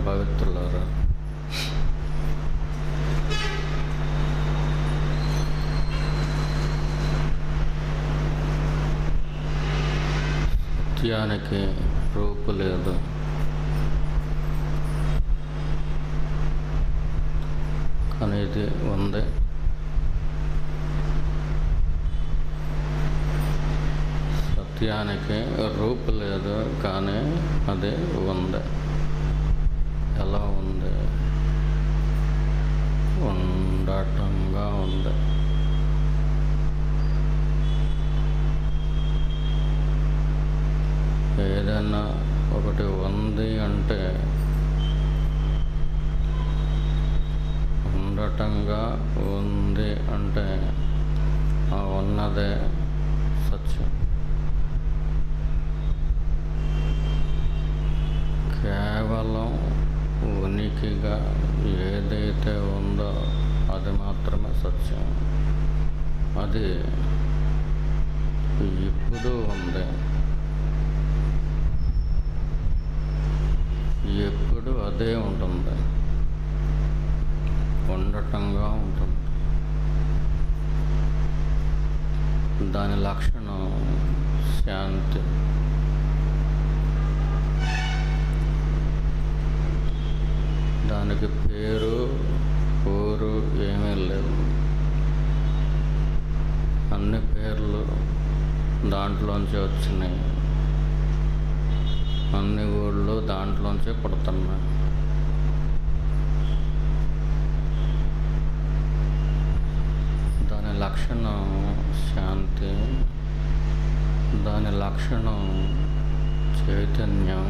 పవిత్రులారా, సత్యానికి రూపు లేదు. కానీ ఇది ఉంది. సత్యానికి రూపు లేదు, కానీ అది ఉంది. ఎలా ఉంది? ఉండటంగా ఉంది. ఏదైనా ఒకటి ఉంది అంటే ఉండటంగా ఉంది అంటే ఆ ఉన్నదే సత్యం. కేవలం ఉనికిగా ఏదైతే ఉందో అది మాత్రమే సత్యం. అది ఇప్పుడు ఉంది, ఎప్పుడు అదే ఉంటుంది, ఉండటంగా ఉంటుంది. దాని లక్షణం శాంతి. దానికి పేరు ఊరు ఏమీ లేవు. అన్ని పేర్లు దాంట్లోంచి వచ్చినాయి, అన్ని ఊళ్ళు దాంట్లోంచే పుడుతున్నాయి. దాని లక్షణం శాంతి, దాని లక్షణం చైతన్యం,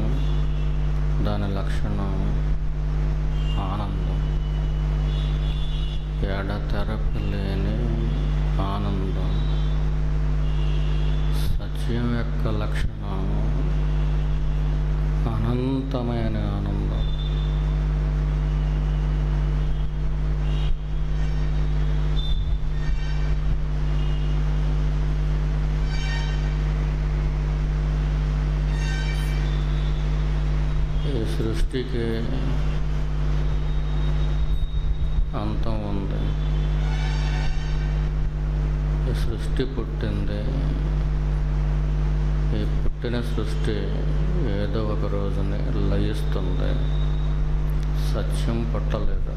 దాని లక్షణం ఆనందం. ఎడతెరపి లేని ఆనందం. సత్యం యొక్క లక్షణం అనంతమైన ఆనందం. ఈ సృష్టికి అంతం ఉంది. ఈ సృష్టి పుట్టింది. ఈ పుట్టిన సృష్టి ఏదో ఒక రోజుని లయిస్తుంది. సత్యం పుట్టలేదు.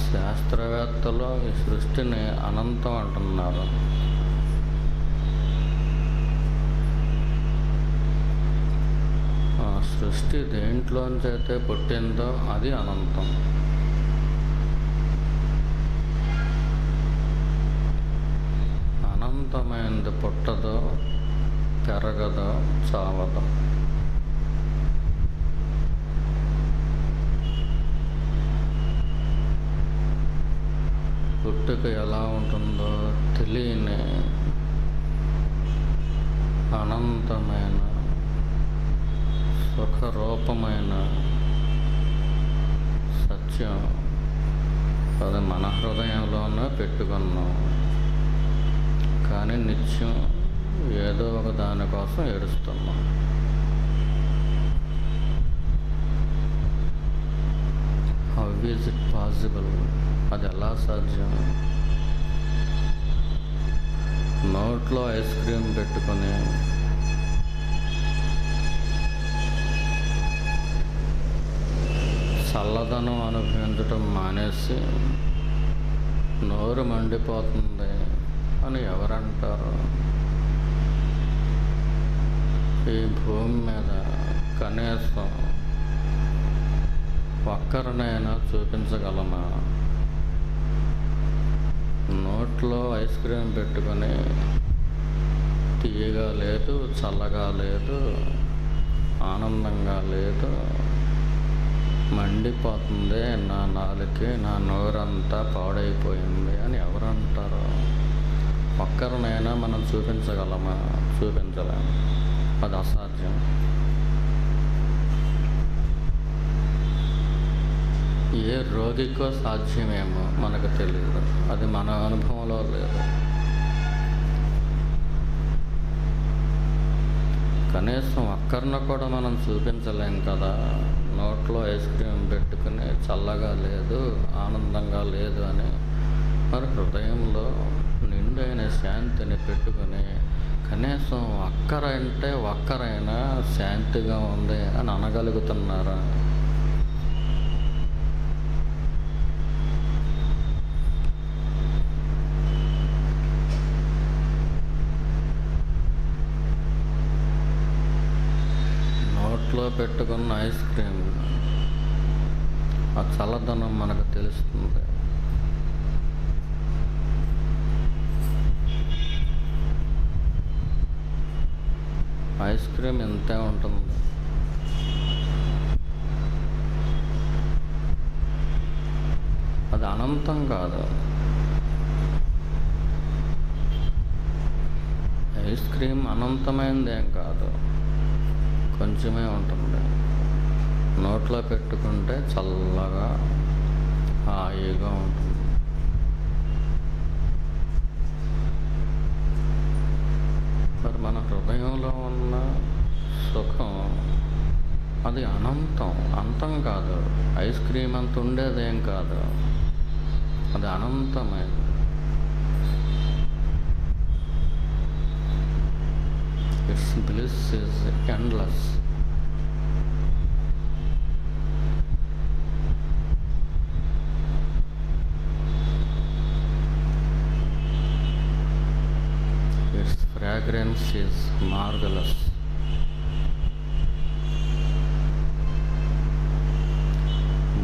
శాస్త్రవేత్తలు ఈ సృష్టిని అనంతం అంటున్నారు. ఆ సృష్టి దేంట్లోంచైతే పుట్టిందో అది అనంతం. అనంతమైనది పుట్టదో, పెరగదో, చావదో. పుట్టుక ఎలా ఉంటుందో తెలియని అనంతమైన సుఖరూపమైన సత్యం అది మన హృదయంలోనే పెట్టుకున్నాం. కానీ నిత్యం ఏదో ఒక దానికోసం ఏడుస్తున్నాం. How is it possible? అది ఎలా సాధ్యం? నోట్లో ఐస్ క్రీమ్ పెట్టుకొని చల్లదనం అనుభవించడం మానేసి నోరు మండిపోతుంది అని ఎవరంటారు? ఈ భూమి మీద కనీసం ఒక్కరినైనా చూపించగలమా? నోట్లో ఐస్ క్రీమ్ పెట్టుకొని తీయగా లేదు, చల్లగా లేదు, ఆనందంగా లేదు, మండిపోతుంది నా నాలుకే, నా నోరంతా పాడైపోయింది అని ఎవరంటారు? ఒక్కరినైనా మనం చూపించగలమా? చూపించలేము. అది అసాధ్యం. ఏ రోగికో సాధ్యమేమో మనకు తెలియదు. అది మన అనుభవంలో లేదు. కనీసం అక్కర్న కూడా మనం చూపించలేం కదా. నోట్లో ఐస్ క్రీమ్ పెట్టుకుని చల్లగా లేదు, ఆనందంగా లేదు అని. మరి హృదయంలో నిండైన శాంతిని పెట్టుకుని కనీసం ఒక్కరైనా శాంతిగా ఉంది అని అనగలుగుతున్నారా? నోట్లో పెట్టుకున్న ఐస్ క్రీమ్ ఆ చల్లదనం మనకు తెలుస్తుంది. ఐస్ క్రీమ్ ఎంతే ఉంటుంది. అది అనంతం కాదు. ఐస్ క్రీమ్ అనంతమైనది ఏం కాదు, కొంచెమే ఉంటుంది. నోట్లో పెట్టుకుంటే చల్లగా హాయిగా ఉంటుంది. మరి మన హృదయంలో ఉన్న సుఖం అది అంతం కాదు. ఐస్ క్రీమ్ అంత ఉండేదేం కాదు, అది అనంతమైనది. Its bliss is endless. Its fragrance is marvellous.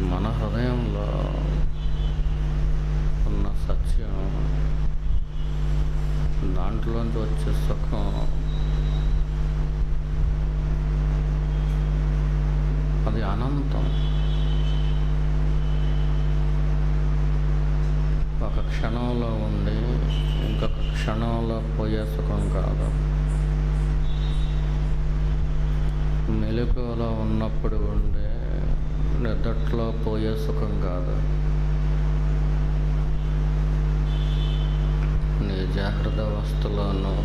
మన హృదయంలో ఉన్న సత్యం, దాంట్లోంచి వచ్చే సుఖం అది అనంతం. ఒక క్షణంలో ఉండి ఇంకొక క్షణంలో పోయే సుఖం కాదు. మెలకువలో ఉన్నప్పుడు ఉండే నిద్రలో పోయే సుఖం కాదు. నీ జాగ్రత్త అవస్థలోనూ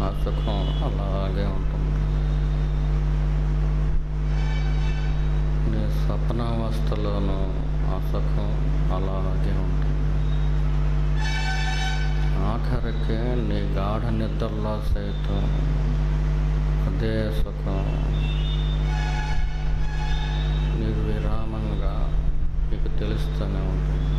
ఆ సుఖం అలాగే ఉంటుంది. నీ స్వప్నావస్థలోనూ ఆ సుఖం అలాగే ఉంటుంది. ఆఖరికి నీ గాఢ నిద్రలో సైతం అదే సుఖం నిర్విరామంగా నీకు తెలుస్తూనే ఉంటుంది.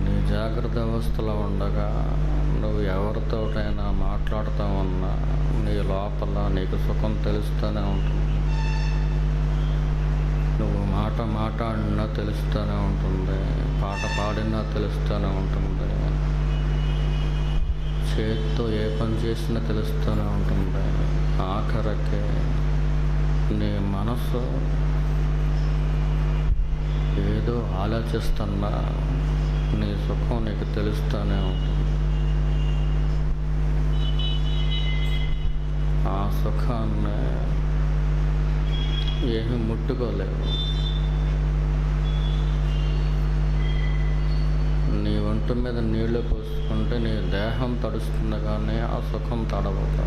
నీ జాగ్రత్త అవస్థలో ఉండగా నువ్వు ఎవరితోటైనా మాట్లాడుతూ ఉన్నా నీ లోపల నీకు సుఖం తెలుస్తూనే ఉంటుంది. నువ్వు మాట్లాడినా తెలుస్తూనే ఉంటుంది, పాట పాడినా తెలుస్తూనే ఉంటుంది, చేతితో ఏ పని చేసినా తెలుస్తూనే ఉంటుంది. ఆఖరికి నీ మనసు ఏదో ఆలోచిస్తున్నా నీ సుఖం నీకు తెలుస్తూనే ఉంటుంది. ఆ సుఖాన్ని ఏమీ ముట్టుకోలేవు. నీ ఒంటి మీద నీళ్లు పోసుకుంటే నీ దేహం తడుస్తుంది కానీ ఆ సుఖం తడవదు.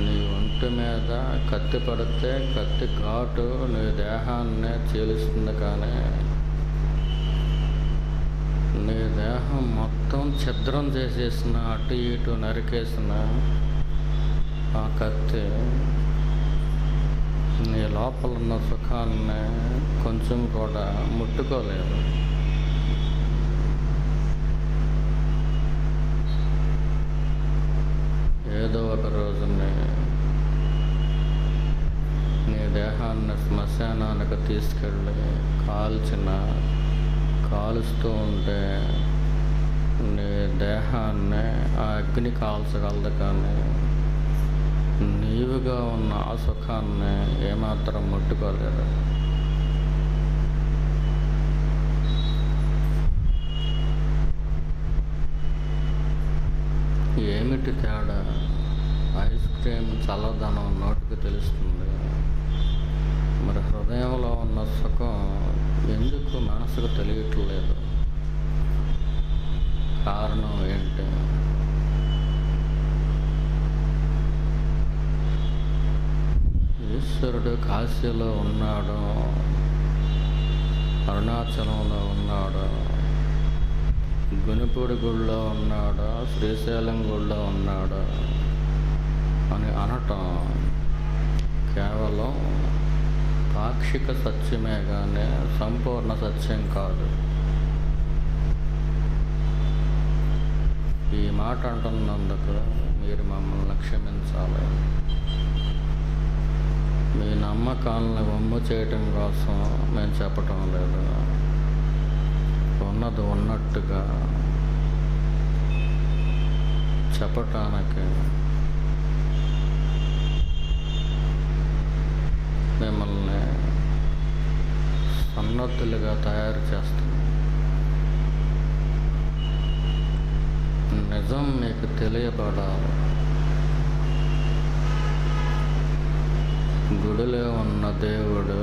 నీ ఒంటి మీద కత్తి పడితే కత్తి ఘాటు నీ దేహాన్నే చీలుస్తుంది కానీ నీ దేహం మొత్తం ఛిద్రం చేసేసిన, అటు ఇటు నరికేసిన ఆ కత్తి నీ లోపల ఉన్న సుఖాన్ని కొంచెం కూడా ముట్టుకోలేదు. ఏదో ఒక రోజుని నీ దేహాన్ని శ్మశానానికి తీసుకెళ్ళి కాలుస్తూ ఉంటే నీ దేహాన్ని ఆ అగ్ని కాల్చగలదు కానీ నీవుగా ఉన్న ఆ సుఖాన్ని ఏమాత్రం ముట్టుకోలేదు. ఏమిటి తేడా? ఐస్ క్రీమ్ చల్లదనం నోటికి తెలుస్తుంది, మరి హృదయంలో ఉన్న సుఖం ఎందుకు మనసుకు తెలియట్లేదు? కారణం ఏంటి? ఈశ్వరుడు కాశీలో ఉన్నాడు, అరుణాచలంలో ఉన్నాడు, గునిపూడి గుళ్ళో ఉన్నాడు, శ్రీశైలం గుళ్ళో ఉన్నాడు అని అనటం కేవలం పాక్షిక సత్యమే కానీ సంపూర్ణ సత్యం కాదు. ఈ మాట అంటున్నందుకు మీరు మమ్మల్ని క్షమించాలి. మీ నమ్మకాలను వమ్ము చేయటం కోసం మేము చెప్పటం లేదు. ఉన్నది ఉన్నట్టుగా చెప్పటానికి మిమ్మల్ని సన్నద్ధులుగా తయారు చేస్తాం. నిజం మీకు తెలియబడాలి. గుడిలో ఉన్న దేవుడు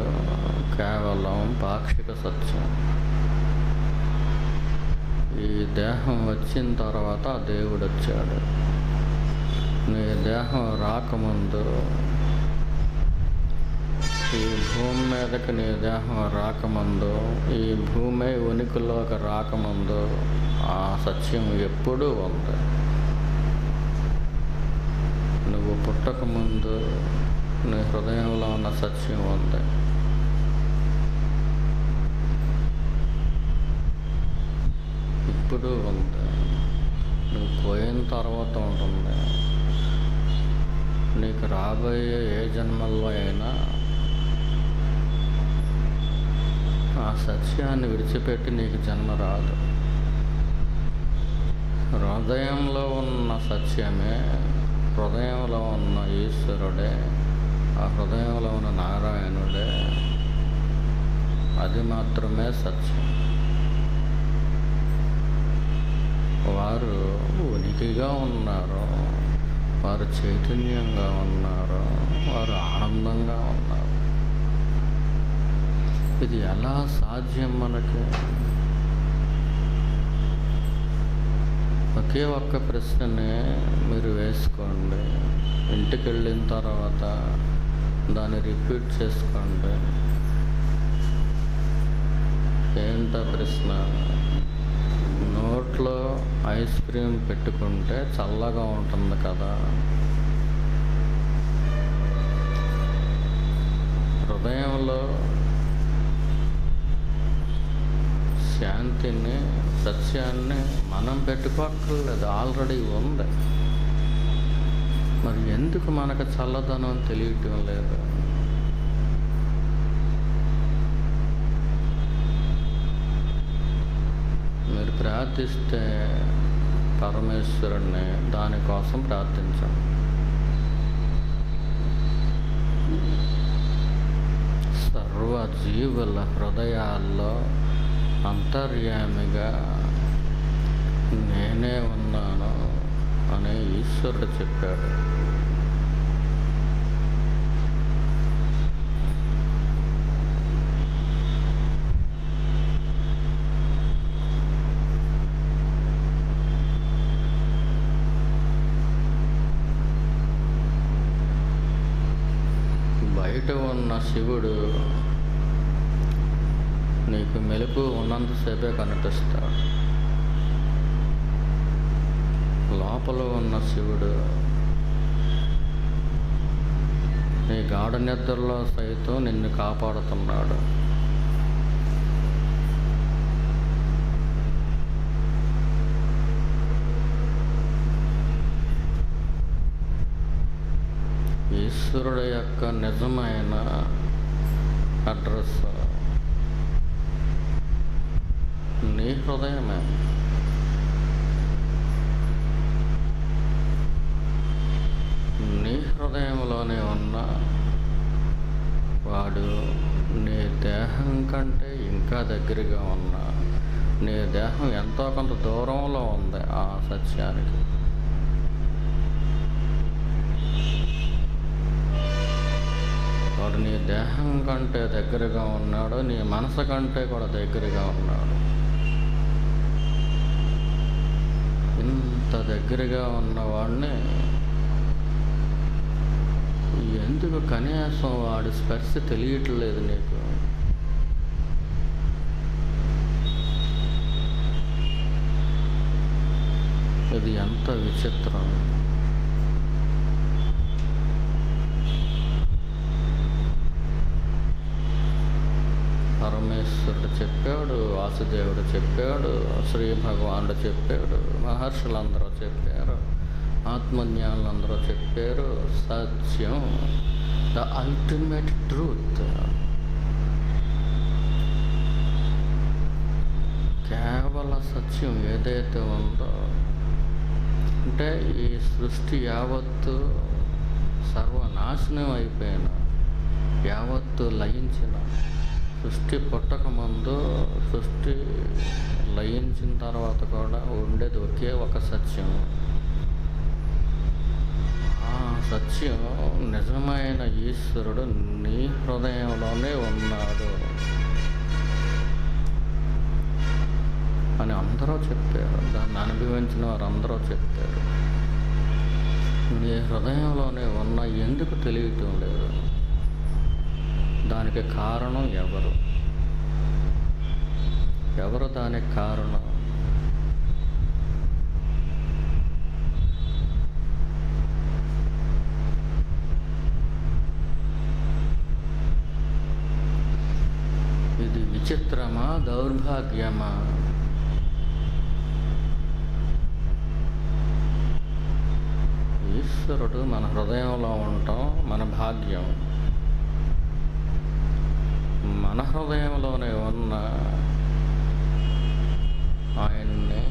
కేవలం పాక్షిక సత్యం. ఈ దేహం వచ్చిన తర్వాత ఆ దేవుడు వచ్చాడు. నీ దేహం రాకముందు, ఈ భూమి మీదకి నీ దేహం రాకముందు, ఈ భూమి ఉనికిలోకి రాకముందు ఆ సత్యం ఎప్పుడూ ఉంది. నువ్వు పుట్టకముందు నీ హృదయంలో ఉన్న సత్యం ఉంది. ఇప్పుడు ఉంది. నువ్వు పోయిన తర్వాత ఉంటుంది. నీకు రాబోయే ఏ జన్మల్లో అయినా ఆ సత్యాన్ని విడిచిపెట్టి నీకు జన్మ రాదు. హృదయంలో ఉన్న సత్యమే, హృదయంలో ఉన్న ఈశ్వరుడే, ఆ హృదయంలో ఉన్న నారాయణుడే, అది మాత్రమే సత్యం. వారు ఉనికిగా ఉన్నారు, వారు చైతన్యంగా ఉన్నారు, వారు ఆనందంగా ఉన్నారు. ఇది ఎలా సాధ్యం? మనకి ఒకే ఒక్క ప్రశ్నని మీరు వేసుకోండి. ఇంటికి వెళ్ళిన తర్వాత దాన్ని రిపీట్ చేసుకోండి. ఏంటో ప్రశ్న? నోట్లో ఐస్ క్రీమ్ పెట్టుకుంటే చల్లగా ఉంటుంది కదా, హృదయంలో శాంతిని, సత్యాన్ని మనం పెట్టుకోక్కర్లేదు, ఆల్రెడీ ఉంది. మరి ఎందుకు మనకు చల్లదనం తెలియటం లేదు? మీరు ప్రార్థిస్తే పరమేశ్వరుణ్ణి దానికోసం ప్రార్థించండి. సర్వ జీవుల హృదయాల్లో అంతర్యామిగా నేనే ఉన్నాను అని ఈశ్వరుడు చెప్పాడు. బయట ఉన్న శివుడు నీకు మెలకు ఉన్నంతసేపే కనిపిస్తాడు. లోపల ఉన్న శివుడు నీ గాఢ నిద్రలో సైతం నిన్ను కాపాడుతున్నాడు. ఈశ్వరుడు యొక్క నిజమైన అడ్రస్ నీ హృదయమే. నీ హృదయంలోనే ఉన్న వాడు నీ దేహం కంటే ఇంకా దగ్గరగా ఉన్నా, నీ దేహం ఎంతో కొంత దూరంలో ఉంది ఆ సత్యానికి. వాడు నీ దేహం కంటే దగ్గరగా ఉన్నాడు, నీ మనసు కంటే కూడా దగ్గరగా ఉన్నాడు. ఇంత దగ్గరగా ఉన్నవాడిని ఎందుకు కనీసం వాడి స్పర్శ తెలియట్లేదు నీకు? ఇది ఎంత విచిత్రం! పరమేశ్వరుడు చెప్పాడు, వాసుదేవుడు చెప్పాడు, శ్రీ భగవానుడు చెప్పాడు, మహర్షులందరూ చెప్పారు, ఆత్మజ్ఞానులందరూ చెప్పారు. సత్యం, ద అల్టిమేట్ ట్రూత్, కేవల సత్యం ఏదైతే ఉందో, అంటే ఈ సృష్టి యావత్తు సర్వనాశనం అయిపోయిన, యావత్తు లయించిన, సృష్టి పుట్టకముందు, సృష్టి లయించిన తర్వాత కూడా ఉండేది ఒకే ఒక సత్యం. ఆ సత్యం నిజమైన ఈశ్వరుడు నీ హృదయంలోనే ఉన్నాడు అని అందరూ చెప్పారు. దాన్ని అనుభవించిన వారందరూ చెప్పారు. నీ హృదయంలోనే ఉన్న ఎందుకు తెలియటం లేదు? దానికి కారణం ఎవరు? ఎవరు దానికి కారణం? ఇది విచిత్రమా, దౌర్భాగ్యమా? ఈశ్వరుడు మన హృదయంలో ఉండటం మన భాగ్యం. మన హృదయంలోనే ఉన్న ఆయన్ని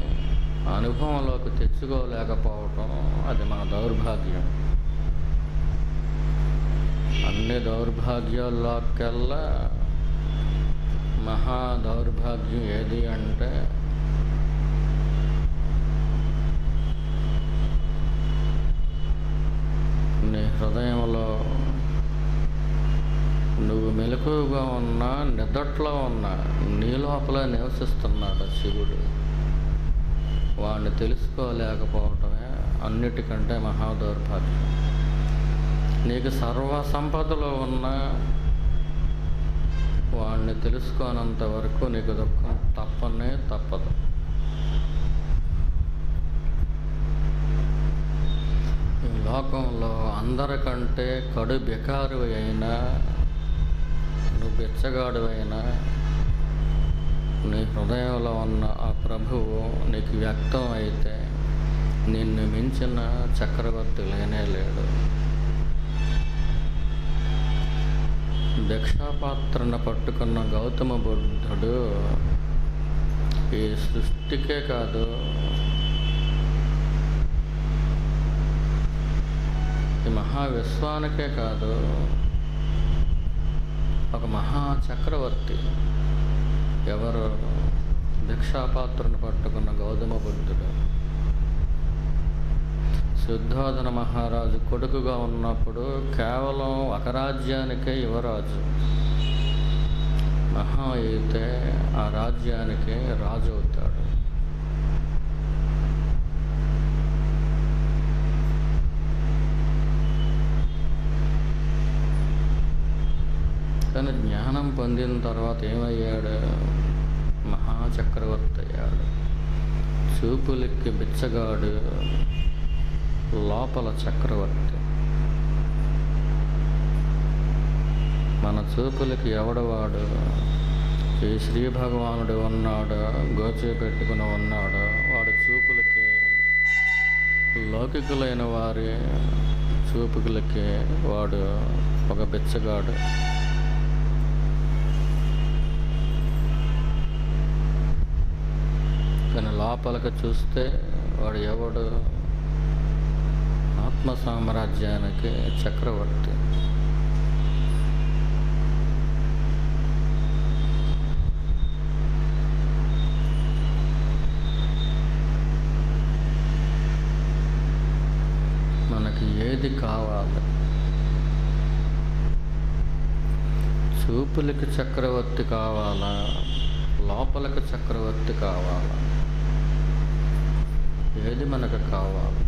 అనుభవంలోకి తెచ్చుకోలేకపోవటం అది మన దౌర్భాగ్యం. అన్ని దౌర్భాగ్యాల్లోకెల్లా మహా దౌర్భాగ్యం ఏది అంటే నీ హృదయంలో నువ్వు మెలకువగా ఉన్నా, నిద్రలో ఉన్నా, నీ లోపల నివసిస్తున్నాడు శివుడు. వాడిని తెలుసుకోలేకపోవటమే అన్నిటికంటే మహా దౌర్భాగ్యం. నీకు సర్వ సంపదలో ఉన్న వాడిని తెలుసుకోనంత వరకు నీకు దుఃఖం తప్పనే తప్పదు. ఈ లోకంలో అందరికంటే కడు బికారు అయినా, నువ్వు బిచ్చగాడువైనా, నీ హృదయంలో ఉన్న ఆ ప్రభువు నీకు వ్యక్తం అయితే నిన్ను మించిన చక్రవర్తి లేనే లేడు. భిక్షాపాత్రను పట్టుకున్న గౌతమ బుద్ధుడు ఈ సృష్టికే కాదు, ఈ మహావిశ్వానికే కాదు, ఒక మహా చక్రవర్తి. ఎవరు? భిక్షాపాత్రను పట్టుకున్న గౌతమ బుద్ధుడు. శుద్ధోదన మహారాజు కొడుకుగా ఉన్నప్పుడు కేవలం ఒక రాజ్యానికే యువరాజు. మహా అయితే ఆ రాజ్యానికి రాజు అవుతాడు. కానీ జ్ఞానం పొందిన తర్వాత ఏమయ్యాడు? మహాచక్రవర్తి అయ్యాడు. చూపులకి బిచ్చగాడు, లోపల చక్రవర్తి. మన చూపులకి ఎవడవాడు? ఈ శ్రీ భగవానుడు ఉన్నాడు, గోచే పెట్టుకుని ఉన్నాడు. వాడు చూపులకి, లౌకికులైన వారి చూపులకి వాడు ఒక బిచ్చగాడు. కానీ లోపలికి చూస్తే వాడు ఎవడు? ఆత్మ సామ్రాజ్యానికి చక్రవర్తి. మనకి ఏది కావాలి? చూపులకి చక్రవర్తి కావాలా, లోపలికి చక్రవర్తి కావాలా? ఏది మనకు కావాలి?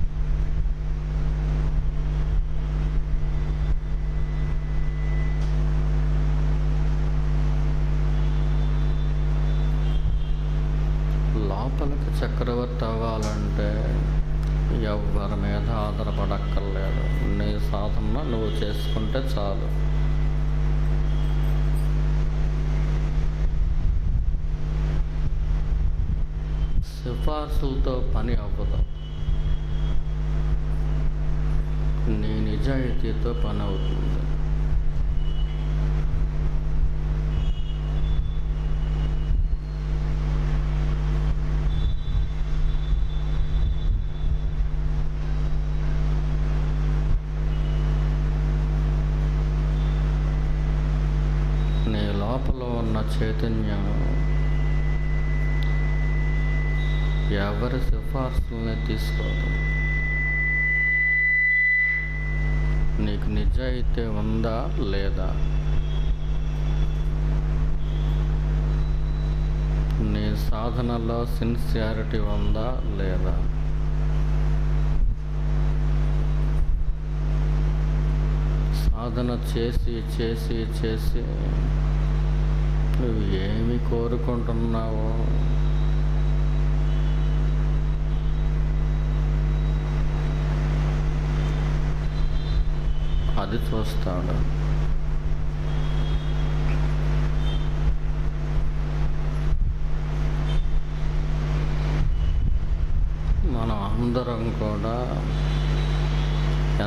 లోపలికి చక్రవర్తి అవ్వాలంటే ఎవరి మీద ఆధారపడక్కర్లేదు. నీ సాధన నువ్వు చేసుకుంటే చాలు. సిఫార్సులతో పని అవ్వదు. నీ నిజాయితీతో పని అవుతుంది. నీ లోపల ఉన్న చైతన్యం ఎవరి సిఫార్సుల్ని తీసుకోదు. నీకు నిజాయితీ ఉందా లేదా? నీ సాధనలో సిన్సియారిటీ ఉందా లేదా? సాధన చేసి చేసి చేసి నువ్వు ఏమి కోరుకుంటున్నావో అది చూస్తాడు. మనం అందరం కూడా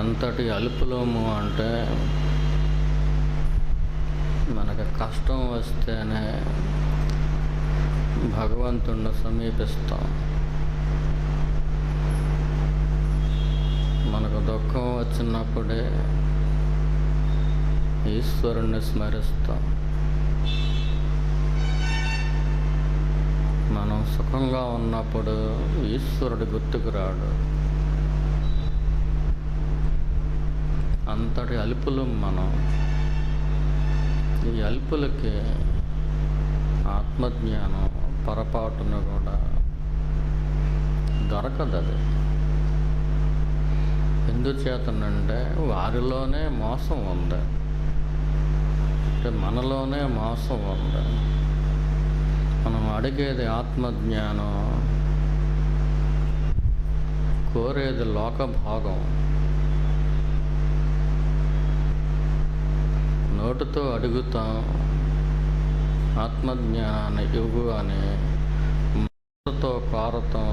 ఎంతటి అలుపులోము అంటే, మనకు కష్టం వస్తేనే భగవంతుణ్ణి సమీపిస్తాం. మనకు దుఃఖం వచ్చినప్పుడే ఈశ్వరుణ్ణి స్మరిస్తాం. మనం సుఖంగా ఉన్నప్పుడు ఈశ్వరుడు గుర్తుకు రాడు. అంతటి అలుపులు మనం. ఈ అలుపులకి ఆత్మజ్ఞానం పొరపాటును కూడా దొరకదు. అది ఎందుచేతనంటే వారిలోనే మోసం ఉంది, అంటే మనలోనే మోసం ఉంది. మనం అడిగేది ఆత్మజ్ఞానం, కోరేది లోకభాగం. నోటితో అడుగుతాం ఆత్మజ్ఞానాన్ని ఇవ్వు అని, మనసుతో కోరతాం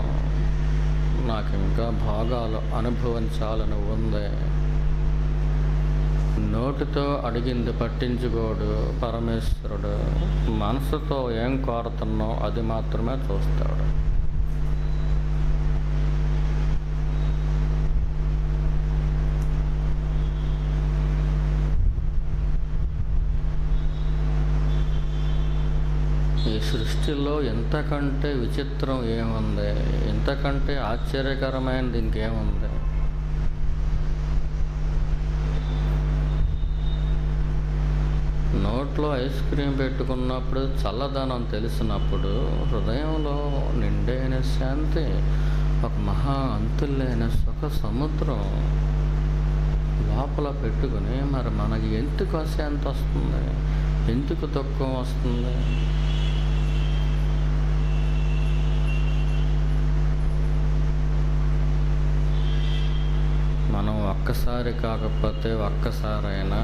నాకు ఇంకా భాగాలు అనుభవించాలని ఉంది. నోటితో అడిగింది పట్టించుకోడు పరమేశ్వరుడు. మనసుతో ఏం కోరుతున్నావు అది మాత్రమే చూస్తాడు. ఈ సృష్టిలో ఎంతకంటే విచిత్రం ఏముంది? ఎంతకంటే ఆశ్చర్యకరమైనది ఇంకేముంది? నోట్లో ఐస్ క్రీమ్ పెట్టుకున్నప్పుడు చల్లదనం తెలిసినప్పుడు హృదయంలో నిండైన శాంతి, ఒక మహా అంతులేని సుఖ సముద్రం లోపల పెట్టుకుని మరి మనకి ఎందుకు అశాంతి వస్తుంది? ఎందుకు దుఃఖం వస్తుంది? మనం ఒక్కసారి కాకపోతే ఒక్కసారైనా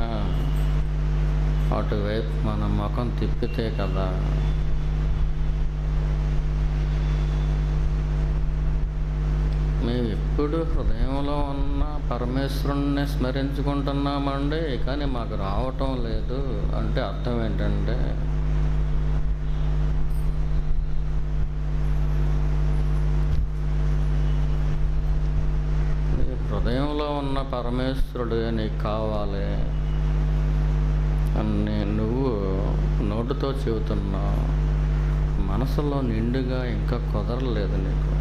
అటువైపు మన ముఖం తిప్పితే కదా మేము ఎప్పుడు హృదయంలో ఉన్న పరమేశ్వరుణ్ణి స్మరించుకుంటున్నామండి, కానీ మాకు రావటం లేదు అంటే అర్థం ఏంటంటే, హృదయంలో ఉన్న పరమేశ్వరుడు నీకు కావాలి అని నువ్వు నోటితో చెబుతున్నావు, మనసులో నిండుగా ఇంకా కుదరలేదు నీకు.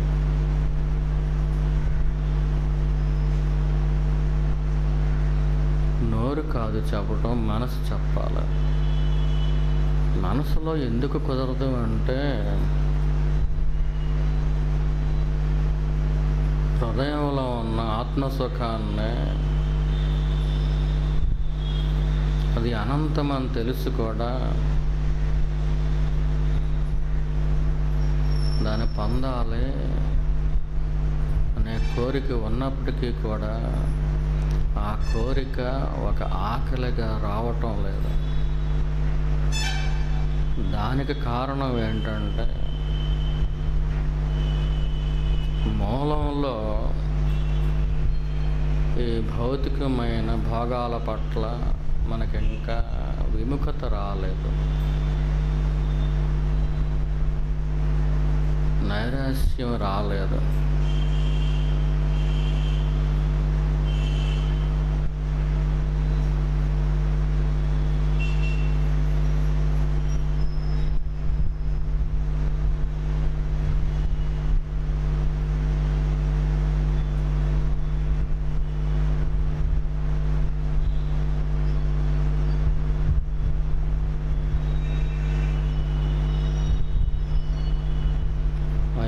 నోరు కాదు చెప్పటం, మనసు చెప్పాలి. మనసులో ఎందుకు కుదరదు అంటే, హృదయంలో ఉన్న ఆత్మసుఖాన్ని అది అనంతమని తెలుసు కూడా దాన్ని పొందాలి అనే కోరిక ఉన్నప్పటికీ కూడా ఆ కోరిక ఒక ఆకలిగా రావటం లేదు. దానికి కారణం ఏంటంటే, మూలంలో ఈ భౌతికమైన భోగాల పట్ల మనకి ఇంకా విముఖత రాలేదు, నైరాశ్యం రాలేదు.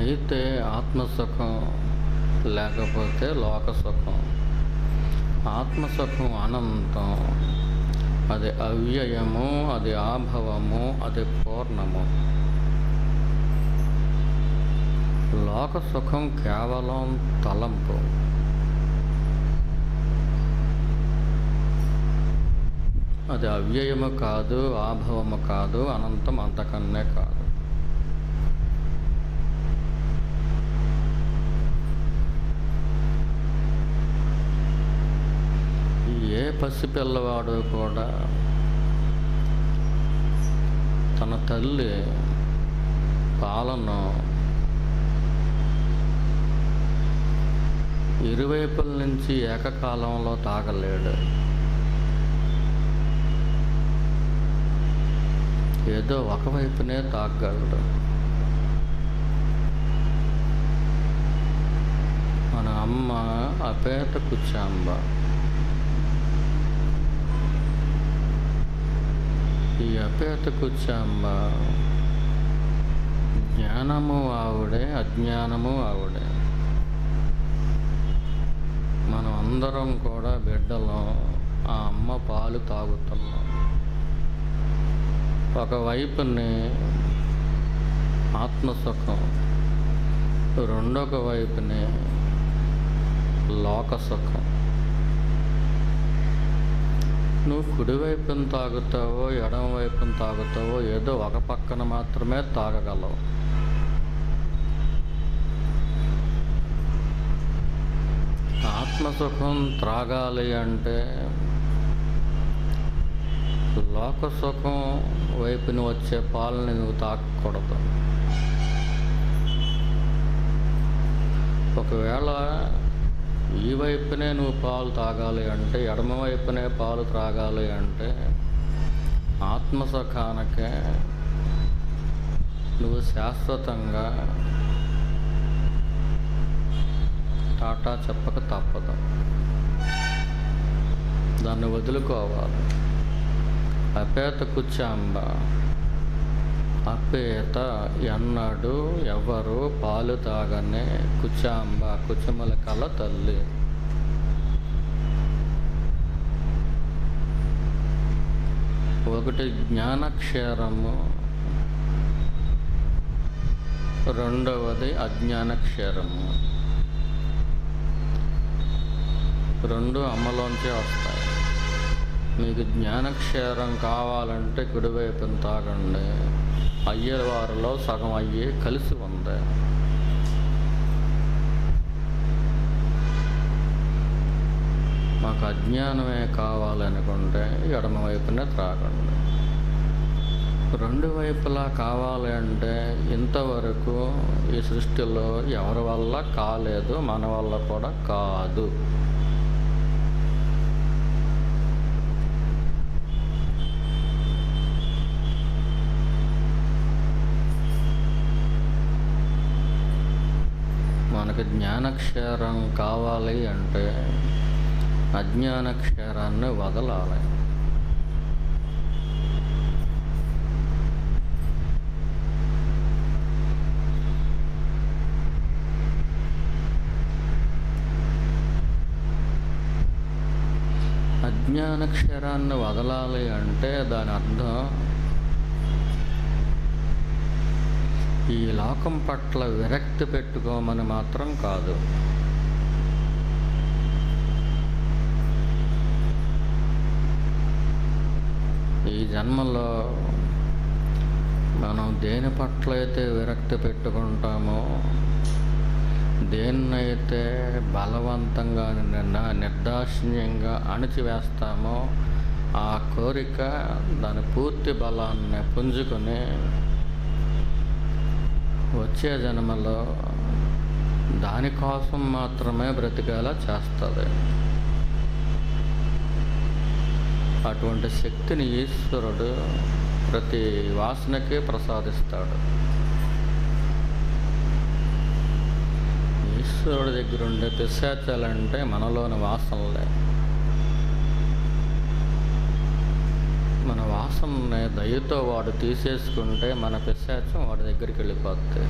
అయితే ఆత్మసుఖం లేకపోతే లోకసుఖం. ఆత్మసుఖం అనంతం, అది అవ్యయము, అది ఆభవము, అది పూర్ణము. లోకసుఖం కేవలం తలంపు. అది అవ్యయము కాదు, ఆభవము కాదు, అనంతం అంతకన్నే కాదు. ఏ పసిపిల్లవాడు కూడా తన తల్లి పాలను ఇరువైపుల నుంచి ఏకకాలంలో తాగలేడు. ఏదో ఒకవైపునే తాగలడు. మన అమ్మ అపేత కుచాంబ. ఈ అపేత కుచాంబ జ్ఞానము ఆవిడే, అజ్ఞానము ఆవిడే. మనం అందరం కూడా బిడ్డలో ఆ అమ్మ పాలు తాగుతున్నాం. ఒకవైపుని ఆత్మసుఖం, రెండొక వైపుని లోకసుఖం. నువ్వు కుడివైపున తాగుతావో ఎడమ వైపున తాగుతావో ఏదో ఒక పక్కన మాత్రమే తాగగలవు. ఆత్మసుఖం త్రాగాలి అంటే లోకసుఖం వైపుని వచ్చే పాలని నువ్వు తాగకూడదు. ఒకవేళ ఈ వైపునే నువ్వు పాలు తాగాలి అంటే, ఎడమ వైపునే పాలు త్రాగాలి అంటే, ఆత్మసుఖానికే నువ్వు శాశ్వతంగా టాటా చెప్పక తప్పదు. దాన్ని వదులుకోవాలి. అపేత కుచాంబ. అపేత ఎన్నడు ఎవరు పాలు తాగనే కుచాంబ, కుచముల కల తల్లి. ఒకటి జ్ఞానక్షేరము, రెండవది అజ్ఞానక్షేరము. రెండు అమ్మలోంచే వస్తాయి. మీకు జ్ఞానక్షేరం కావాలంటే కుడివైపున తాగండి. అయ్యేవారిలో సగం అయ్యే కలిసి ఉంది. మాకు అజ్ఞానమే కావాలనుకుంటే ఎడమ వైపునే త్రాగండి. రెండు వైపులా కావాలి అంటే ఇంతవరకు ఈ సృష్టిలో ఎవరి వల్ల కాలేదు, మన వల్ల కూడా కాదు. మనకు జ్ఞానక్షేరం కావాలి అంటే అజ్ఞానక్షేరాన్ని వదలాలి. అజ్ఞాన క్షరాన్ని వదలాలి అంటే దాని అర్థం ఈ లోకం పట్ల విరక్తి పెట్టుకోమని మాత్రం కాదు. ఈ జన్మలో మనం దేని పట్ల అయితే విరక్తి పెట్టుకుంటామో, దేన్నైతే బలవంతంగా నిర్దాక్షిణ్యంగా అణిచివేస్తామో, ఆ కోరిక దాని పూర్తి బలాన్ని పుంజుకొని వచ్చే జన్మలో దానికోసం మాత్రమే బ్రతికేలా చేస్తుంది. అటువంటి శక్తిని ఈశ్వరుడు ప్రతి వాసనకే ప్రసాదిస్తాడు. ఈశ్వరుడి దగ్గర ఉండే పిశాచాలంటే మనలోని వాసనలే. మన వాసనని దయతో వాడు తీసేసుకుంటే మన పిశాచం వాడి దగ్గరికి వెళ్ళిపోద్ది.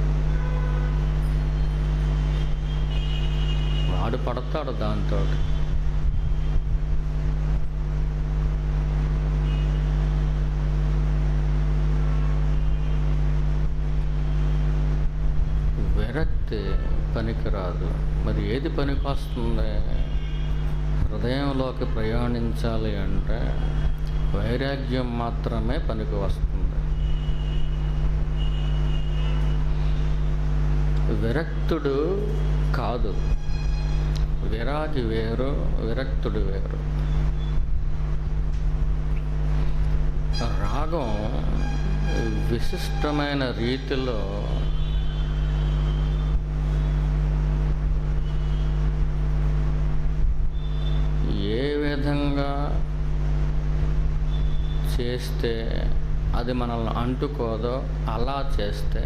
వాడు పడతాడు దాంతో. విరక్తి పనికిరాదు. మరి ఏది పనికి వస్తుంది? హృదయంలోకి ప్రయాణించాలి అంటే వైరాగ్యం మాత్రమే పనికి వస్తుంది. విరక్తుడు కాదు. విరాగి వేరు, విరక్తుడు వేరు. రాగం విశిష్టమైన రీతిలో ఏ విధంగా చేస్తే అది మనల్ని అంటుకోదో అలా చేస్తే,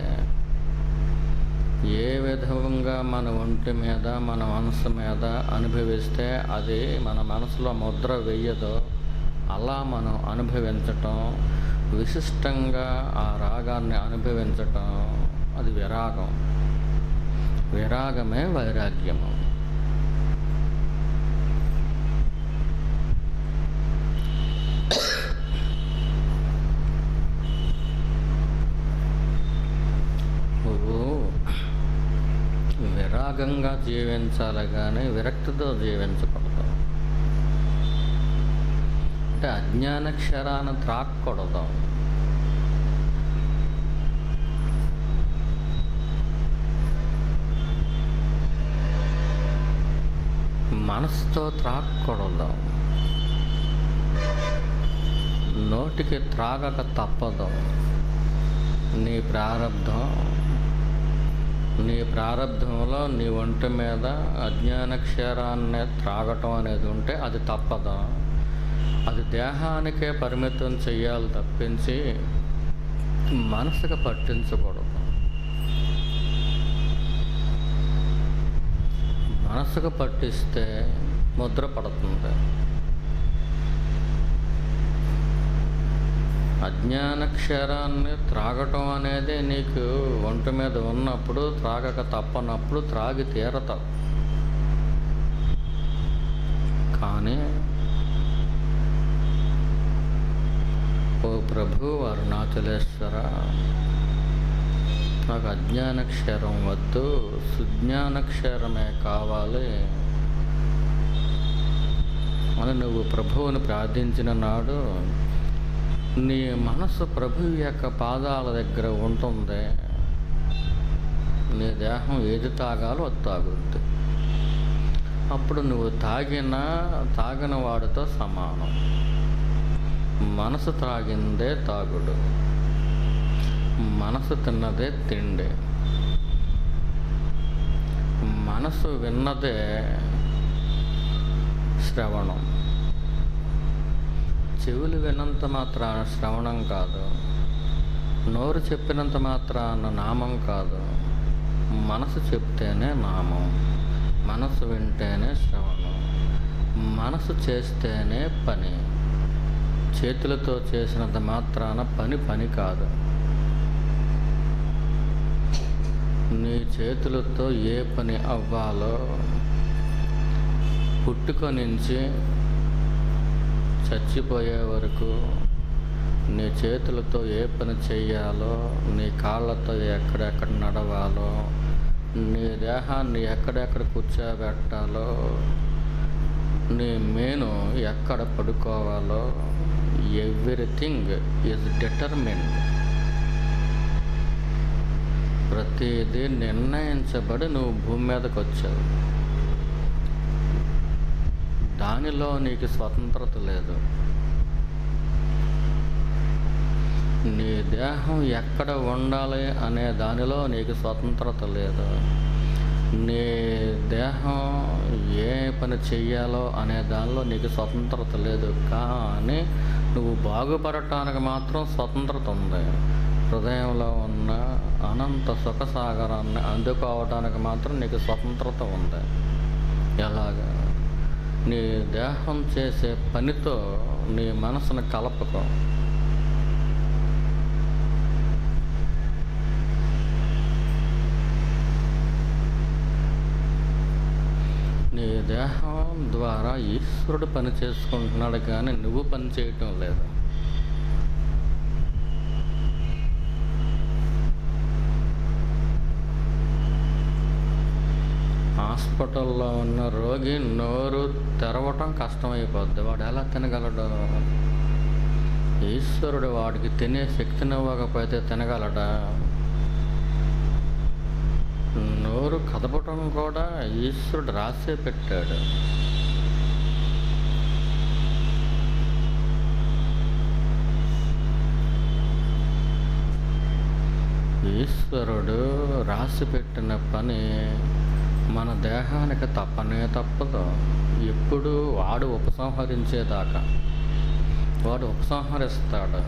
ఏ విధంగా మన ఒంటి మీద మన మనసు మీద అనుభవిస్తే అది మన మనసులో ముద్ర వెయ్యదో అలా మనం అనుభవించటం, విశిష్టంగా ఆ రాగాన్ని అనుభవించటం, అది విరాగం. విరాగమే వైరాగ్యము. విరాగంగా జీవించాలి కానీ విరక్తితో జీవించకూడదు. అంటే అజ్ఞాన క్షరాన్ని త్రాక్కూడదు. మనసుతో త్రాక్కూడదు. నోటికి త్రాగక తప్పదు. నీ ప్రారంధంలో నీ ఒంటి మీద అజ్ఞాన క్షరాన్ని త్రాగటం అనేది ఉంటే అది తప్పదు. అది దేహానికే పరిమితం చెయ్యాలి తప్పించి మనసుకు పట్టించకూడదు. మనసుకు పట్టిస్తే ముద్ర పడుతుంది. అజ్ఞాన క్షరాన్ని త్రాగటం అనేది నీకు ఒంటి మీద ఉన్నప్పుడు, త్రాగక తప్పనప్పుడు త్రాగి తీరతావు. కానీ ఓ ప్రభు అరుణాచలేశ్వర, నాకు అజ్ఞాన క్షరం వద్దు, సుజ్ఞాన క్షరమే కావాలి అని నువ్వు ప్రభువుని ప్రార్థించిన నాడు నీ మనసు ప్రభువు యొక్క పాదాల దగ్గర ఉంటుంది. నీ దేహం ఏది తాగాలో అది తాగుద్ది. అప్పుడు నువ్వు తాగిన వాడితో సమానం. మనసు తాగిందే తాగుడు, మనసు తిన్నదే తిండి, మనసు విన్నదే శ్రవణం. చెవులు విన్నంత మాత్రాన శ్రవణం కాదు, నోరు చెప్పినంత మాత్రాన నామం కాదు. మనసు చెప్తేనే నామం, మనసు వింటేనే శ్రవణం, మనసు చేస్తేనే పని. చేతులతో చేసినంత మాత్రాన పని కాదు. నీ చేతులతో ఏ పని అవ్వాలో పుట్టుక నుంచి చచ్చిపోయే వరకు నీ చేతులతో ఏ పని చెయ్యాలో, నీ కాళ్ళతో ఎక్కడెక్కడ నడవాలో, నీ దేహాన్ని ఎక్కడెక్కడ కూర్చోబెట్టాలో, నీ మేను ఎక్కడ పడుకోవాలో, ఎవ్రీథింగ్ ఈజ్ డిటర్మిన్డ్. ప్రతిదీ నిర్ణయించబడి నువ్వు భూమి మీదకి వచ్చావు. దానిలో నీకు స్వతంత్రత లేదు. నీ దేహం ఎక్కడ ఉండాలి అనే దానిలో నీకు స్వతంత్రత లేదు. నీ దేహం ఏ పని చెయ్యాలో అనే దానిలో నీకు స్వతంత్రత లేదు. కానీ నువ్వు బాగుపడటానికి మాత్రం స్వతంత్రత ఉంది. హృదయంలో ఉన్న అనంత సుఖసాగరాన్ని అందుకోవడానికి మాత్రం నీకు స్వతంత్రత ఉంది. ఎలాగా? నీ దేహం చేసే పనితో నీ మనసును కలపకో. నీ దేహం ద్వారా ఈశ్వరుడు పని చేసుకుంటున్నాడు, కానీ నువ్వు పని చేయటం లేదు. హాస్పిటల్లో ఉన్న రోగి నోరు తెరవటం కష్టమైపోద్ది. వాడు ఎలా తినగలడు? ఈశ్వరుడు వాడికి తినే శక్తిని ఇవ్వకపోతే తినగలడా? నోరు కదపటం కూడా ఈశ్వరుడు రాసే పెట్టాడు. ఈశ్వరుడు రాసి పెట్టిన పని మన దేహానికి తప్పనే తప్పదు. ఎప్పుడు వాడు ఉపసంహరించేదాకా వాడు ఉపసంహరిస్తాడు.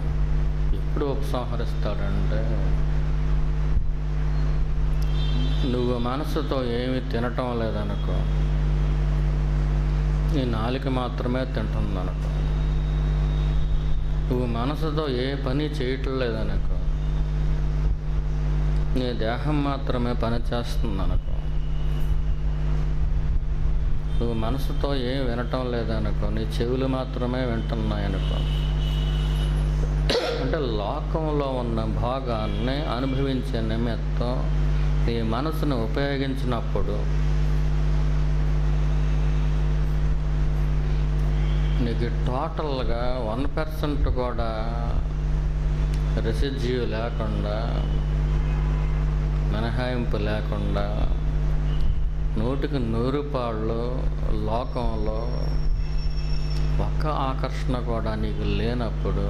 ఎప్పుడు ఉపసంహరిస్తాడంటే, నువ్వు మనసుతో ఏమి తినటం లేదనుకో, నీ నాలుక మాత్రమే తింటుందనుకో, నువ్వు మనసుతో ఏ పని చేయటం లేదనుకో, నీ దేహం మాత్రమే పని చేస్తుందనుకో, నువ్వు మనసుతో ఏం వినటం లేదనుకో, నీ చెవులు మాత్రమే వింటున్నాయనుకో, అంటే లోకంలో ఉన్న భాగాన్ని అనుభవించే నిమిత్తం నీ మనసును ఉపయోగించినప్పుడు నీకు టోటల్గా 1% కూడా రెసిడ్యూ లేకుండా, మినహాయింపు లేకుండా 100% లోకంలో ఒక్క ఆకర్షణ కూడా నీకు లేనప్పుడు,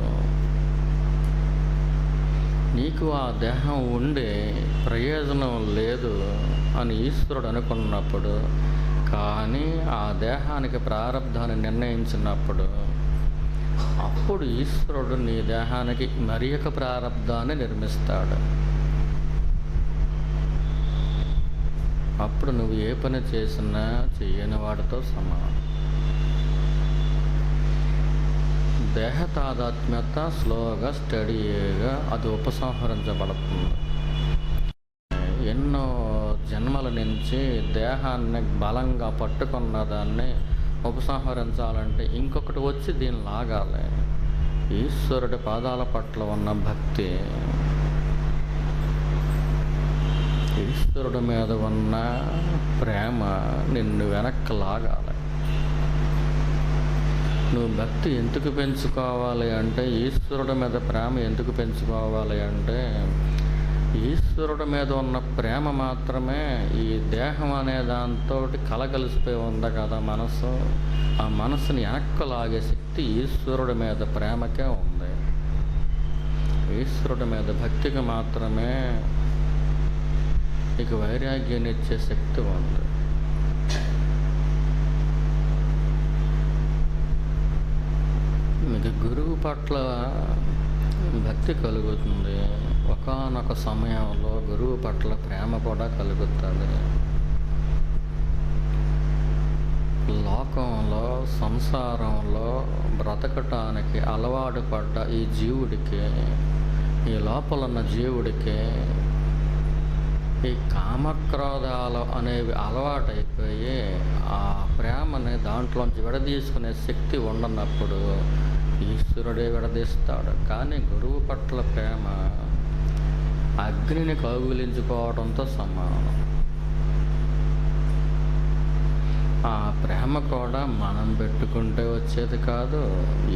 నీకు ఆ దేహం ఉండే ప్రయోజనం లేదు అని ఈశ్వరుడు అనుకున్నప్పుడు, కానీ ఆ దేహానికి ప్రారంధాన్ని నిర్ణయించినప్పుడు, అప్పుడు ఈశ్వరుడు నీ దేహానికి మరి ఒక ప్రారంధాన్ని నిర్మిస్తాడు. అప్పుడు నువ్వు ఏ పని చేసినా చెయ్యని వాడితో సమానం. దేహ తాదాత్మ్యత స్లోగా స్టడీగా అది ఉపసంహరించబడుతుంది. ఎన్నో జన్మల నుంచి దేహాన్ని బలంగా పట్టుకున్న దాన్ని ఉపసంహరించాలంటే ఇంకొకటి వచ్చి దీన్ని లాగాలి. ఈశ్వరుడి పాదాల పట్ల ఉన్న భక్తి, ఈశ్వరుడి మీద ఉన్న ప్రేమ నిన్ను వెనక్కి లాగాలి. నువ్వు భక్తి ఎందుకు పెంచుకోవాలి అంటే, ఈశ్వరుడి మీద ప్రేమ ఎందుకు పెంచుకోవాలి అంటే, ఈశ్వరుడి మీద ఉన్న ప్రేమ మాత్రమే ఈ దేహం అనే దాంతో కలగలిసిపోయి ఉంది కదా మనసు. ఆ మనసుని వెనక్కి లాగే శక్తి ఈశ్వరుడి మీద ప్రేమకే ఉంది. ఈశ్వరుడి మీద భక్తికి మాత్రమే నీకు వైరాగ్యాన్ని ఇచ్చే శక్తి ఉంది. మీకు గురువు పట్ల భక్తి కలుగుతుంది. ఒకానొక సమయంలో గురువు పట్ల ప్రేమ కూడా కలుగుతుంది. లోకంలో సంసారంలో బ్రతకటానికి అలవాటు పడ్డ ఈ జీవుడికి, ఈ లోపలున్న జీవుడికి ఈ కామక్రోధాలు అనేవి అలవాటైపోయి ఆ ప్రేమని దాంట్లోంచి విడదీసుకునే శక్తి ఉండనప్పుడు ఈశ్వరుడే విడదీస్తాడు. కానీ గురువు పట్ల ప్రేమ అగ్నిని కౌగిలించుకోవడంతో సమానం. ఆ ప్రేమ కూడా మనం పెట్టుకుంటే వచ్చేది కాదు,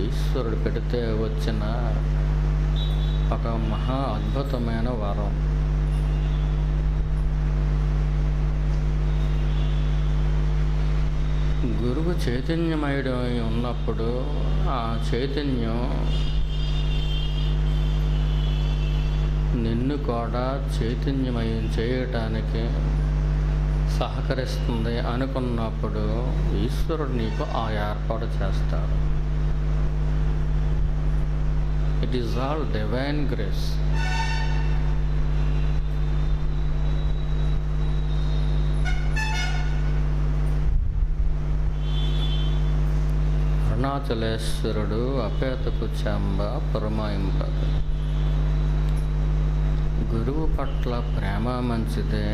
ఈశ్వరుడు పెడితే వచ్చిన ఒక మహా అద్భుతమైన వరం. గురువు చైతన్యమయుడై ఉన్నప్పుడు ఆ చైతన్యం నిన్ను కూడా చైతన్యమయం చేయటానికి సహకరిస్తుంది అనుకున్నప్పుడు ఈశ్వరుడు నీకు ఆ ఏర్పాటు చేస్తాడు. It is all divine grace. అరుణాచలేశ్వరుడు అపేతకు చెంబ పురమాయింపదు. గురువు పట్ల ప్రేమ మంచిదే,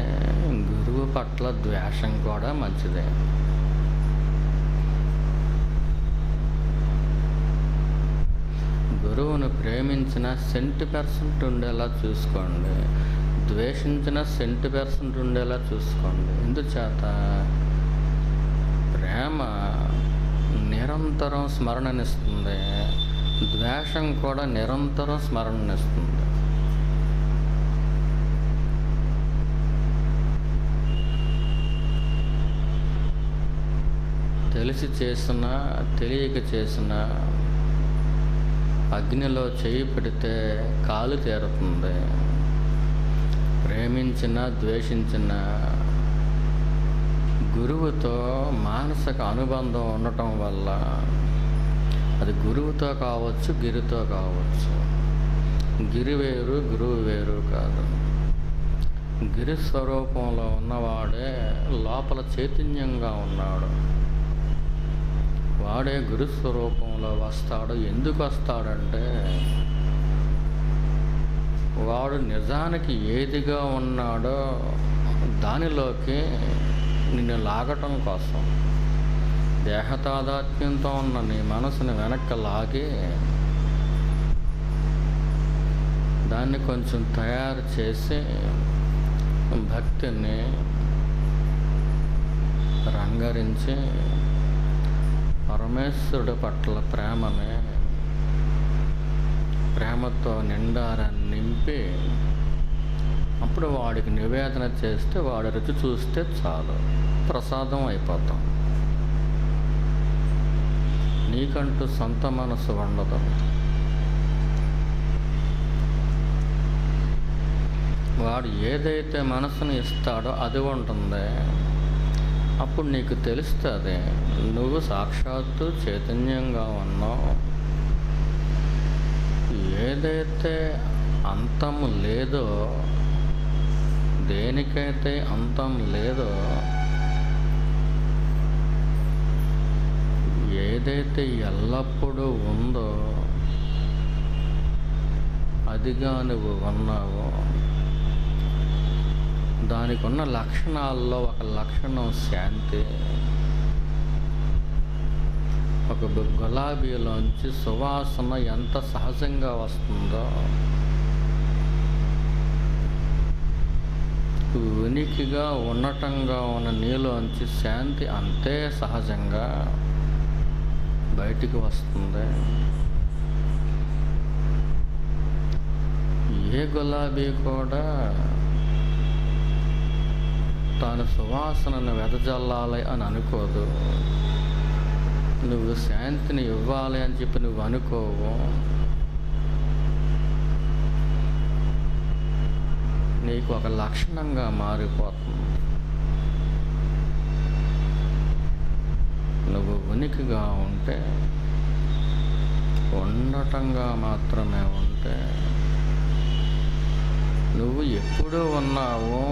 గురువు పట్ల ద్వేషం కూడా మంచిదే. గురువును ప్రేమించిన 100% ఉండేలా చూసుకోండి, ద్వేషించిన 100% ఉండేలా చూసుకోండి. ఎందుచేత ప్రేమ నిరంతరం స్మరణనిస్తుంది, ద్వేషం కూడా నిరంతరం స్మరణనిస్తుంది. తెలిసి చేసిన తెలియక చేసిన అగ్నిలో చేయి పెడితే కాలు తేరుతుంది. ప్రేమించిన ద్వేషించిన గురువుతో మానసిక అనుబంధం ఉండటం వల్ల, అది గురువుతో కావచ్చు, గిరితో కావచ్చు. గిరి వేరు, గురువు వేరు కాదు. గిరి స్వరూపంలో ఉన్నవాడే లోపల చైతన్యంగా ఉన్నాడు, వాడే గురుస్వరూపంలో వస్తాడు. ఎందుకు వస్తాడంటే వాడు నిజానికి ఏదిగా ఉన్నాడో దానిలోకి నిన్ను లాగటం కోసం, దేహతాదాత్మ్యంతో ఉన్న నీ మనసుని వెనక్కి లాగి దాన్ని కొంచెం తయారు చేసి భక్తిని రంగరించి పరమేశ్వరుడి పట్ల ప్రేమతో నిండారని నింపి అప్పుడు వాడికి నివేదన చేస్తే వాడి రుచి చూస్తే చాలు, ప్రసాదం అయిపోతాం. నీకంటూ సొంత మనసు ఉండదు. వాడు ఏదైతే మనసును ఇస్తాడో అది ఉంటుంది. అప్పుడు నీకు తెలుస్తుంది నువ్వు సాక్షాత్తు చైతన్యంగా ఉన్నావు. ఏదైతే అంతము లేదో, దేనికైతే అంతం లేదో, ఏదైతే ఎల్లప్పుడూ ఉందో అదిగా నువ్వు ఉన్నావో, దానికి ఉన్న లక్షణాల్లో ఒక లక్షణం శాంతి. ఒక గులాబీలోంచి సువాసన ఎంత సహజంగా వస్తుందో, ఉనికిగా ఉన్నటంగా ఉన్న నీలోంచి శాంతి అంతే సహజంగా బయటికి వస్తుంది. ఏ గులాబీ కూడా తాను సువాసనను వెదజల్లాలి అని అనుకోదు. నువ్వు శాంతిని ఇవ్వాలి అని చెప్పి నువ్వు అనుకోవు. నీకు ఒక లక్షణంగా మారిపోతుంది. నువ్వు ఉనికిగా ఉంటే, ఉండటంగా మాత్రమే ఉంటే, నువ్వు ఎప్పుడూ ఉన్నావు.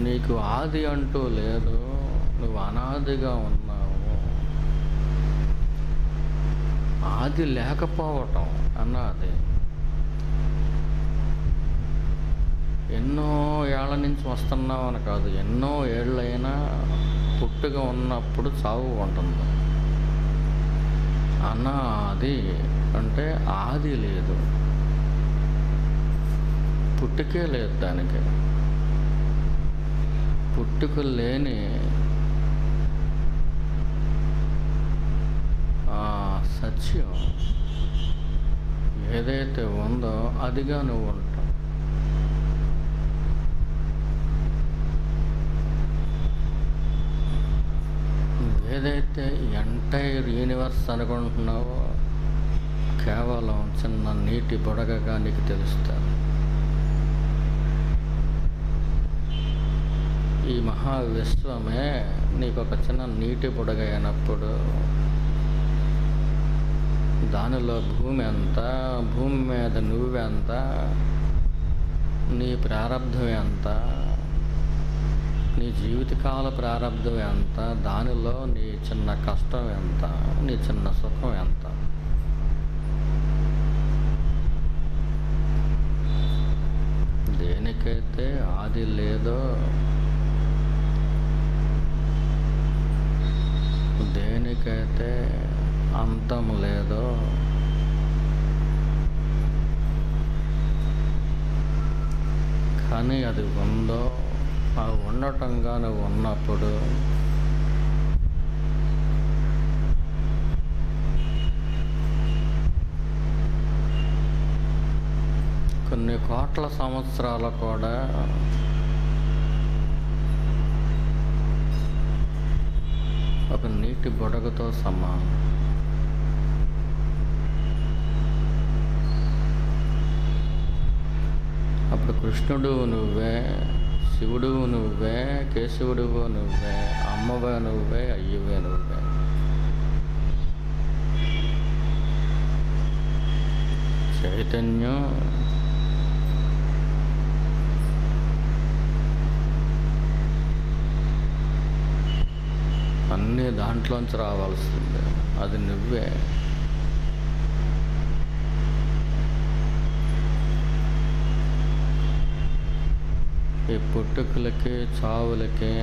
నీకు ఆది అంటూ లేదు, నువ్వు అనాదిగా ఉన్నావు. ఆది లేకపోవటం అన్నది. ఎన్నో ఏళ్ల నుంచి వస్తున్నావు అని కాదు, ఎన్నో ఏళ్ళైనా పుట్టుక ఉన్నప్పుడు చావు ఉంటుంది. అనాది అంటే ఆది లేదు, పుట్టుకే లేదు దానికి. పుట్టుక లేని ఆ సత్యం ఏదైతే ఉందో అదిగా నువ్వు ఉంటావు. ఏదైతే ఎంటైర్ యూనివర్స్ అనుకుంటున్నావో కేవలం చిన్న నీటి బుడగగా నీకు తెలుస్తుంది. ఈ మహావిశ్వమే నీకు ఒక చిన్న నీటి బుడగ అయినప్పుడు దానిలో భూమి ఎంత, భూమి మీద నువ్వెంత, నీ ప్రారంధం ఎంత, నీ జీవితకాల ప్రారంధం ఎంత, దానిలో నీ చిన్న కష్టం ఎంత, నీ చిన్న సుఖం ఎంత. దేనికైతే ఆది లేదో, దేనికైతే అంతం లేదో, కానీ అది ఉందో, ఆ ఉండటంగా నువ్వు ఉన్నప్పుడు కొన్ని కోట్ల సంవత్సరాలు కూడా ఒక నీటి బుడగతో సమానం. అప్పుడు కృష్ణుడు నువ్వే, శివుడు నువ్వే, కేశవుడు నువ్వే, అమ్మవే నువ్వే, అయ్యవే నువ్వే. చైతన్యం అన్నీ దాంట్లోంచి రావాల్సిందే, అది నువ్వే. ఈ పుట్టుకలకి, చావులకి,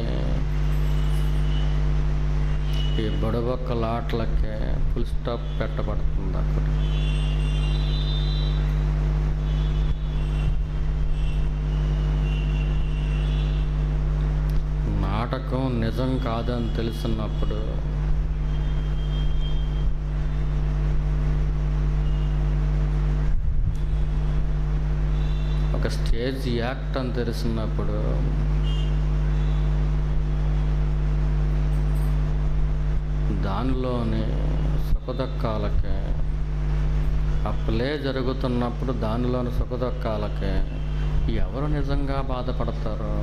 ఈ బుడబొక్కలాటలకి ఫుల్ స్టాప్ పెట్టబడుతుంది అక్కడ. నాటకం నిజం కాదని తెలిసినప్పుడు ఒక స్టేజ్ యాక్ట్ అని తెలిసినప్పుడు దానిలోని సుఖదుఖాలకి, ఆ ప్లే జరుగుతున్నప్పుడు దానిలోని సుఖదుఖాలకి ఎవరు నిజంగా బాధపడతారు?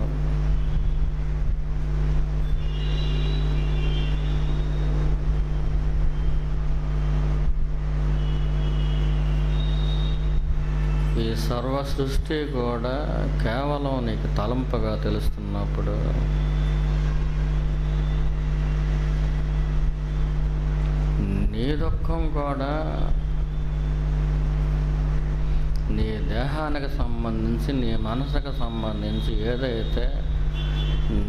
ఈ సర్వ సృష్టి కూడా కేవలం నీకు తలంపుగా తెలుస్తున్నప్పుడు నీ దుఃఖం కూడా నీ దేహానికి సంబంధించి, నీ మనసుకు సంబంధించి ఏదైతే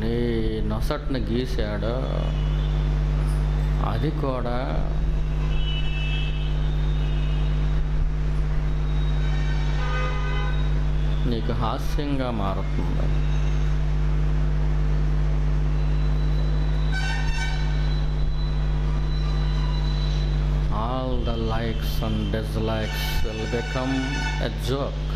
నీ నొసట్ని గీశాడో అది కూడా నీకు హాస్యంగా మారుతుంది. All the likes and dislikes will become a joke.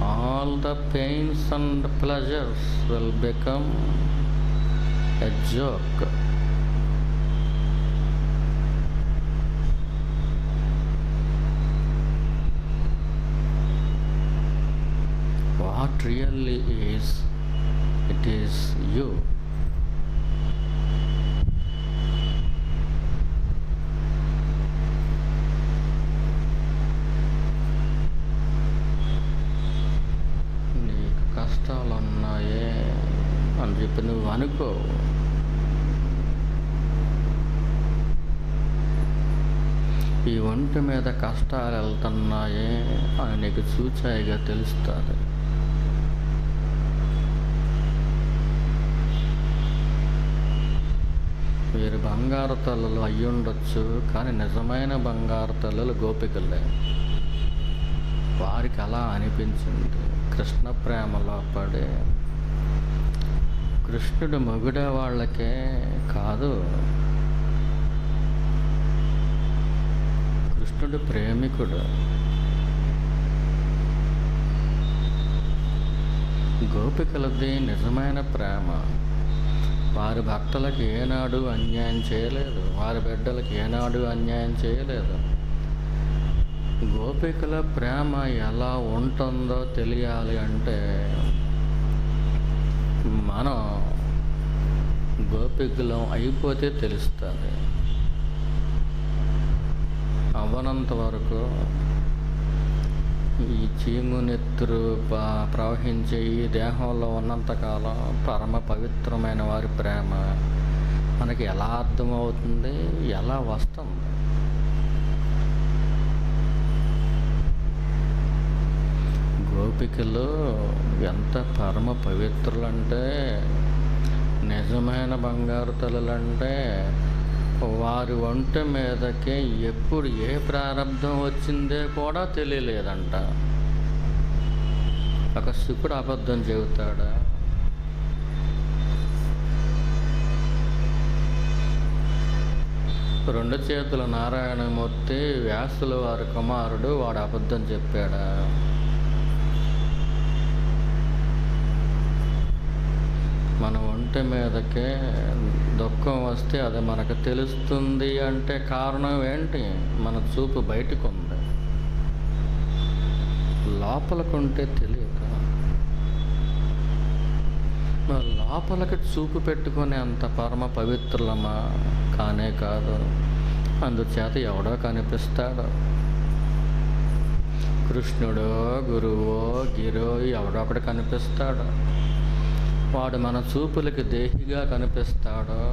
All the pains and pleasures will become a joke. What really is, it is you. నీకు కష్టాలు ఉన్నాయే అని చెప్పి నువ్వు అనుకో. ఈ ఒంటి మీద కష్టాలు వెళ్తున్నాయి అని నీకు చూచాయిగా తెలుస్తుంది. వీరు బంగారు తల్లులు అయ్యుండొచ్చు, కానీ నిజమైన బంగారు తల్లులు గోపికలే. వారికి అలా అనిపించింది. కృష్ణ ప్రేమలో పడి, కృష్ణుడు మొగుడే వాళ్ళకే కాదు, కృష్ణుడు ప్రేమికుడు. గోపికలది నిజమైన ప్రేమ. వారి భక్తులకు ఏనాడు అన్యాయం చేయలేదు, వారి బిడ్డలకు ఏనాడు అన్యాయం చేయలేదు. గోపికల ప్రేమ ఎలా ఉంటుందో తెలియాలి అంటే మనం గోపికలం అయిపోతే తెలుస్తుంది. అవ్వనంత వరకు ఈ చీము నెత్తురు ప్రవహించే ఈ దేహంలో ఉన్నంతకాలం పరమ పవిత్రమైన వారి ప్రేమ మనకి ఎలా అర్థమవుతుంది, ఎలా వస్తుంది? గోపికలు ఎంత పరమ పవిత్రులంటే, నిజమైన బంగారు తల్లులంటే, వారి ఒంటి మీదకి ఎప్పుడు ఏ ప్రారంధం వచ్చిందే కూడా తెలియలేదంట. ఒక శుకుడు అబద్ధం చెబుతాడా? రెండు చేతుల నారాయణమూర్తి వ్యాసుల వారి కుమారుడు, వాడు అబద్ధం చెప్పాడా? మన ఒంటి మీదకే దుఃఖం వస్తే అది మనకు తెలుస్తుంది అంటే కారణం ఏంటి? మన చూపు బయటకు ఉంది, లోపలకుంటే తెలియదు. మరి లోపలికి చూపు పెట్టుకునే అంత పరమ పవిత్రులమా? కానే కాదు. అందుచేత ఎవడో కనిపిస్తాడు, కృష్ణుడో గురువో గిరో ఎవడో ఒకటి కనిపిస్తాడు. వాడు మన చూపులకి దేహిగా కనిపిస్తాడో,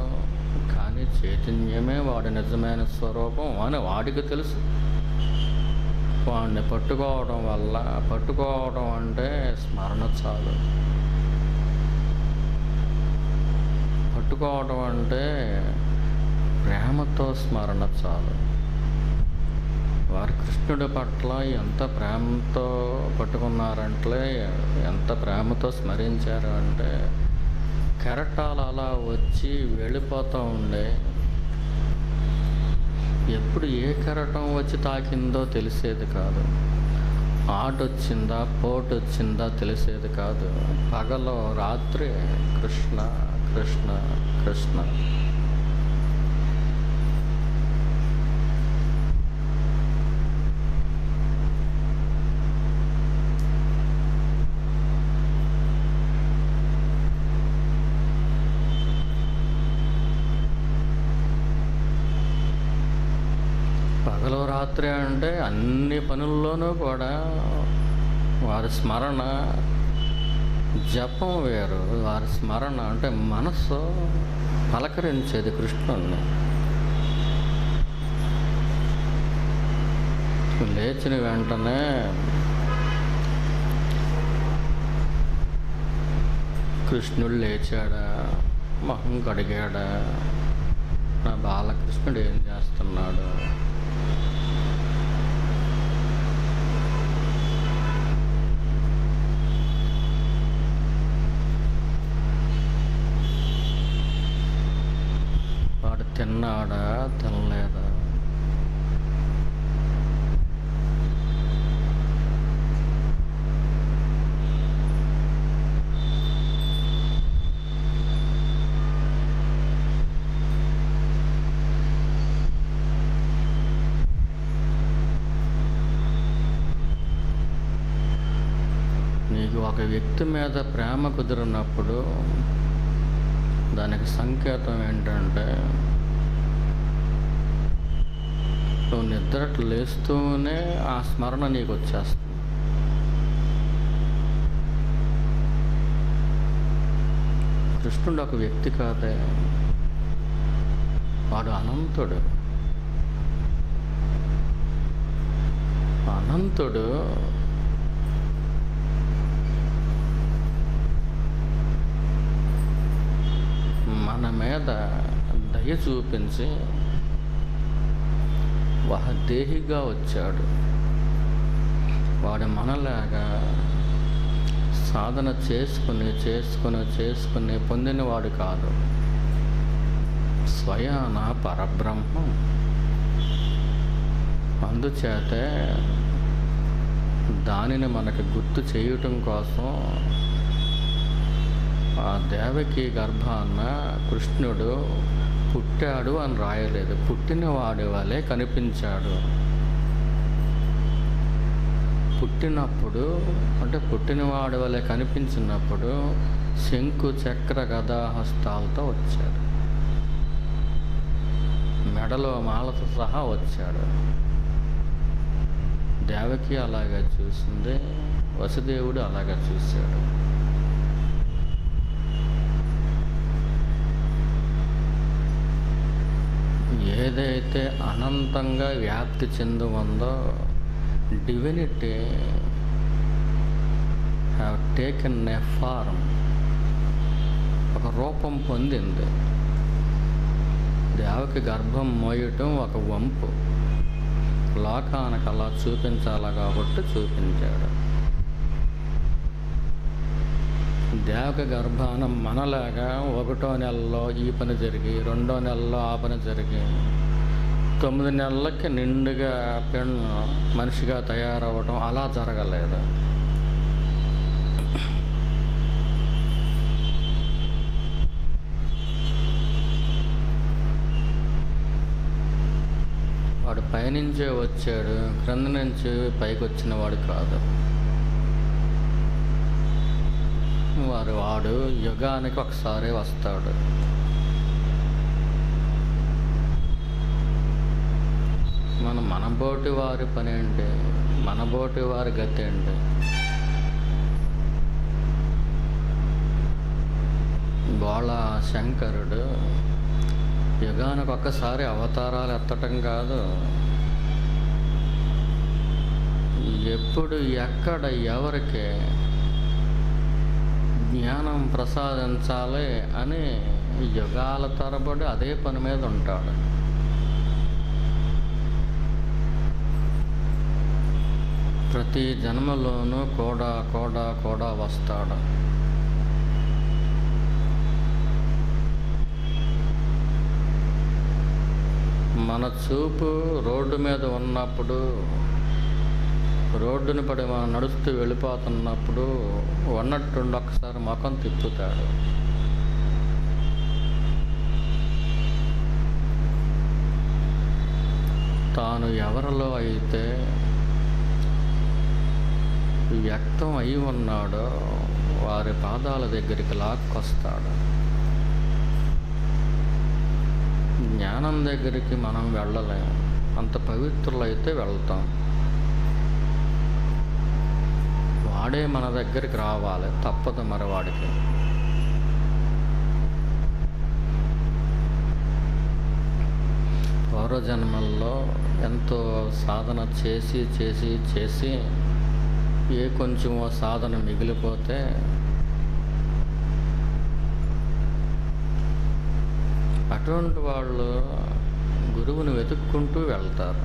కానీ చైతన్యమే వాడి నిజమైన స్వరూపం అని వాడికి తెలుసు. వాడిని పట్టుకోవడం అంటే స్మరణ చాలు. పట్టుకోవడం అంటే ప్రేమతో స్మరణ చాలు. వారు కృష్ణుడి పట్ల ఎంత ప్రేమతో పట్టుకున్నారంటే, ఎంత ప్రేమతో స్మరించారు అంటే, కెరటాలు అలా వచ్చి వెళ్ళిపోతూ ఉండే. ఎప్పుడు ఏ కెరటం వచ్చి తాకిందో తెలిసేది కాదు, ఆటొచ్చిందా పోటొచ్చిందా తెలిసేది కాదు. పగలో రాత్రి కృష్ణ కృష్ణ కృష్ణ. పగలు రాత్రి అంటే అన్ని పనుల్లోనూ కూడా వారి స్మరణ, జపం వేరు. వారి స్మరణ అంటే మనస్సు పలకరించేది కృష్ణుణ్ణి. లేచిన వెంటనే కృష్ణుడు లేచాడా, మొహం కడిగాడా, నా బాలకృష్ణుడు ఏం చేస్తున్నాడు, వాడు తిన్నాడా తినలేదా, నీకు ఒక వ్యక్తి మీద ప్రేమ కుదిరినప్పుడు దానికి సంకేతం ఏంటంటే, నువ్వు నిద్రట లేస్తూనే ఆ స్మరణ నీకు వచ్చేస్తుంది. కృష్ణుడు ఒక వ్యక్తి కాదే, వాడు అనంతుడు. అనంతుడు మన మీద దయ చూపించి దేహిగా వచ్చాడు. వాడు మనలాగా సాధన చేసుకుని పొందినవాడు కాదు. స్వయాన పరబ్రహ్మం. అందుచేతే దానిని మనకు గుర్తు చేయటం కోసం ఆ దేవకి గర్భాన కృష్ణుడు పుట్టాడు అని రాయలేదు. పుట్టినవాడి వలె కనిపించాడు. పుట్టినప్పుడు అంటే పుట్టినవాడి వలె కనిపించినప్పుడు శంకు చక్ర గదా హస్తాలతో వచ్చాడు. మెడలో మాలతో సహా వచ్చాడు. దేవకి అలాగే చూసింది, వసుదేవుడు అలాగే చూశాడు. ఏదైతే అనంతంగా వ్యాప్తి చెంది ఉందో divinity have taken a form, ఒక రూపం పొందింది. దేవకి గర్భం మోయటం ఒక వంపు. లోకానికి అలా చూపించాలి కాబట్టి చూపించాడు. దేవకి గర్భాన మనలాగా 1వ నెలలో ఈ పని జరిగి 2వ నెలలో ఆ పని జరిగి 9 నెలలకి నిండుగా మనిషిగా తయారవ్వడం అలా జరగలేదు. వాడు పైనుంచే వచ్చాడు, క్రింద నుంచి పైకి వచ్చిన వాడు కాదు. వాడు యుగానికి ఒకసారి వస్తాడు. మనబోటి వారి పని ఏంటి? మనబోటి వారి గతి ఏంటి? బోళ శంకరుడు యుగానికి ఒక్కసారి అవతారాలు ఎత్తటం కాదు, ఎప్పుడు ఎక్కడ ఎవరికి జ్ఞానం ప్రసాదించాలి అని యుగాల తరబడి అదే పని మీద ఉంటాడు. ప్రతి జన్మలోనూ కూడా వస్తాడు. మన చూపు రోడ్డు మీద ఉన్నప్పుడు, రోడ్డుని పడి మనం నడుస్తూ వెళ్ళిపోతున్నప్పుడు ఉన్నట్టుండి ఒకసారి ముఖం తిప్పుతాడు. తాను ఎవరిలో అయితే వ్యక్తం అయి ఉన్నాడో వారి పాదాల దగ్గరికి లాక్కొస్తాడు. జ్ఞానం దగ్గరికి మనం వెళ్ళలేం, అంత పవిత్రులైతే వెళ్తాం. వాడే మన దగ్గరికి రావాలి, తప్పదు మరి వాడికి. పూర్వజన్మల్లో ఎంతో సాధన చేసి ఏ కొంచెం సాధన మిగిలిపోతే అటువంటి వాళ్ళు గురువుని వెతుక్కుంటూ వెళ్తారు.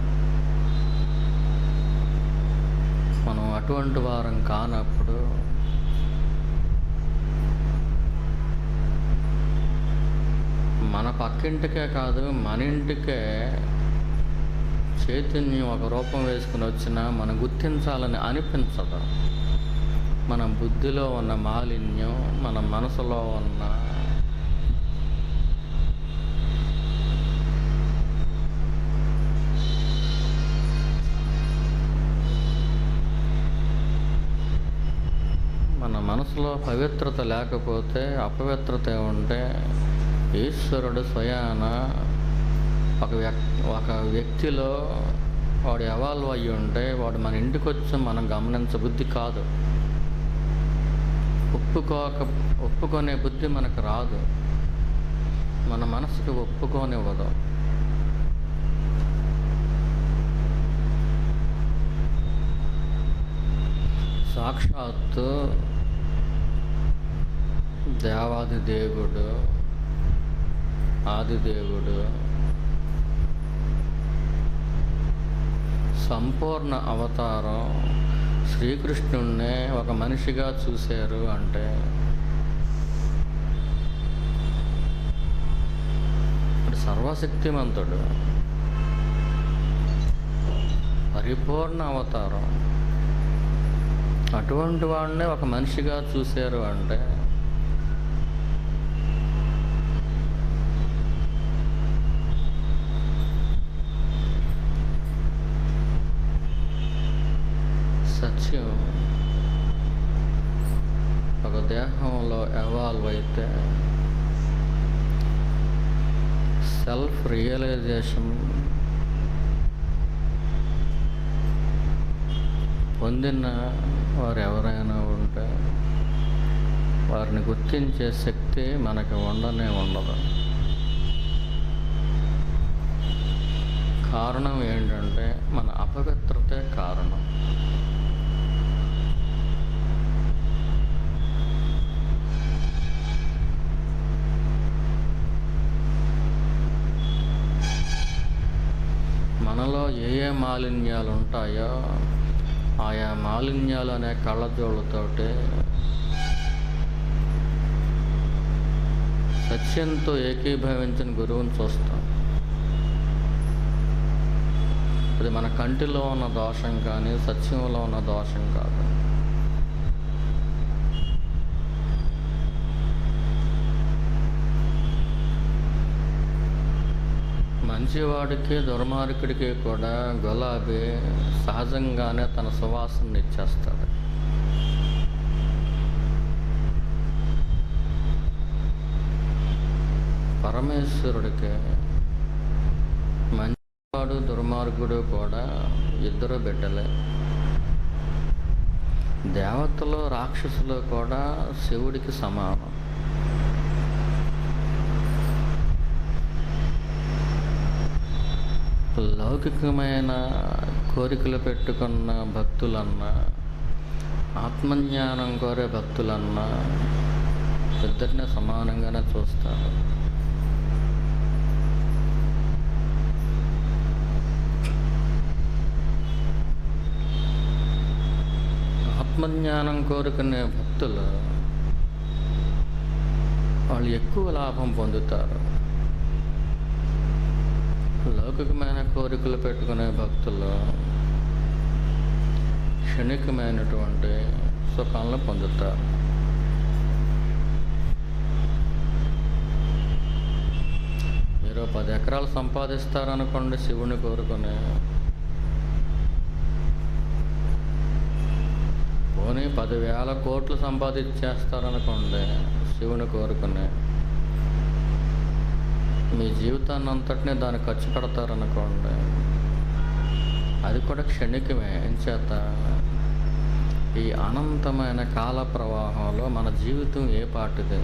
మనం అటువంటి వారం కానప్పుడు మన పక్కింటికే కాదు, మన ఇంటికే చైతన్యం ఒక రూపం వేసుకుని వచ్చినా మనం గుర్తించాలని అనిపించదు. మన బుద్ధిలో ఉన్న మాలిన్యం, మన మనసులో ఉన్న మనసులో పవిత్రత లేకపోతే, అపవిత్రత ఉంటే ఈశ్వరుడు స్వయాన ఒక వ్యక్తిలో వాడు ఎవాల్వ్ అయ్యి ఉంటే వాడు మన ఇంటికి వచ్చి మనం గమనించబుద్ధి కాదు. ఒప్పుకునే బుద్ధి మనకు రాదు, మన మనసుకి ఒప్పుకోనివ్వదు. సాక్షాత్తు దేవాది దేవుడు, ఆదిదేవుడు సంపూర్ణ అవతారం శ్రీకృష్ణుణ్ణే ఒక మనిషిగా చూశారు అంటే సర్వశక్తిమంతుడు, పరిపూర్ణ అవతారం, అటువంటి వాడినే ఒక మనిషిగా చూశారు అంటే సత్యం ఒక దేహంలో ఎవాల్వ్ అయితే సెల్ఫ్ రియలైజేషన్ పొందిన వారు ఎవరైనా ఉంటే వారిని గుర్తించే శక్తి మనకి ఉండనే ఉండదు. కారణం ఏంటంటే మన అపవిత్రతే కారణం. మనలో ఏ మాలిన్యాలు ఉంటాయో ఆయా మాలిన్యాలు అనే కళ్ళజోళ్ళతోటి సత్యంతో ఏకీభవించిన గురువుని చూస్తాం. అది మన కంటిలో ఉన్న దోషం కానీ సత్యంలో ఉన్న దోషం కాదు. మంచివాడికి దుర్మార్గుడికి కూడా గులాబీ సహజంగానే తన సువాసన ఇచ్చేస్తాడు. పరమేశ్వరుడికి మంచివాడు దుర్మార్గుడు కూడా ఇద్దరు బిడ్డలే. దేవతలు రాక్షసులు కూడా శివుడికి సమానం. లౌకికమైన కోరికలు పెట్టుకున్న భక్తులన్నా ఆత్మజ్ఞానం కోరే భక్తులన్నా ఇద్దరిని సమానంగానే చూస్తారు. ఆత్మజ్ఞానం కోరుకునే భక్తులు వాళ్ళు ఎక్కువ లాభం పొందుతారు. లౌకికమైన కోరికలు పెట్టుకునే భక్తులు క్షణికమైనటువంటి సుఖాలను పొందుతారు. మీరు 10 ఎకరాలు సంపాదిస్తారనుకోండి శివుని కోరుకుని, పోనీ 10,000 కోట్లు సంపాదించేస్తారనుకోండి శివుని కోరుకుని, మీ జీవితాన్ని అంతటినీ దాన్ని ఖర్చు పెడతారనుకోండి, అది కూడా క్షణికమే. ఎంచేత ఈ అనంతమైన కాల ప్రవాహంలో మన జీవితం ఏ పాటిది?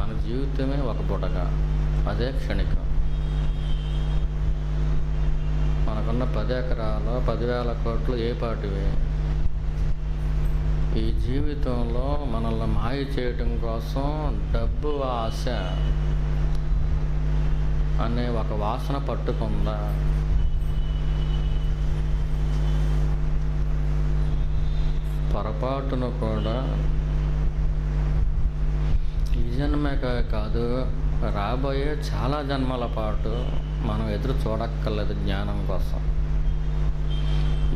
మన జీవితమే ఒక బుడగ, అదే క్షణికం. మనకున్న 10 ఎకరాలు 10,000 కోట్లు ఏ పాటివి? ఈ జీవితంలో మనల్ని మాయ చేయటం కోసం డబ్బు ఆశ అనే ఒక వాసన పట్టుకుందా? పొరపాటును కూడా ఈ జన్మే కాదు, రాబోయే చాలా జన్మల పాటు మనం ఎదురు చూడక్కర్లేదు జ్ఞానం కోసం.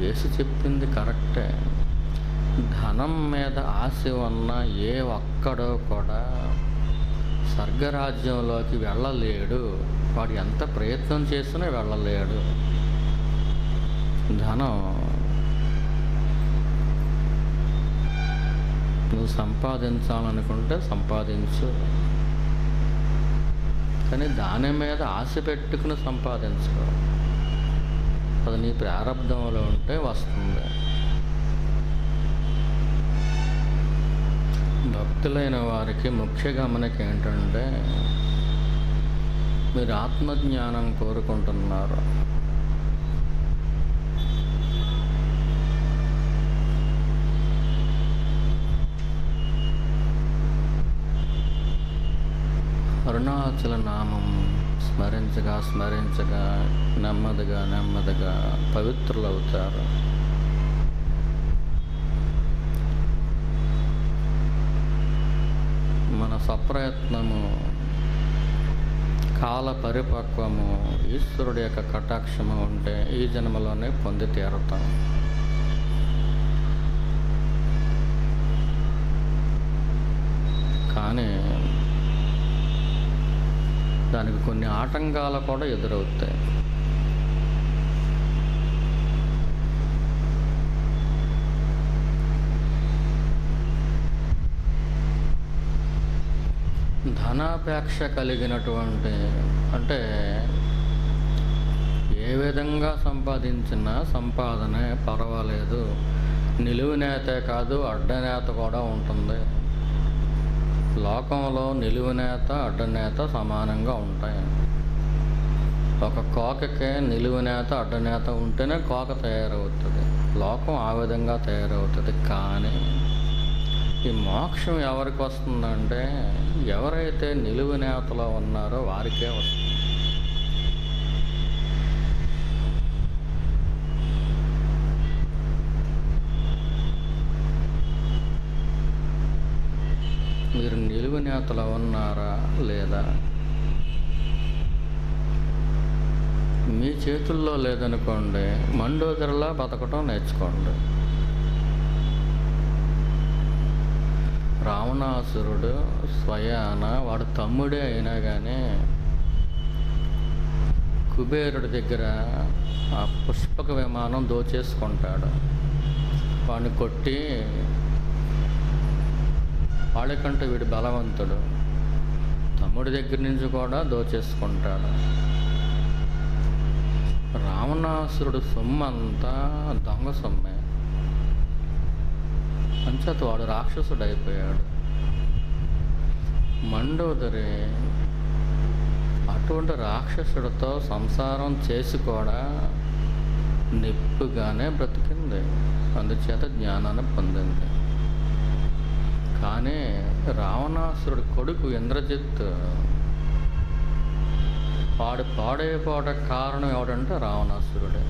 యేసు చెప్పింది కరెక్టే. ధనం మీద ఆశ ఉన్న ఏ ఒక్కడో కూడా స్వర్గరాజ్యంలోకి వెళ్ళలేడు. వాడు ఎంత ప్రయత్నం చేసినా వెళ్ళలేడు. ధనం నువ్వు సంపాదించాలనుకుంటే సంపాదించు, కానీ దాని మీద ఆశ పెట్టుకుని సంపాదించుకో. అది నీ ప్రారంధంలో ఉంటే వస్తుంది. భక్తులైన వారికి ముఖ్య గమనిక ఏంటంటే, మీరు ఆత్మజ్ఞానం కోరుకుంటున్నారు. అరుణాచల నామం స్మరించగా స్మరించగా నెమ్మదిగా నెమ్మదిగా పవిత్రులవుతారు. మన సప్రయత్నము, కాల పరిపక్వము, ఈశ్వరుడి యొక్క కటాక్షము ఉంటే ఈ జన్మలోనే పొంది తీరుతాం. కానీ దానికి కొన్ని ఆటంకాలు కూడా ఎదురవుతాయి. ధనాపేక్ష కలిగినటువంటి, అంటే ఏ విధంగా సంపాదించినా సంపాదనే పర్వాలేదు, నిలువునేతే కాదు అడ్డనేత కూడా ఉంటుంది. లోకంలో నిలువునేత అడ్డనేత సమానంగా ఉంటాయి. ఒక కోకకే నిలువునేత అడ్డనేత ఉంటేనే కోక తయారవుతుంది. లోకం ఆ విధంగా తయారవుతుంది. కానీ ఈ మోక్షం ఎవరికి వస్తుందంటే ఎవరైతే నిలువునేతలో ఉన్నారో వారికే వస్తుంది. మీరు నిలువునేతలో ఉన్నారా లేదా? మీ చేతుల్లో లేదనుకోండి, మండోదరిలా బతకటం నేర్చుకోండి. రావణాసురుడు స్వయాన వాడు తమ్ముడే అయినా కానీ కుబేరుడి దగ్గర ఆ పుష్పక విమానం దోచేసుకుంటాడు. వాడిని కొట్టి, వాళ్ళకంటే వీడు బలవంతుడు, తమ్ముడి దగ్గర నుంచి కూడా దోచేసుకుంటాడు. రావణాసురుడు సొమ్మంతా దొంగ సొమ్మే. అంచేత వాడు రాక్షసుడు అయిపోయాడు. మండోదరి అటువంటి రాక్షసుడితో సంసారం చేసి కూడా నిప్పుగానే బ్రతికింది. అందుచేత జ్ఞానాన్ని పొందింది. కానీ రావణాసురుడి కొడుకు ఇంద్రజిత్ వాడు పాడైపోవడానికి కారణం ఎవడంటే రావణాసురుడే.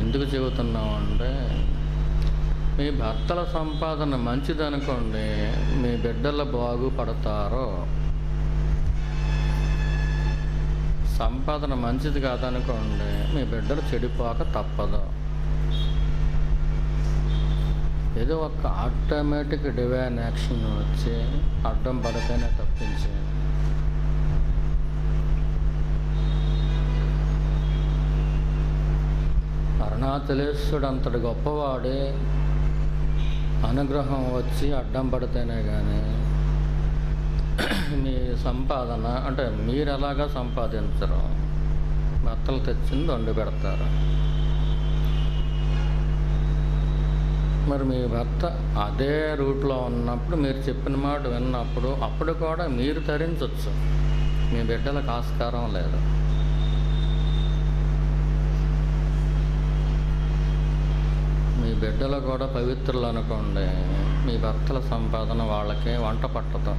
ఎందుకు చెబుతున్నామంటే, మీ భర్తల సంపాదన మంచిదనుకోండి, మీ బిడ్డలు బాగుపడతారో. సంపాదన మంచిది కాదనుకోండి, మీ బిడ్డలు చెడిపోక తప్పదు. ఏదో ఒక ఆటోమేటిక్ డివైన్ యాక్షన్ వచ్చి అడ్డం పడితేనే తప్పించి అరుణాచలేశ్వరుడు అంతటి గొప్పవాడే అనుగ్రహం వచ్చి అడ్డం పడితేనే కానీ మీ సంపాదన, అంటే మీరు ఎలాగా సంపాదించరు, భర్తలు తెచ్చింది వండి పెడతారు. మరి మీ భర్త అదే రూట్లో ఉన్నప్పుడు, మీరు చెప్పిన మాట విన్నప్పుడు, అప్పుడు కూడా మీరు తరించవచ్చు. మీ బిడ్డలకు ఆస్కారం లేదు. మీ బిడ్డలు కూడా పవిత్రులు అనుకోండి, మీ భర్తల సంపాదన వాళ్ళకే వంట పట్టదు.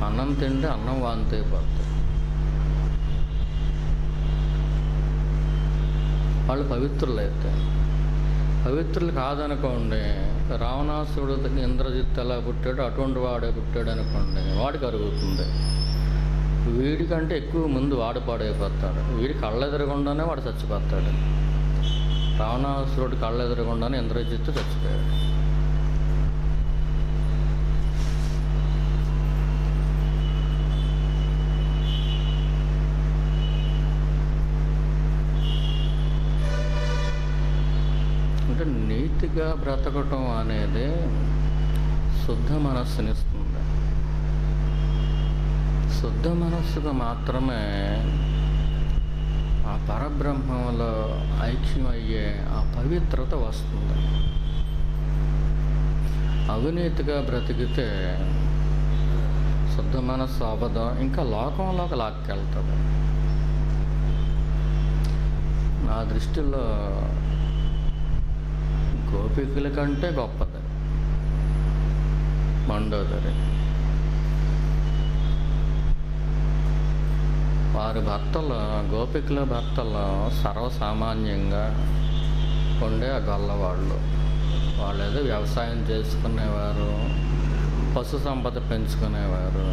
అన్నం తింటే అన్నం వాంతి అయిపోతుంది. వాళ్ళు పవిత్రులైతే. పవిత్రులు కాదనుకోండి, రావణాసురుడు ఇంద్రజిత్ ఎలా పుట్టాడు అటువంటి వాడే పుట్టాడు అనుకోండి, వాడికి అరుగుతుంది. వీడికంటే ఎక్కువ ముందు వాడు పాడైపోతాడు. వీడి కళ్ళెదరకుండానే వాడు చచ్చిపోతాడు. రావణాసురుడు కళ్ళెదరకుండానే ఇంద్రజిత్తు చచ్చిపోయాడు. అంటే నీతిగా బ్రతకటం అనేది శుద్ధ మనస్సునిస్తుంది. శుద్ధ మనస్సుకు మాత్రమే ఆ పరబ్రహ్మంలో ఐక్యమయ్యే ఆ పవిత్రత వస్తుంది. అవినీతిగా బ్రతికితే శుద్ధ మనస్సు అబద్ధం, ఇంకా లోకంలోకి లాక్కెళ్తుంది. నా దృష్టిలో గోపికల కంటే గొప్పది మండోదరి. వారి భర్తలు, గోపికల భర్తలు సర్వసామాన్యంగా ఉండే ఆ గొల్లవాళ్ళు. వాళ్ళు ఏదో వ్యవసాయం చేసుకునేవారు, పశు సంపద పెంచుకునేవారు.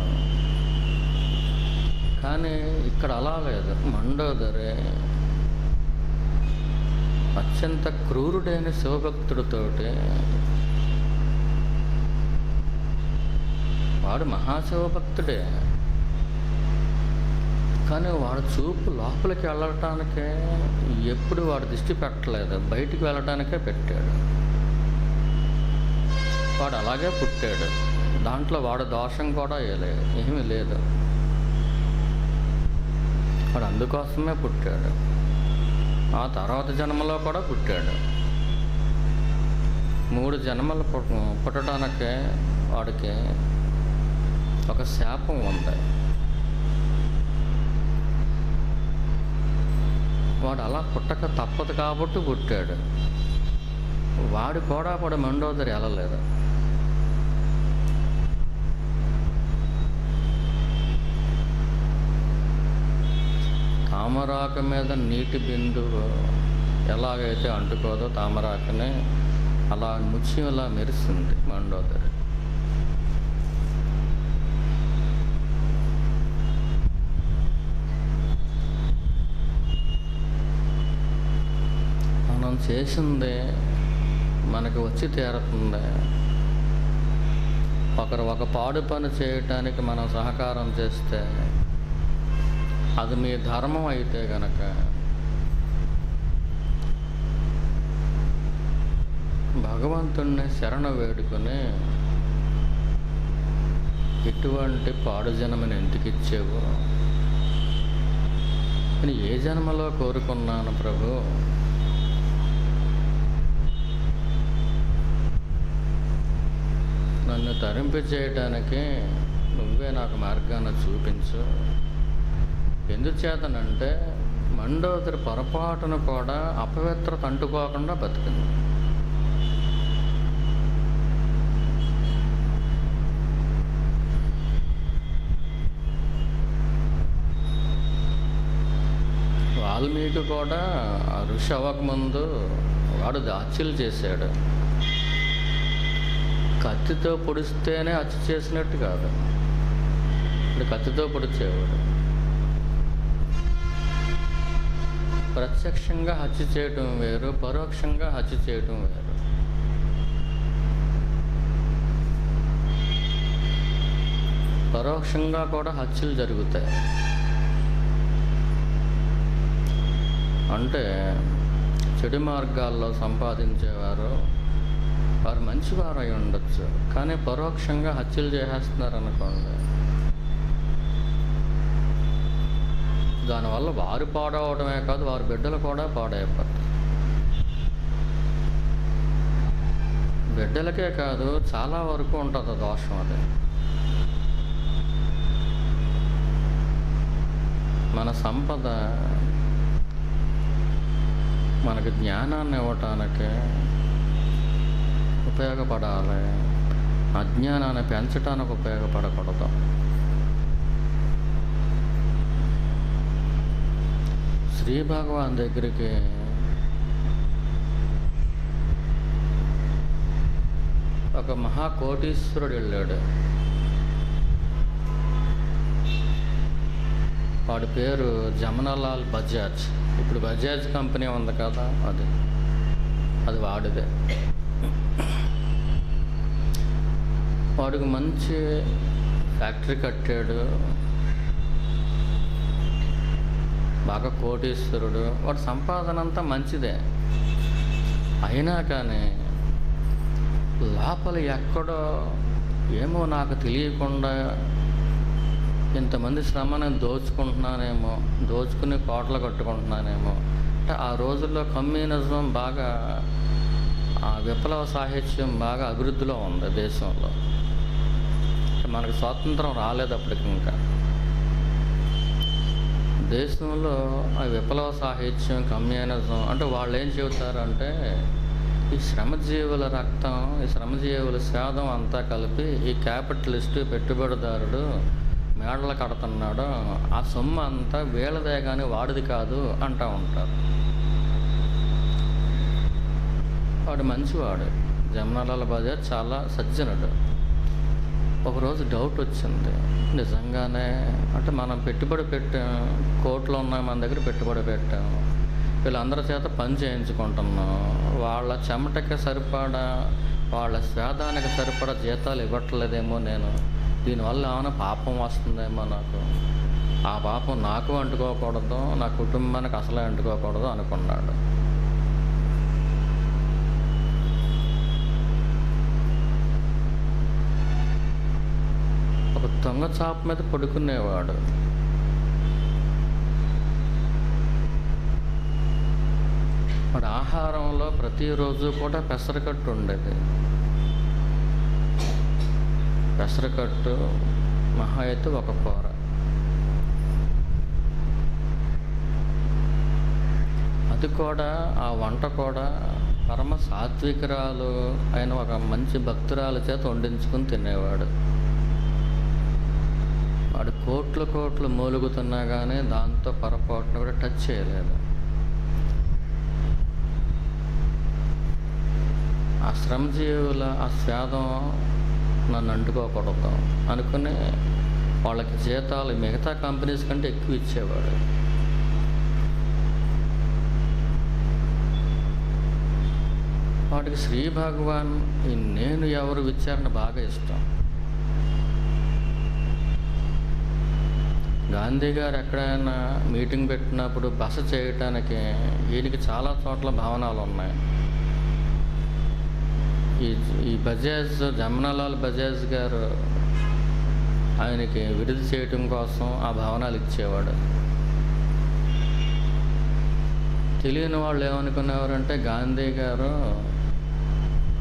కానీ ఇక్కడ అలా లేదు. మండోదరి అత్యంత క్రూరుడైన శివభక్తుడితోటి, వాడు మహాశివభక్తుడే, కానీ వాడు చూపు లోపలికి వెళ్ళటానికే ఎప్పుడు వాడు దృష్టి పెట్టలేదు, బయటికి వెళ్ళటానికే పెట్టాడు. వాడు అలాగే పుట్టాడు, దాంట్లో వాడు దోషం కూడా ఏమీ లేదు. వాడు అందుకోసమే పుట్టాడు, ఆ తర్వాత జన్మలో కూడా పుట్టాడు. 3 జన్మలు పుట్టడానికే వాడికి ఒక శాపం ఉంది. వాడు అలా పుట్టక తప్పదు కాబట్టి పుట్టాడు. వాడు కూడా మండోదరి వెళ్ళలేదు. తామరాకు మీద నీటి బిందువు ఎలాగైతే అంటుకోదో తామరాకుని, అలా ముత్యంలా మెరిసింది మండోదరి. మనం చేసింది మనకు వచ్చి తీరుతుంది. ఒక పాడు పని చేయటానికి మనం సహకారం చేస్తే అది మీ ధర్మం అయితే గనక భగవంతుణ్ణి శరణు వేడుకొని, ఇటువంటి పాడు జన్మని ఎందుకు ఇచ్చేవు, నేను ఏ జన్మలో కోరుకున్నాను ప్రభు, నన్ను తరింపి చేయటానికి నువ్వే నాకు మార్గాన్ని చూపించు. ఎందుచేతనంటే మండోదరి పొరపాటును కూడా అపవిత్రత అంటుకోకుండా బతికింది. వాల్మీకి కూడా ఆ ఋషి అవ్వకముందు వాడు హత్యలు చేశాడు. కత్తితో పొడిస్తేనే హత్య చేసినట్టు కాదు, కత్తితో పొడిచేవాడు. ప్రత్యక్షంగా హత్య చేయటం వేరు, పరోక్షంగా హత్య చేయటం వేరు. పరోక్షంగా కూడా హత్యలు జరుగుతాయి. అంటే చెడు మార్గాల్లో సంపాదించేవారు వారు మంచివారు అయి ఉండొచ్చు, కానీ పరోక్షంగా హత్యలు చేసేస్తున్నారు అనుకోండి, దానివల్ల వారు పాడవడమే కాదు, వారి బిడ్డలు కూడా పాడైపోతారు. బిడ్డలకే కాదు, చాలా వరకు ఉంటుంది దోషం. అది మన సంపద మనకి జ్ఞానాన్ని ఇవ్వటానికి ఉపయోగపడాలి, అజ్ఞానాన్ని పెంచడానికి ఉపయోగపడకూడదు. శ్రీ భగవాన్ దగ్గరికి ఒక మహాకోటీశ్వరుడు వెళ్ళాడు. వాడి పేరు జమనాలాల్ బజాజ్. ఇప్పుడు బజాజ్ కంపెనీ ఉంది కదా, అది వాడిదే. వాడికి మంచి ఫ్యాక్టరీ కట్టాడు, బాగా కోటీశ్వరుడు. వాడి సంపాదన అంతా మంచిదే. అయినా కానీ లోపల ఎక్కడో ఏమో నాకు తెలియకుండా ఇంతమంది శ్రమను దోచుకుంటున్నానేమో, దోచుకుని కోటలు కట్టుకుంటున్నానేమో. అంటే ఆ రోజుల్లో కమ్యూనిజం బాగా, ఆ విప్లవ సాహిత్యం బాగా అభివృద్ధిలో ఉంది దేశంలో. మనకు స్వాతంత్రం రాలేదు అప్పటికి. ఇంకా దేశంలో ఆ విప్లవ సాహిత్యం, కమ్యూనిజం అంటే వాళ్ళు ఏం చెబుతారంటే ఈ శ్రమజీవుల రక్తం, ఈ శ్రమజీవుల స్వేదం అంతా కలిపి ఈ క్యాపిటలిస్టు పెట్టుబడిదారుడు మేడలు కడుతున్నాడు, ఆ సొమ్ము అంతా వీళ్ళదే కానీ వాడిది కాదు అంటూ ఉంటారు. వాడు మంచివాడు, జమనాలాల్ బజాజ్ చాలా సజ్జనుడు. ఒకరోజు డౌట్ వచ్చింది, నిజంగానే అంటే మనం పెట్టుబడి పెట్టాం, కోట్లు ఉన్నాయి మన దగ్గర, పెట్టుబడి పెట్టాం, వీళ్ళందరి చేత పని చేయించుకుంటున్నాం, వాళ్ళ చెమటకి సరిపడా, వాళ్ళ స్వేదానికి సరిపడా జీతాలు ఇవ్వట్లేదేమో నేను, దీనివల్ల ఏమైనా పాపం వస్తుందేమో నాకు, ఆ పాపం నాకు అంటుకోకూడదు, నా కుటుంబానికి అసలే అంటుకోకూడదు అనుకున్నాడు. ఒక దొంగ చాప మీద పడుకునేవాడు. వాడు ఆహారంలో ప్రతిరోజు కూడా పెసరకట్టు ఉండేది. పెసరకట్టు మహా అయితే ఒక కూర. అది కూడా, ఆ వంట కూడా పరమ సాత్వికురాలు అయిన ఒక మంచి భక్తురాల చేత వండించుకుని తినేవాడు. వాడు కోట్లు కోట్లు మూలుగుతున్నా కానీ దాంతో పొరపాటున కూడా టచ్ చేయలేదు. ఆ శ్రమజీవుల ఆ స్వేదం నన్ను అంటుకోకూడదు అనుకుని వాళ్ళకి జీతాలు మిగతా కంపెనీస్ కంటే ఎక్కువ ఇచ్చేవాడు. వాడికి శ్రీ భగవాన్ ఈ నేను ఎవరు విచారణ బాగా ఇష్టం. గాంధీ గారు ఎక్కడైనా మీటింగ్ పెట్టినప్పుడు బస చేయటానికి ఈయనకి చాలా చోట్ల భవనాలు ఉన్నాయి. ఈ బజాజ్, జమనాలాల్ బజాజ్ గారు ఆయనకి విడుదల చేయటం కోసం ఆ భవనాలు ఇచ్చేవాడు. తెలియని వాళ్ళు ఏమనుకునేవారంటే గాంధీ గారు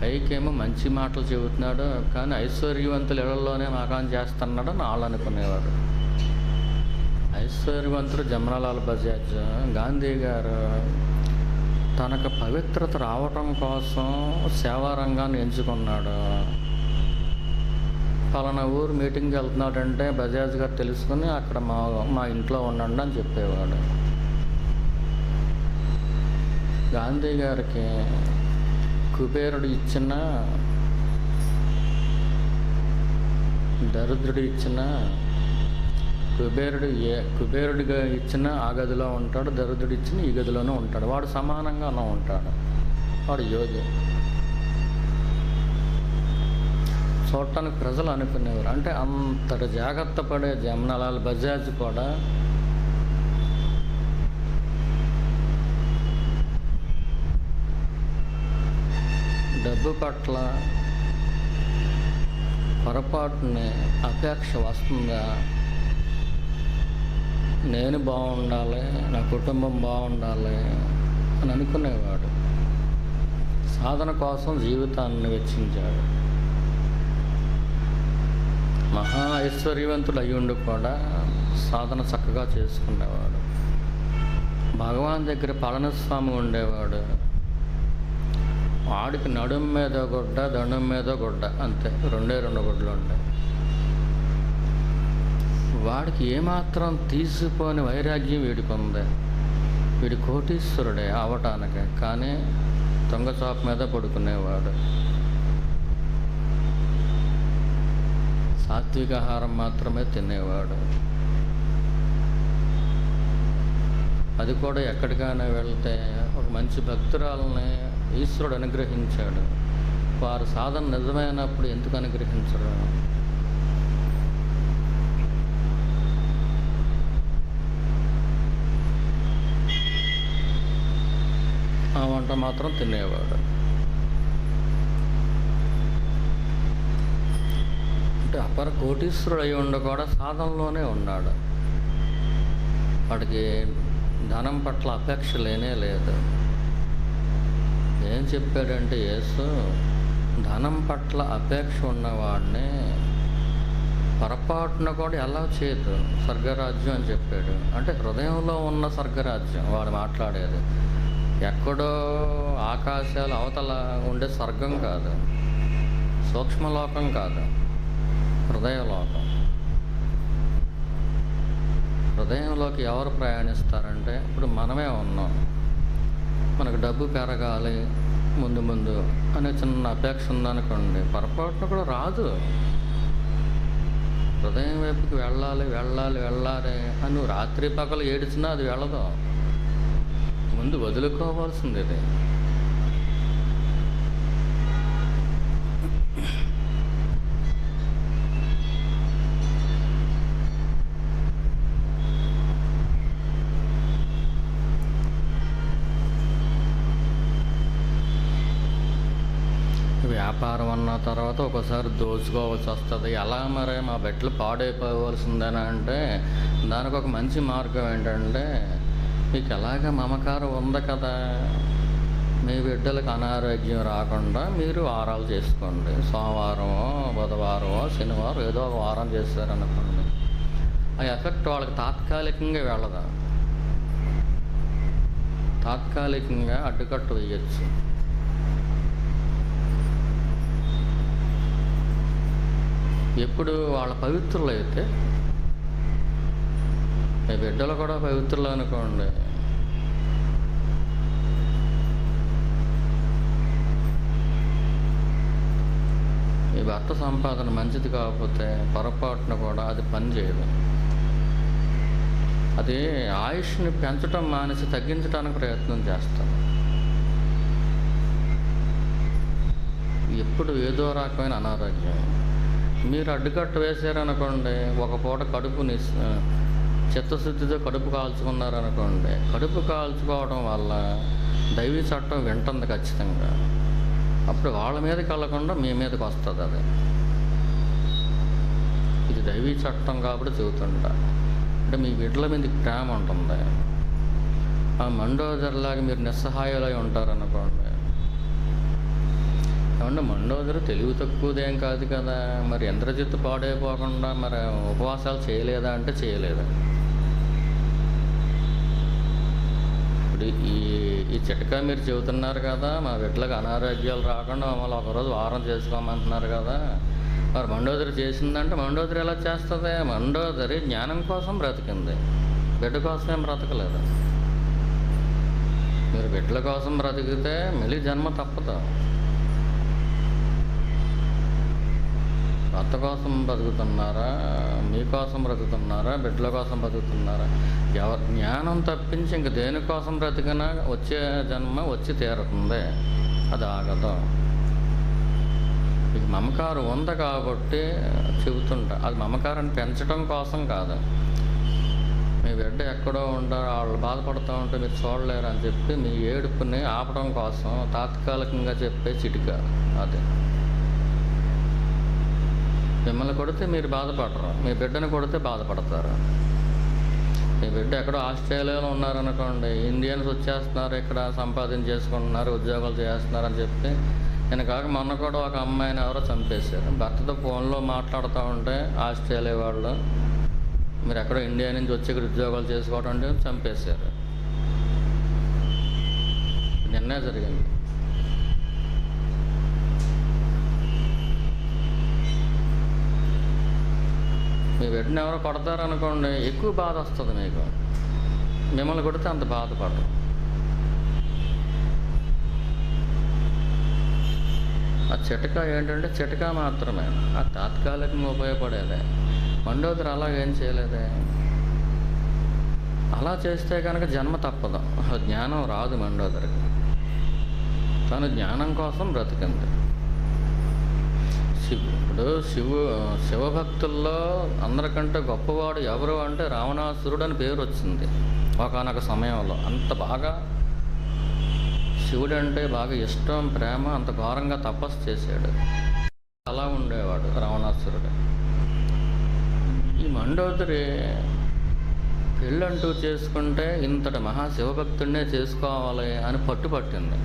పైకేమో మంచి మాటలు చెబుతున్నాడు కానీ ఐశ్వర్యవంతుల ఇళ్లలోనే మకాం చేస్తున్నాడు అని వాళ్ళు అనుకునేవారు. ఐశ్వర్యవంతుడు జమనాలాల్ బజాజ్. గాంధీ గారు తనకు పవిత్రత రావటం కోసం సేవా రంగాన్ని ఎంచుకున్నాడు. పలానా ఊరు మీటింగ్కి వెళ్తున్నాడంటే బజాజ్ గారు తెలుసుకుని అక్కడ మా ఇంట్లో ఉండండి అని చెప్పేవాడు. గాంధీ గారికి కుబేరుడు ఇచ్చిన, దరిద్రుడు ఇచ్చిన, కుబేరుడిగా ఇచ్చిన ఆ గదిలో ఉంటాడు, దరిద్రుడు ఇచ్చిన ఈ గదిలోనే ఉంటాడు. వాడు సమానంగానే ఉంటాడు. వాడు యోగి. చూడటానికి ప్రజలు అనుకునేవారు. అంటే అంతటి జాగ్రత్త పడే జమనాలాల్ బజాజ్ కూడా డబ్బు పట్ల పొరపాటుని అపేక్ష వస్తుందా, నేను బాగుండాలి, నా కుటుంబం బాగుండాలి అని అనుకునేవాడు. సాధన కోసం జీవితాన్ని వెచ్చించాడు. మహా ఐశ్వర్యవంతుడు అయ్యుండి కూడా సాధన చక్కగా చేసుకునేవాడు. భగవాన్ దగ్గర పళనిస్వామి ఉండేవాడు. వాడికి నడుం మీద గుడ్డ, దండం మీద గుడ్డ, అంతే, రెండు గుడ్లు ఉండే. వాడికి ఏమాత్రం తీసిపోని వైరాగ్యం వీడికి ఉంది. వీడి కోటీశ్వరుడే అవటానికి, కానీ దొంగచాప మీద పడుకునేవాడు. సాత్విక ఆహారం మాత్రమే తినేవాడు. అది కూడా ఎక్కడికైనా వెళ్తే ఒక మంచి భక్తురాలని ఈశ్వరుడు అనుగ్రహించాడు. వారు సాధన నిజమైనప్పుడు ఎందుకు అనుగ్రహించరు? ఆ వంట మాత్రం తినేవాడు. అంటే అపర కోటీశ్వరుడు అయి ఉండి కూడా సాధనలోనే ఉన్నాడు. వాడికి ధనం పట్ల అపేక్ష లేనే లేదు. ఏం చెప్పాడంటే యేసు, ధనం పట్ల అపేక్ష ఉన్నవాడిని పొరపాటున కూడా ఎలా చేయదు స్వర్గరాజ్యం అని చెప్పాడు. అంటే హృదయంలో ఉన్న స్వర్గరాజ్యం వాడు మాట్లాడేది. ఎక్కడో ఆకాశాలు అవతల ఉండే స్వర్గం కాదు, సూక్ష్మలోకం కాదు, హృదయలోకం. హృదయంలోకి ఎవరు ప్రయాణిస్తారంటే ఇప్పుడు మనమే ఉన్నాం. మనకు డబ్బు పెరగాలి ముందు ముందు అనే చిన్న అపేక్ష ఉందనుకోండి, పొరపాటున కూడా రాదు. హృదయం వైపుకి వెళ్ళాలి వెళ్ళాలి వెళ్ళాలి అని నువ్వు రాత్రి పగలు ఏడిచినా అది వెళ్ళదు. ముందు వదులుకోవాల్సింది ఇది. వ్యాపారం అన్న తర్వాత ఒకసారి దోచుకోవాల్సి వస్తుంది. ఎలా మరి మా బిడ్డలు పాడైపోవలసిందేనా అంటే దానికి ఒక మంచి మార్గం ఏంటంటే, మీకు ఎలాగ మమకారం ఉంది కదా, మీ బిడ్డలకు అనారోగ్యం రాకుండా మీరు వారాలు చేసుకోండి. సోమవారమో బుధవారమో శనివారం ఏదో ఒక వారం చేస్తారనుకోండి, ఆ ఎఫెక్ట్ వాళ్ళకి తాత్కాలికంగా వెళ్ళదు, తాత్కాలికంగా అడ్డుకట్టు వేయచ్చు. ఎప్పుడు వాళ్ళ పవిత్రులు అయితే, మీ బిడ్డలు కూడా పవిత్రులు అనుకోండి, మీ భర్త సంపాదన మంచిది కాకపోతే పొరపాటున కూడా అది పని చేయదు. అది ఆయుష్ని పెంచడం మానేసి తగ్గించడానికి ప్రయత్నం చేస్తారు. ఎప్పుడు ఏదో రకమైన అనారోగ్యం మీరు అడ్డుకట్ట వేసారనుకోండి, ఒక పూట కడుపుని చిత్తశుద్ధితో కడుపు కాల్చుకున్నారనుకోండి, కడుపు కాల్చుకోవడం వల్ల దైవీ చట్టం వింటుంది ఖచ్చితంగా. అప్పుడు వాళ్ళ మీదకి వెళ్ళకుండా మీ మీదకి వస్తుంది. అది ఇది దైవీ చట్టం కాబట్టి చెబుతుంటా. అంటే మీ బిడ్డల మీదకి ప్రేమ ఉంటుంది. ఆ మండోదరిలాగా మీరు నిస్సహాయులై ఉంటారనుకోండి, ఏమన్నా మండోదరి తెలివి తక్కువదేం కాదు కదా, మరి ఇంద్రజిత్తు పాడైపోకుండా మరి ఉపవాసాలు చేయలేదా అంటే చేయలేదు. ఇప్పుడు ఈ చిట్కా మీరు చెబుతున్నారు కదా, మా బిడ్డలకు అనారోగ్యాలు రాకుండా మమ్మల్ని ఒకరోజు వారం చేసుకోమంటున్నారు కదా, మరి మండోదరి చేసిందంటే మండోదరి ఎలా చేస్తుంది? మండోదరి జ్ఞానం కోసం బ్రతికింది, బిడ్డ కోసమేం బ్రతకలేదు. మీరు బిడ్డల కోసం బ్రతికితే మళ్ళీ జన్మ తప్పదు. భర్త కోసం బతుకుతున్నారా, మీకోసం బ్రతుకుతున్నారా, బిడ్డల కోసం బతుకుతున్నారా? ఎవరి జ్ఞానం తప్పించి ఇంక దేనికోసం బ్రతికినా వచ్చే జన్మ వచ్చి తీరుతుంది, అది ఆగదు. మీకు మమకారం ఉంది కాబట్టి చెబుతుంటా, అది మమకారాన్ని పెంచడం కోసం కాదు. మీ బిడ్డ ఎక్కడో ఉంటారు, వాళ్ళు బాధపడుతూ ఉంటే మీరు చూడలేరు అని చెప్పి మీ ఏడుపుని ఆపడం కోసం తాత్కాలికంగా చెప్పే చిటిక అది. మిమ్మల్ని కొడితే మీరు బాధపడరు, మీ బిడ్డను కొడితే బాధపడతారు. మీ బిడ్డ ఎక్కడో ఆస్ట్రేలియాలో ఉన్నారనుకోండి, ఇండియన్స్ వచ్చేస్తున్నారు, ఇక్కడ సంపాదన చేసుకుంటున్నారు, ఉద్యోగాలు చేస్తున్నారు అని చెప్పి, నేను కాక మొన్న కూడా ఒక అమ్మాయిని ఎవరో చంపేశారు. భర్తతో ఫోన్లో మాట్లాడుతూ ఉంటే ఆస్ట్రేలియా వాళ్ళు, మీరు ఎక్కడో ఇండియా నుంచి వచ్చి ఇక్కడ ఉద్యోగాలు చేసుకోవడం అంటే చంపేశారు. నిన్నే జరిగింది. మీ బిడ్డను ఎవరో కొడతారనుకోండి, ఎక్కువ బాధ వస్తుంది మీకు. మిమ్మల్ని కొడితే అంత బాధపడరు. ఆ చిటకా ఏంటంటే చిటకా మాత్రమే, ఆ తాత్కాలికంగా ఉపయోగపడేదే. మండోదరి అలాగేం చేయలేదే. అలా చేస్తే కనుక జన్మ తప్పదు, జ్ఞానం రాదు మండోదరికి. తను జ్ఞానం కోసం బ్రతికింది. ఇప్పుడు శివభక్తుల్లో అందరికంటే గొప్పవాడు ఎవరు అంటే రావణాసురుడు అని పేరు వచ్చింది ఒకానొక సమయంలో. అంత బాగా శివుడు అంటే బాగా ఇష్టం, ప్రేమ, అంత ఘోరంగా తపస్సు చేశాడు. అలా ఉండేవాడు రావణాసురుడు. ఈ మండోదరి పెళ్ళంటూ చేసుకుంటే ఇంతటి మహాశివభక్తుడినే చేసుకోవాలి అని పట్టుపట్టింది.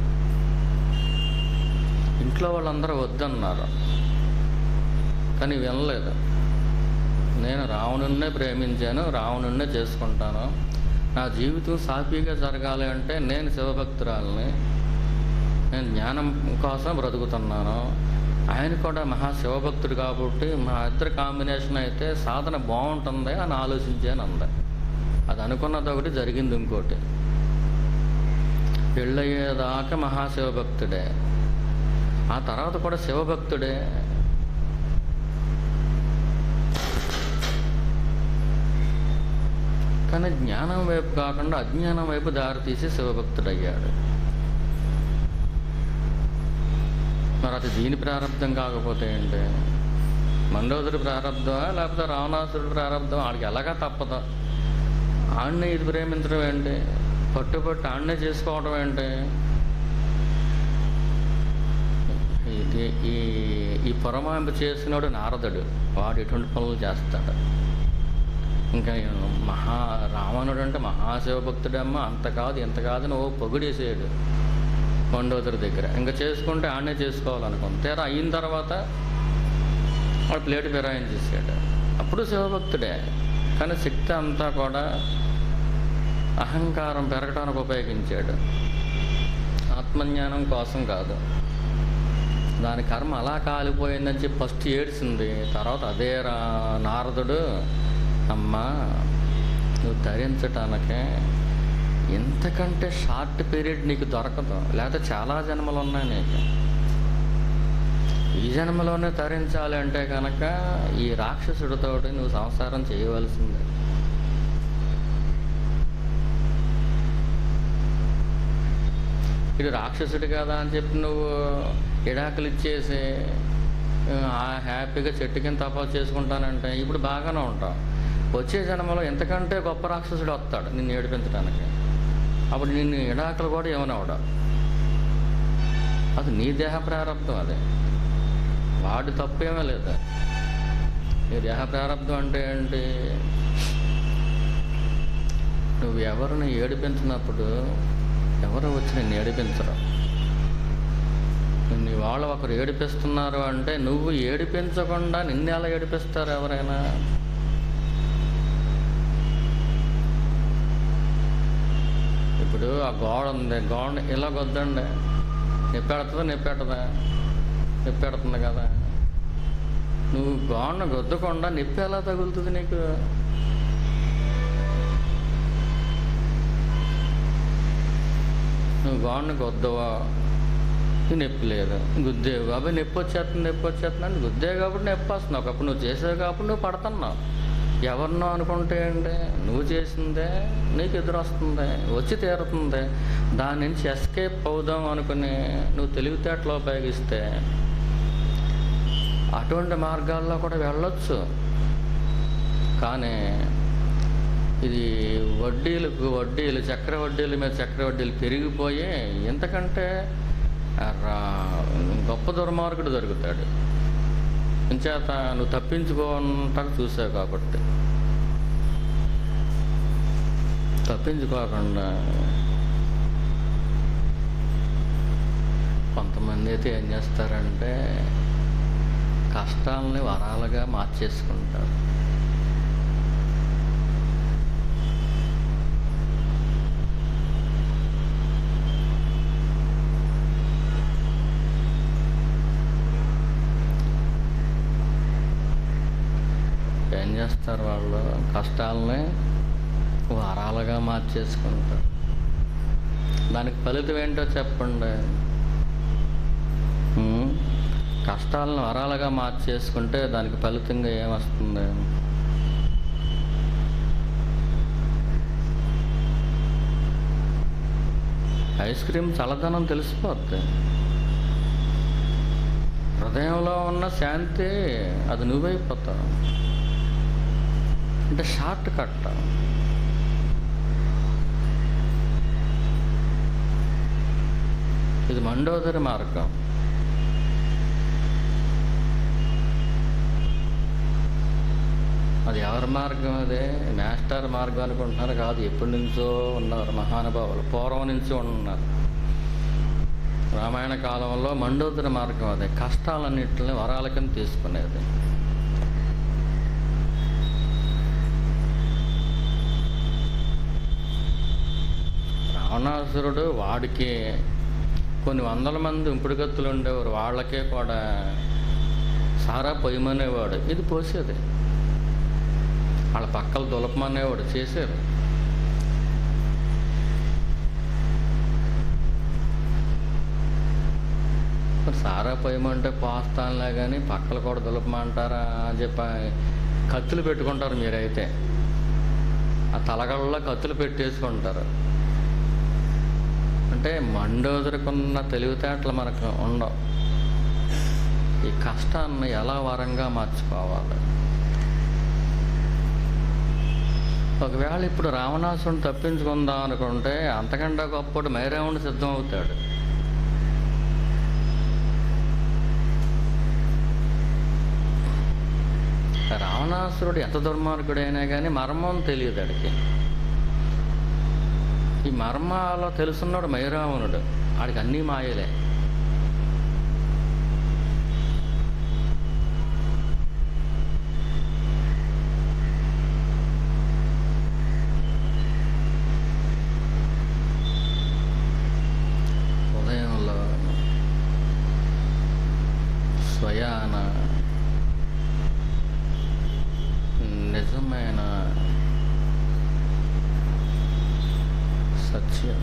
ఇంట్లో వాళ్ళందరూ వద్దన్నారు, కానీ వినలేదు. నేను రావణున్నే ప్రేమించాను, రావణున్నే చేసుకుంటాను, నా జీవితం సాఫీగా జరగాలి అంటే నేను శివభక్తురాలని, నేను జ్ఞానం కోసం బ్రతుకుతున్నాను. ఆయన కూడా మహాశివభక్తుడు కాబట్టి మా ఇద్దరు కాంబినేషన్ అయితే సాధన బాగుంటుంది అని ఆలోచించాను అంది. అది అనుకున్నది ఒకటి, జరిగింది ఇంకోటి. పెళ్ళయ్యేదాకా మహాశివభక్తుడే, ఆ తర్వాత కూడా శివభక్తుడే. కానీ జ్ఞానం వైపు కాకుండా అజ్ఞానం వైపు దారితీసి శివభక్తుడయ్యాడు. మరి అది దీని ప్రారంధం కాకపోతే ఏంటి? మండోదరి ప్రారంధమా లేకపోతే రావణాసురుడి ప్రారంధం? ఆడికి ఎలాగా తప్పదు. ఆడిని ఇది ప్రేమించడం ఏంటి? పట్టుబట్టి ఆడినే చేసుకోవడం ఏంటి? ఇది ఈ పురమాయింపు చేసినోడు నారదుడు. వాడు ఎటువంటి పనులు చేస్తాడు. ఇంకా రావణుడు అంటే మహాశివభక్తుడమ్మ, అంత కాదు ఇంత కాదని పొగిడేసేయడు మండోదరి దగ్గర. ఇంకా చేసుకుంటే ఆడనే చేసుకోవాలనుకుంది. తీరా అయిన తర్వాత వాడు ప్లేటు ఫిరాయించేసాడు. అప్పుడు శివభక్తుడే, కానీ శక్తి అంతా కూడా అహంకారం పెరగడానికి ఉపయోగించాడు, ఆత్మజ్ఞానం కోసం కాదు. దాని కర్మ అలా కాలిపోయిందని చెప్పి ఫస్ట్ ఏడ్చింది. తర్వాత అదే నారదుడు, అమ్మా నువ్వు ధరించటానికే ఎంతకంటే షార్ట్ పీరియడ్ నీకు దొరకదు, లేకపోతే చాలా జన్మలు ఉన్నాయి నీకు. ఈ జన్మలోనే తరించాలి అంటే కనుక ఈ రాక్షసుడితోటి నువ్వు సంసారం చేయవలసిందే. ఇది రాక్షసుడు కదా అని చెప్పి నువ్వు విడాకులు ఇచ్చేసి హ్యాపీగా చెట్టు కింద తపస్సు చేసుకుంటానంటే ఇప్పుడు బాగానే ఉంటావు. వచ్చే జన్మలో ఎంతకంటే గొప్ప రాక్షసుడు వస్తాడు నిన్ను ఏడిపించడానికి. అప్పుడు నిన్ను విడాకులు కూడా ఏమనవడా. అది నీ దేహ ప్రారంభం. అదే వాడి తప్పేమీ లేదు. నీ దేహ ప్రారంభం అంటే ఏంటి? నువ్వు ఎవరిని ఏడిపించినప్పుడు ఎవరు వచ్చి నిన్ను ఏడిపించరు. నీ వాళ్ళు ఒకరు ఏడిపిస్తున్నారు అంటే నువ్వు ఏడిపించకుండా నిన్ను ఎలా ఏడిపిస్తారు ఎవరైనా? ఇప్పుడు ఆ గోడ ఉంది, గోడ ఇలా వద్దండి, నొప్పెడుతుందా? నొప్పెడుతుంది కదా. నువ్వు గోడను గొద్దకుండా నొప్పి ఎలా తగులుతుంది నీకు? నువ్వు గోడను గొద్దవా, నొప్పి లేదు, గుద్దేవు కాబట్టి నొప్పి వచ్చేస్తుంది అంటే గుద్దే కాబట్టి నొప్పి వస్తుంది. ఒకప్పుడు నువ్వు చేసావు కాబట్టి నువ్వు పడుతున్నావు. ఎవరినో అనుకుంటే ఏంటి? నువ్వు చేసిందే నీకు ఎదురొస్తుంది, వచ్చి తీరుతుంది. దాని నుంచి ఎస్కేప్ అవుదాం అనుకుని నువ్వు తెలివితేటలో ఉపయోగిస్తే అటువంటి మార్గాల్లో కూడా వెళ్ళొచ్చు. కానీ ఇది వడ్డీలు చక్ర వడ్డీల మీద చక్ర వడ్డీలు పెరిగిపోయి ఎంతకంటే గొప్ప దుర్మార్గుడు దొరుకుతాడు. ఇంచేత నువ్వు తప్పించుకోవటానికి చూసావు కాబట్టి తప్పించుకోకుండా కొంతమంది అయితే ఏం చేస్తారంటే కష్టాలని వరాలుగా మార్చేసుకుంటారు. ఏం చేస్తారు వాళ్ళు? కష్టాలని వరాలుగా మార్చేసుకుంటారు. దానికి ఫలితం ఏంటో చెప్పండి. కష్టాలను వరాలుగా మార్చేసుకుంటే దానికి ఫలితంగా ఏమొస్తుంది? ఐస్ క్రీమ్ చల్లదనం తెలిసిపోద్ది. హృదయంలో ఉన్న శాంతి అది నువ్వైపోతావు. అంటే షార్ట్ కట్. ఇది మండోదరి మార్గం. అది ఎవరి మార్గం? అదే మాస్టర్ మార్గం అనుకుంటున్నారు కాదు. ఎప్పటి నుంచో ఉన్నారు మహానుభావులు, పూర్వం నుంచి ఉన్నారు. రామాయణ కాలంలో మండోదరి మార్గం అదే, కష్టాలన్నింటిని వరాల కింద తీసుకునేది. రావణాసురుడు వాడికి కొన్ని వందల మంది ఉంపుడుగత్తులు ఉండేవారు, వాళ్ళకే కూడా సారా పొయ్యమనేవాడు, ఇది పోసేది. వాళ్ళ పక్కలు దులపమనేవాడు, చేశారు. మరి సారా పొయ్యమంటే పోస్తానులే కానీ పక్కలు కూడా దులపమంటారా అని చెప్పి కత్తులు పెట్టుకుంటారు. మీరైతే ఆ తలగళ్ళలో కత్తులు పెట్టేసుకుంటారు. అంటే మండోదరుకున్న తెలివితేటలు మనకు ఉండవు. ఈ కష్టాన్ని ఎలా వరంగా మార్చుకోవాలి. ఒకవేళ ఇప్పుడు రావణాసురుని తప్పించుకుందాం అనుకుంటే అంతకంటే గొప్పడు మైరావణుడు సిద్ధం అవుతాడు. రావణాసురుడు ఎంత దుర్మార్గుడైనా కానీ మర్మం తెలియదు అడికి. ఈ మర్మాలో తెలుసున్నాడు మైరావణుడు, ఆడికి అన్నీ మాయలే. ఉదయంలో స్వయాన నిజమైన సత్యం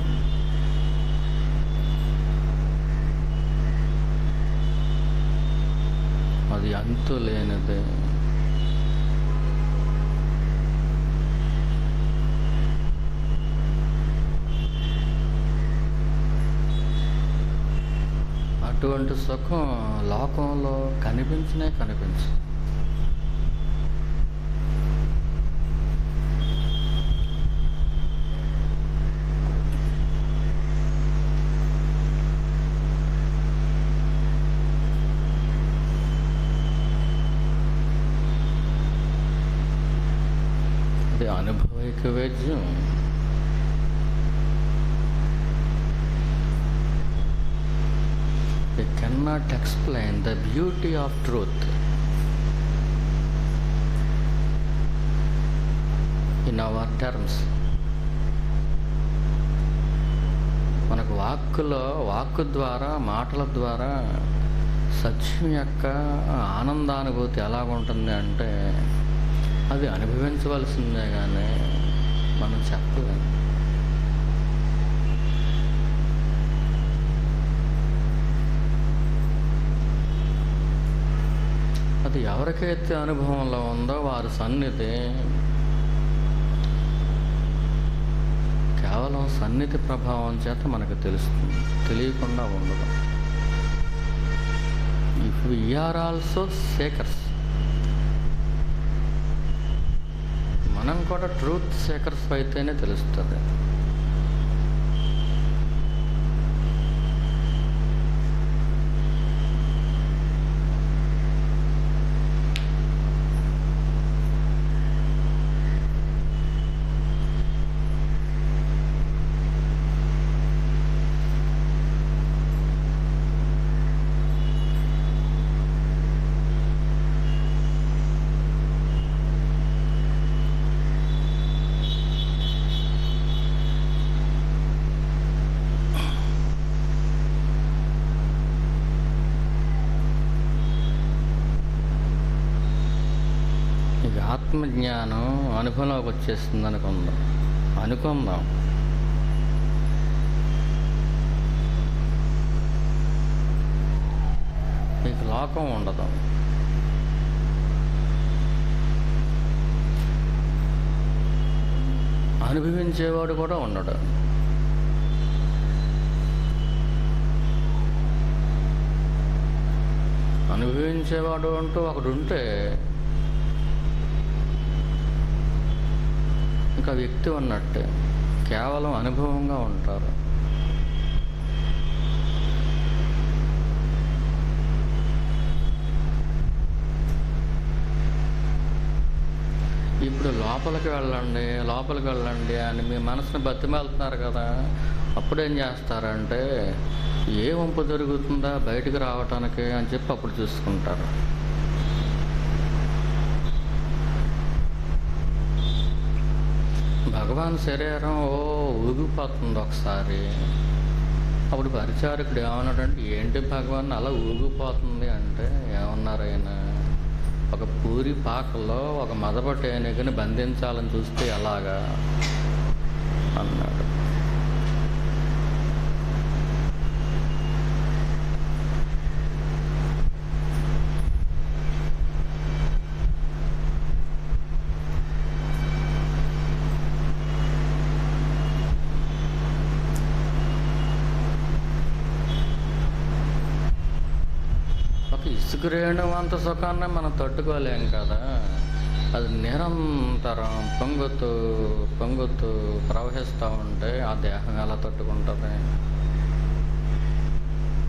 అది అంతు లేనిదే. అటువంటి సుఖం లోకంలో కనిపించదు. అది అనుభవిక వేద్యం. They cannot explain the beauty of truth in our terms. మనకు వాక్కు ద్వారా, మాటల ద్వారా సత్యం యొక్క ఆనందానుభూతి ఎలాగుంటుంది అంటే అది అనుభవించవలసిందే కానీ మనం చెప్పలేము. అది ఎవరికైతే అనుభవంలో ఉందో వారి సన్నిధి కేవలం సన్నిధి ప్రభావం చేత మనకు తెలుస్తుంది, తెలియకుండా ఉండదు. ఇఫ్ వీఆర్ ఆల్సో సేకర్స్, మనం కూడా ట్రూత్ సేకర్స్ అయితేనే తెలుస్తుంది. ఆత్మజ్ఞానం అనుభవంలోకి వచ్చేస్తుంది అనుకుందాం. మీకు లోకం ఉండదు. అనుభవించేవాడు కూడా ఉండడు. అనుభవించేవాడు అంటూ ఒకడు ఉంటే ఇంకా వ్యక్తి ఉన్నట్టే, కేవలం అనుభవంగా ఉంటారు. ఇప్పుడు లోపలికి వెళ్ళండి అని మీ మనసుని బతిమాలుతున్నారు కదా. అప్పుడేం చేస్తారంటే ఏ వంపు జరుగుతుందా బయటికి రావటానికి అని చెప్పి అప్పుడు చూసుకుంటారు. భగవాన్ శరీరం ఊగిపోతుంది ఒకసారి. అప్పుడు పరిచారకుడు ఏమన్నాడంటే, ఏంటి భగవాన్ అలా ఊగిపోతుంది అంటే, ఏమన్నారు ఆయన, ఒక పూరి పాకలో ఒక మదపటి ఏనుగుని బంధించాలని చూస్తే ఎలాగా అన్నాడు. ఒక ఇసుక రేణువు అంత సుఖాన్ని మనం తట్టుకోలేం కదా. అది నిరంతరం పొంగుతూ పొంగుతూ ప్రవహిస్తూ ఉంటే ఆ దేహం ఎలా తట్టుకుంటుంది?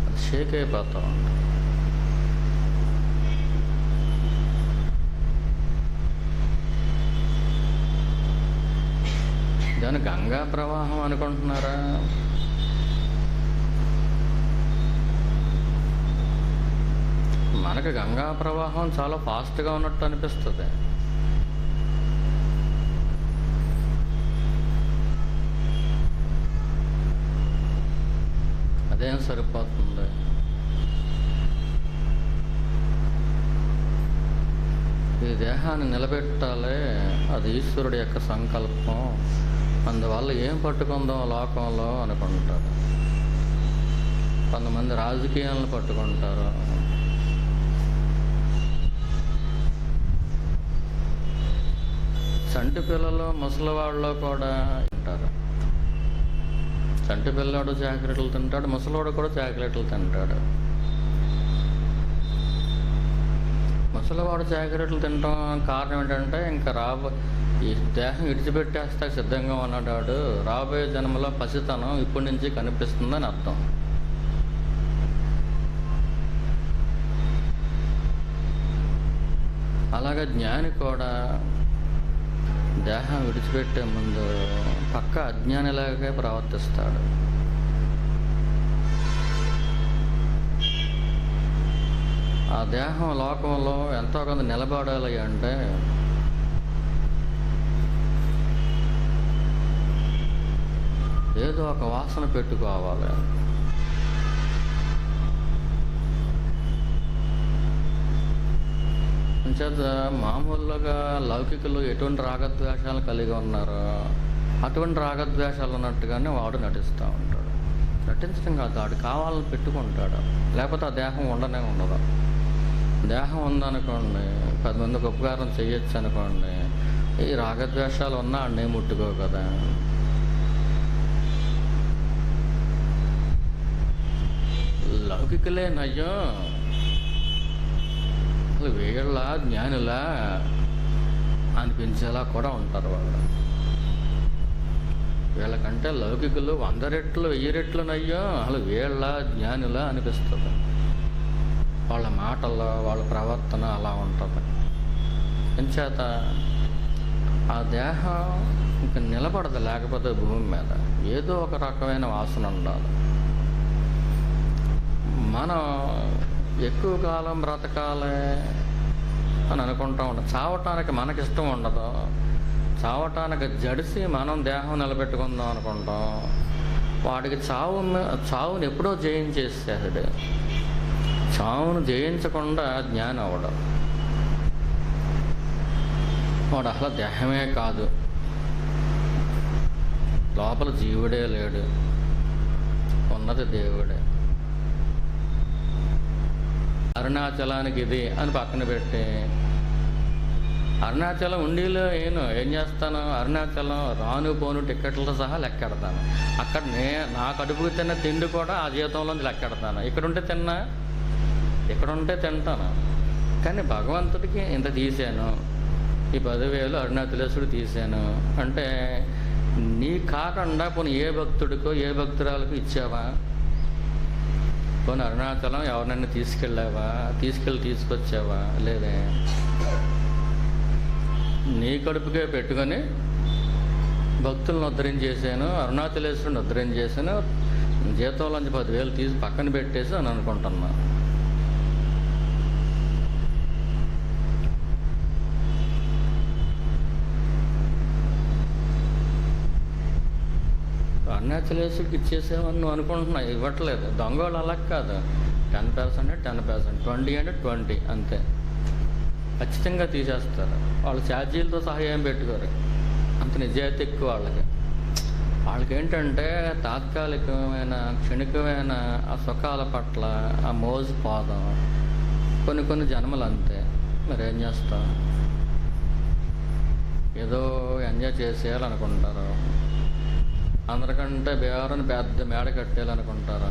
అది షేక్ అయిపోతూ ఉంటుంది. దాని గంగా ప్రవాహం అనుకుంటున్నారా? మనకు గంగా ప్రవాహం చాలా ఫాస్ట్గా ఉన్నట్టు అనిపిస్తుంది. అదేం సరిపోతుంది? ఈ దేహాన్ని నిలబెట్టాలి, అది ఈశ్వరుడి యొక్క సంకల్పం, అందువల్ల ఏం పట్టుకుందాం లోకంలో అనుకుంటారు. కొంతమంది రాజకీయాలను పట్టుకుంటారు, చంటి పిల్లలు ముసలివాళ్ళు కూడా తింటారు. చంటి పిల్లాడు చాక్లెట్లు తింటాడు, ముసలివాడు కూడా చాక్లెట్లు తింటాడు. ముసలివాడు చాక్లెట్లు తినడం కారణం ఏంటంటే, ఇంకా ఈ దేహం విడిచిపెట్టేస్తా సిద్ధంగా ఉన్నాడు, రాబోయే జన్మలో పసితనం ఇప్పటి నుంచి కనిపిస్తుందని అర్థం. అలాగే జ్ఞాని కూడా దేహం విడిచిపెట్టే ముందు పక్క అజ్ఞానిలాగే ప్రవర్తిస్తాడు. ఆ దేహం లోకంలో ఎంతో కొంత నిలబడాలి అంటే ఏదో ఒక వాసన పెట్టుకోవాలి. అంచేత మామూలుగా లౌకికులు ఎటువంటి రాగద్వేషాలు కలిగి ఉన్నారో అటువంటి రాగద్వేషాలు ఉన్నట్టుగానే వాడు నటిస్తూ ఉంటాడు. నటించడం కాదు, వాడు కావాలని పెట్టుకుంటాడు, లేకపోతే ఆ దేహం ఉండనే ఉండదు. దేహం ఉందనుకోండి, 10 మందికి ఉపకారం చేయొచ్చు అనుకోండి, ఈ రాగద్వేషాలు ఉన్నా అన్నీ ముట్టుకో కదా. లౌకికులే నయ్యో, అసలు వీళ్ళ జ్ఞానులా అనిపించేలా కూడా ఉంటారు వాళ్ళు. వీళ్ళకంటే లౌకికులు 100 రెట్లు 1000 రెట్లు నయ్యో, అసలు వీళ్ళ జ్ఞానులా అనిపిస్తుంది. వాళ్ళ మాటల్లో వాళ్ళ ప్రవర్తన అలా ఉంటుంది. ఎంచేత ఆ దేహం ఇంక నిలబడదు, లేకపోతే భూమి మీద ఏదో ఒక రకమైన వాసన ఉండాలి. మనం ఎక్కువ కాలం బ్రతకాలి అని అనుకుంటూ ఉంటాం. చావటానికి మనకిష్టం ఉండదు, చావటానికి జడిసి మనం దేహం నిలబెట్టుకుందాం అనుకుంటాం. వాడికి చావుని ఎప్పుడో జయించేసాడు. చావును జయించకుండా జ్ఞానం అవడం. వాడు అసలు దేహమే కాదు, లోపల జీవుడే లేడు, ఉన్నది దేవుడే. అరుణాచలానికి ఇది అని పక్కన పెట్టి, అరుణాచలం ఉండీలో ఏం చేస్తాను, అరుణాచలం రాను పోను టిక్కెట్లతో సహా లెక్కెడతాను. అక్కడ నా కడుపుకి తిన్న తిండి కూడా ఆ జీవితంలోంచి లెక్కెడతాను. ఇక్కడుంటే తింటాను. కానీ భగవంతుడికి ఇంత తీశాను, ఈ 10,000 అరుణాచలేశ్వరుడు తీశాను అంటే నీ కాకుండా పోనీ ఏ భక్తుడికో ఏ భక్తురాలకు ఇచ్చావా? పోనీ అరుణాచలం ఎవరినైనా తీసుకొచ్చావా? లేదే. నీ కడుపుకే పెట్టుకొని భక్తులను ఉద్ధరించేసాను, అరుణాచలేశ్వరుని ఉద్ధరించేసాను, జీతంలోంచి 10,000 తీసి పక్కన పెట్టేసి అని అనుకుంటున్నా. అరుణాచలేశ్వరికి ఇచ్చేసామని నువ్వు అనుకుంటున్నావు, ఇవ్వట్లేదు. దొంగోళ్ళు అలా కాదు. 10% అంటే 10%, 20 అంటే 20 అంతే. ఖచ్చితంగా తీసేస్తారు. వాళ్ళు ఛార్జీలతో సహా ఏం పెట్టుకోరు. అంత నిజాయితీ ఎక్కువ వాళ్ళకి. వాళ్ళకి ఏంటంటే తాత్కాలికమైన క్షణికమైన ఆ సుఖాల పట్ల ఆ మోజు పోదాం. కొన్ని జన్మలు అంతే. మరి ఏం చేస్తాం? ఏదో ఎంజాయ్ చేసేయాలనుకుంటారు. అందరికంటే బేరని పెద్ద మేడ కట్టేయాలనుకుంటారు.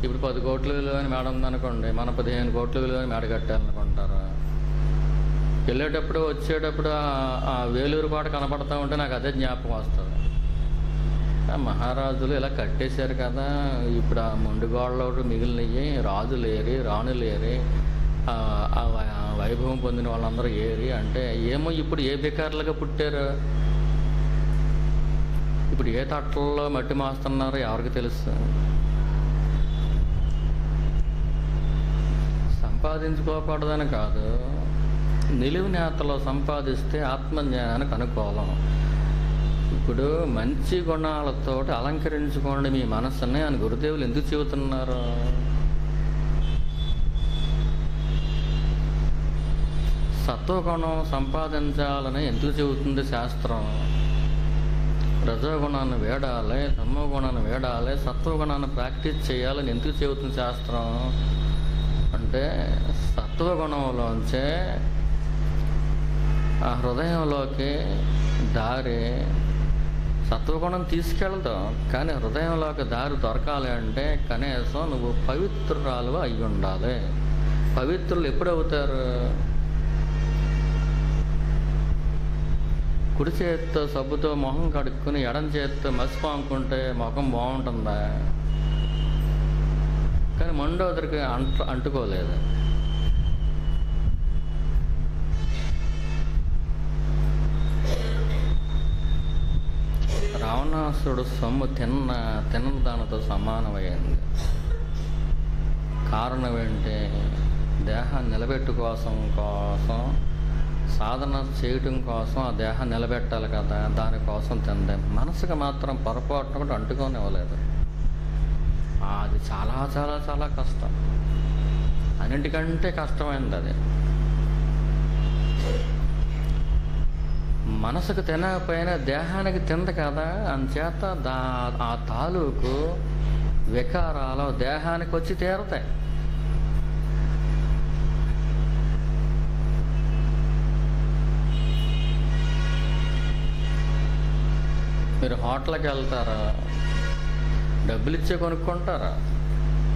ఇప్పుడు 10 కోట్ల విలువైన మేడ ఉందనుకోండి, మన 15 కోట్ల విలువైన మేడ కట్టాలనుకుంటారు. వెళ్ళేటప్పుడు వచ్చేటప్పుడు ఆ వేలూరు కోట కనపడతా ఉంటే నాకు అదే జ్ఞాపకం వస్తుంది. మహారాజులు ఇలా కట్టేశారు కదా, ఇప్పుడు ఆ మొండిగోడలు మిగిలినవి, రాజులు ఏరి, రాణులు ఏరి, ఆ వైభవం పొందిన వాళ్ళందరూ ఏరి అంటే ఏమో ఇప్పుడు ఏ బికారులుగా పుట్టారు, ఇప్పుడు ఏ తట్టల్లో మట్టి మాస్తున్నారో ఎవరికి తెలుసు. సంపాదించుకోకూడదని కాదు, నిలువు నేతలో సంపాదిస్తే ఆత్మజ్ఞానానికి అనుకూలం. ఇప్పుడు మంచి గుణాలతో అలంకరించుకోండి మీ మనస్సుని అని గురుదేవులు ఎందుకు చెబుతున్నారు? సత్వగుణం సంపాదించాలని ఎందుకు చెబుతుంది శాస్త్రం? రజోగుణాన్ని వేడాలి, తమోగుణాన్ని వేడాలి, సత్వగుణాన్ని ప్రాక్టీస్ చేయాలని ఎందుకు చెబుతుంది శాస్త్రం? అంటే సత్వగుణంలోంచే ఆ హృదయంలోకి దారి, సత్వగుణం తీసుకెళ్తాం, కానీ హృదయంలోకి దారి దొరకాలి అంటే కనీసం నువ్వు పవిత్రురాలు అయి ఉండాలి. పవిత్రులు ఎప్పుడు అవుతారు? కుడి చేత్తో సబ్బుతో మొహం కడుక్కుని ఎడం చేత్తో మసిపాముకుంటే మొహం బాగుంటుందా? కానీ మండోదరికి అంటుకోలేదు. రావణాసుడు సొమ్ము తిన్న దానితో సమానమైంది. కారణం ఏంటి? దేహాన్ని నిలబెట్టుకోసం సాధన చేయటం కోసం ఆ దేహాన్ని నిలబెట్టాలి కదా, దానికోసం తిందే. మనసుకు మాత్రం పొరపాటున కూడా అంటుకోనివ్వలేదు. అది చాలా చాలా చాలా కష్టం, అన్నింటికంటే కష్టమైనది అది. మనసుకు తినకపోయినా దేహానికి తింది కదా, అంచేత ఆ తాలూకు వికారాలు దేహానికి వచ్చి తీరతాయి. మీరు హోటల్కి వెళ్తారా, డబ్బులు ఇచ్చే కొనుక్కుంటారా,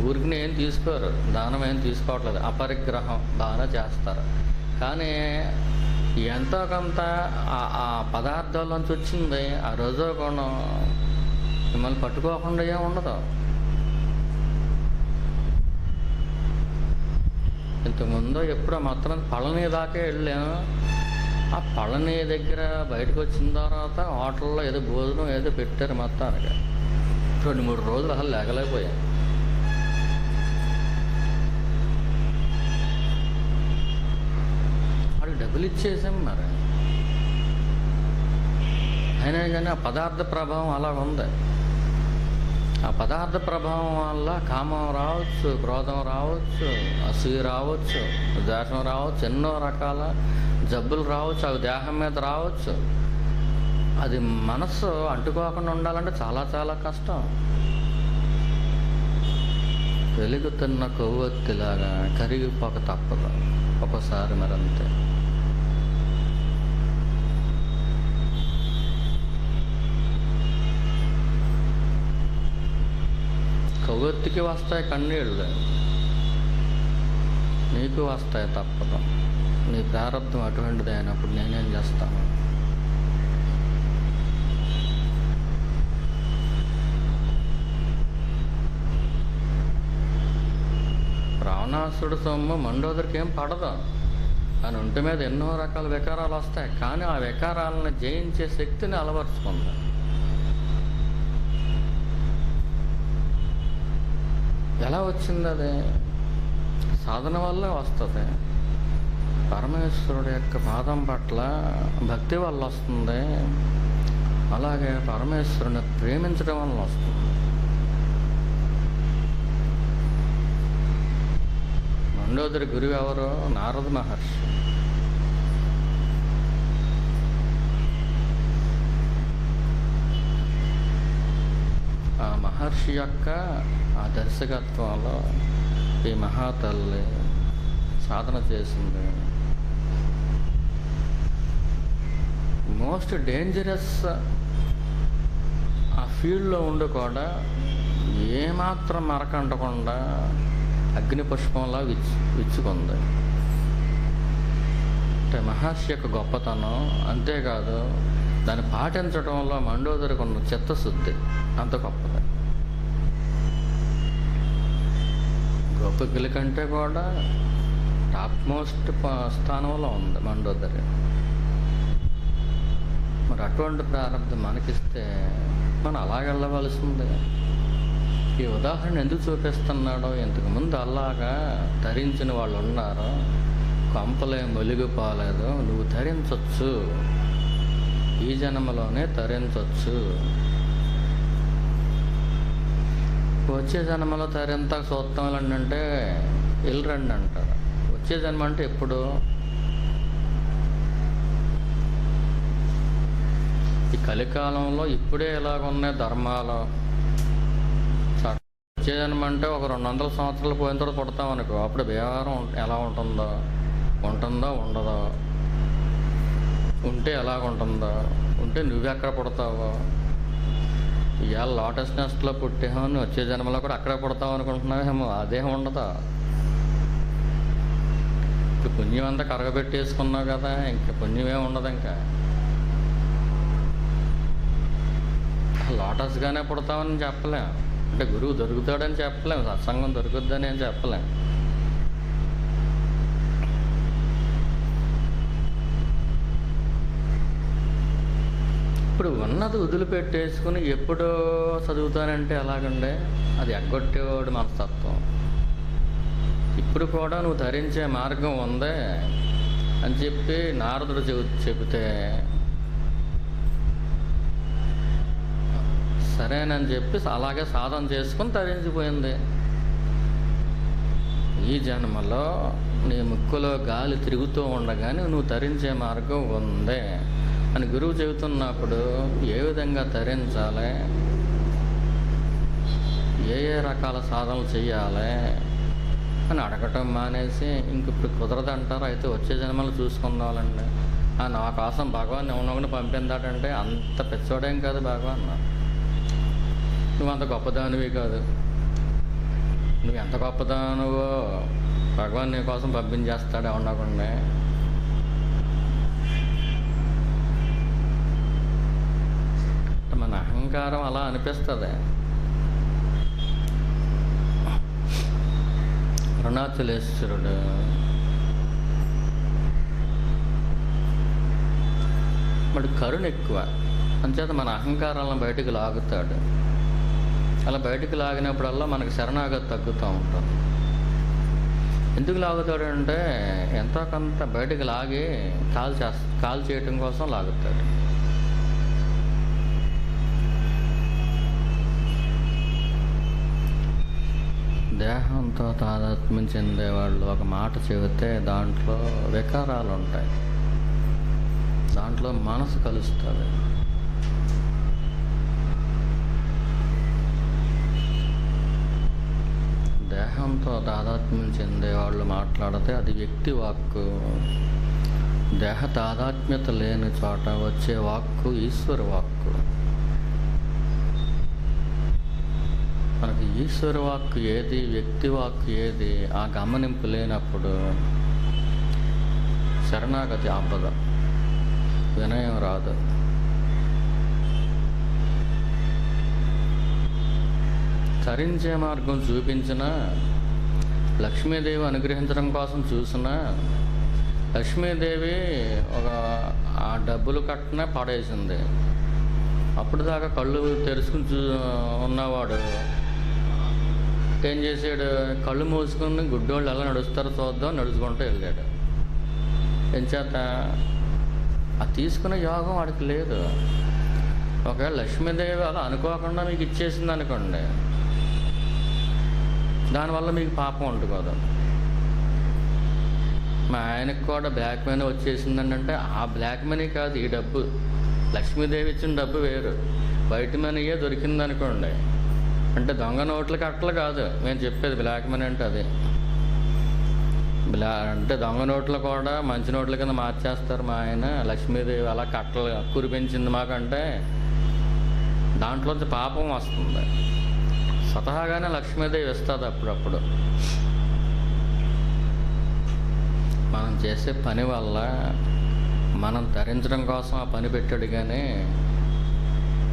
ఊరికి ఏం తీసుకోరు, దానం ఏం తీసుకోవట్లేదు, అపరిగ్రహం బాగా చేస్తారు. కానీ ఎంతో కొంత ఆ పదార్థాల్లోంచి వచ్చింది ఆ రజోగుణం మిమ్మల్ని పట్టుకోకుండా ఏం ఉండదు. ఇంతకుముందు ఎప్పుడో మొత్తం పళని దాకా వెళ్ళాను. ఆ పళని దగ్గర బయటకు వచ్చిన తర్వాత హోటల్లో ఏదో భోజనం ఏదో పెట్టారు మొత్తానికి. 2-3 రోజులు అసలు లేకలేకపోయాను. వాడికి డబ్బులు ఇచ్చేసాం మరి. అయినా కానీ ఆ పదార్థ ప్రభావం అలా ఉంది. ఆ పదార్థ ప్రభావం వల్ల కామం రావచ్చు, క్రోధం రావచ్చు, అసూయ రావచ్చు, ద్వేషం రావచ్చు, ఎన్నో రకాల జబ్బులు రావచ్చు, అవి దేహం మీద రావచ్చు. అది మనస్సు అంటుకోకుండా ఉండాలంటే చాలా చాలా కష్టం. వెలుగుతున్న కొవ్వొత్తిలాగా కరిగిపోక తప్పదు ఒక్కోసారి. మరంతే. కొవ్వొత్తికి వస్తాయి కన్నీళ్ళు, నీకు వస్తాయి తప్పదు. నీ ప్రారంభం అటువంటిది అయినప్పుడు నేనేం చేస్తాను? రావణాసుడు సొమ్ము మండోదరికి ఏం పడదు. అని ఒంటి మీద ఎన్నో రకాల వికారాలు వస్తాయి, కానీ ఆ వికారాలను జయించే శక్తిని అలవర్చుకుంది. ఎలా వచ్చింది? అది సాధన వల్లే వస్తుంది. పరమేశ్వరుడు యొక్క పాదం పట్ల భక్తి వల్ల వస్తుంది. అలాగే పరమేశ్వరుని ప్రేమించడం వల్ల వస్తుంది. మండోదరి గురువు ఎవరు? నారద మహర్షి. ఆ మహర్షి యొక్క ఆ దర్శకత్వంలో ఈ మహాతల్లి సాధన చేసింది. మోస్ట్ డేంజరస్ ఆ ఫీల్డ్లో ఉండి కూడా ఏమాత్రం మరకంటకుండా అగ్ని పుష్పంలా విచ్చుకుంది. అంటే మహర్షి యొక్క గొప్పతనం. అంతేకాదు దాన్ని పాటించడంలో మండోదరికి ఉన్న చిత్తశుద్ధి అంత గొప్పది. గోపికల కంటే కూడా టాప్ మోస్ట్ స్థానంలో ఉంది మండోదరి. మరి అటువంటి ప్రారంభం మనకిస్తే మనం అలాగెళ్ళవలసిందే. ఈ ఉదాహరణ ఎందుకు చూపిస్తున్నాడో, ఇంతకుముందు అలాగా ధరించిన వాళ్ళు ఉన్నారు, కొంపలే మొలిగిపోలేదు, నువ్వు ధరించవచ్చు, ఈ జన్మలోనే ధరించవచ్చు, వచ్చే జన్మలో ధరింత సూత్రం అంటే వెళ్ళరండి అంటారు. వచ్చే జన్మ అంటే ఎప్పుడు? ఈ కలికాలంలో ఇప్పుడే ఎలాగున్నాయి ధర్మాలు. వచ్చే జన్మ అంటే ఒక 200 సంవత్సరాలు పోయిన తర్వాత పుడతాం అనుకో, అప్పుడు వ్యవహారం ఎలా ఉంటుందో ఉండదో, ఉంటే ఎలాగుంటుందో, ఉంటే నువ్వెక్కడ పుడతావో. ఇవాళ లోటస్ నెస్ట్లో పుట్టేమో వచ్చే జన్మలో కూడా అక్కడే పుడతావు అనుకుంటున్నావేమో, అదేం ఉండదు. ఇప్పుడు పుణ్యం అంతా కరగబెట్టేసుకున్నావు కదా, ఇంకా పుణ్యమే ఉండదు. ఇంకా లోటస్గానే పుడతామని చెప్పలేం, అంటే గురువు దొరుకుతాడని చెప్పలేం, సత్సంగం దొరుకుద్దని అని చెప్పలేం. ఇప్పుడు ఉన్నది వదిలిపెట్టేసుకుని ఎప్పుడో చదువుతానంటే ఎలాగండే, అది ఎగ్గొట్టేవాడు మనస్తత్వం. ఇప్పుడు కూడా నువ్వు ధరించే మార్గం ఉందే అని చెప్పి నారదుడు చెబితే సరేనని చెప్పి అలాగే సాధన చేసుకుని ధరించిపోయింది. ఈ జన్మలో నీ ముక్కులో గాలి తిరుగుతూ ఉండగానే నువ్వు ధరించే మార్గం ఉందే అని గురువు చెబుతున్నప్పుడు ఏ విధంగా ధరించాలి, ఏ రకాల సాధనలు చేయాలి అని అడగటం మానేసి ఇంక ఇప్పుడు కుదరదంటారు, అయితే వచ్చే జన్మలు చూసుకుందామండి. నా కోసం భగవాన్ ఎవరినొకరిని పంపిందాడంటే అంత పెచ్చోడేం కాదు భగవాన్. నువ్వు అంత గొప్పదానివి కాదు. నువ్వు ఎంత గొప్పదానువో భగవాన్ నీ కోసం పంపించేస్తాడు ఎవరినొకరిని. మన అహంకారం అలా అనిపిస్తుంది. అరుణాచలేశ్వరుడు మరి కరుణ ఎక్కువ, అంచేత మన అహంకారాలను బయటకు లాగుతాడు. అలా బయటకు లాగినప్పుడల్లా మనకు శరణాగతి తగ్గుతూ ఉంటుంది. ఎందుకు లాగుతాడంటే ఎంతో కొంత బయటకు లాగి కాల్ చేయటం కోసం లాగుతాడు. దేహంతో తాదాత్మ్యం చెందేవాళ్ళు ఒక మాట చెబితే దాంట్లో వికారాలు ఉంటాయి, దాంట్లో మనసు కలుస్తుంది. దేహంతో తాదాత్మ్యం చెందేవాళ్ళు మాట్లాడితే అది వ్యక్తి వాక్కు. దేహ తాదాత్మ్యత లేని చోట వచ్చే వాక్కు ఈశ్వర వాక్కు. మనకి ఈశ్వర వాక్కు ఏది, వ్యక్తి వాక్కు ఏది, ఆ గమనింపు లేనప్పుడు శరణాగతి ఆపద, వినయం రాదు. తరించే మార్గం చూపించినా, లక్ష్మీదేవి అనుగ్రహించడం కోసం చూసినా, లక్ష్మీదేవి ఆ డబ్బులు కట్టిన పడేసింది. అప్పుడు దాకా కళ్ళు తెరుచుకుని ఉన్నవాడు ఏం చేసాడు, కళ్ళు మూసుకుని గుడ్డోళ్ళు ఎలా నడుస్తారో చూద్దాం నడుచుకుంటూ వెళ్ళాడు. ఎంచేత ఆ తీసుకునే యోగం వాడికి లేదు. ఒకవేళ లక్ష్మీదేవి అలా అనుకోకుండా మీకు ఇచ్చేసింది అనుకోండి, దానివల్ల మీకు పాపం అంటుకోదు. మా ఆయనకు కూడా బ్లాక్ మనీ వచ్చేసిందంటే ఆ బ్లాక్ మనీ కాదు, ఈ డబ్బు లక్ష్మీదేవి ఇచ్చిన డబ్బు వేరు, వైట్ మనీయే దొరికిందనుకోండి, అంటే దొంగ నోట్లు కట్టలు కాదు మేము చెప్పేది. బ్లాక్ మనీ అంటే అది అంటే దొంగ నోట్లు కూడా మంచి నోట్ల కింద మార్చేస్తారు. మా ఆయన లక్ష్మీదేవి అలా కట్టలు కురిపించింది మాకంటే దాంట్లోంచి పాపం వస్తుంది. స్వతహాగానే లక్ష్మీదేవి ఇస్తుంది అప్పుడప్పుడు. మనం చేసే పని వల్ల మనం ధరించడం కోసం ఆ పని పెట్టాడు, కానీ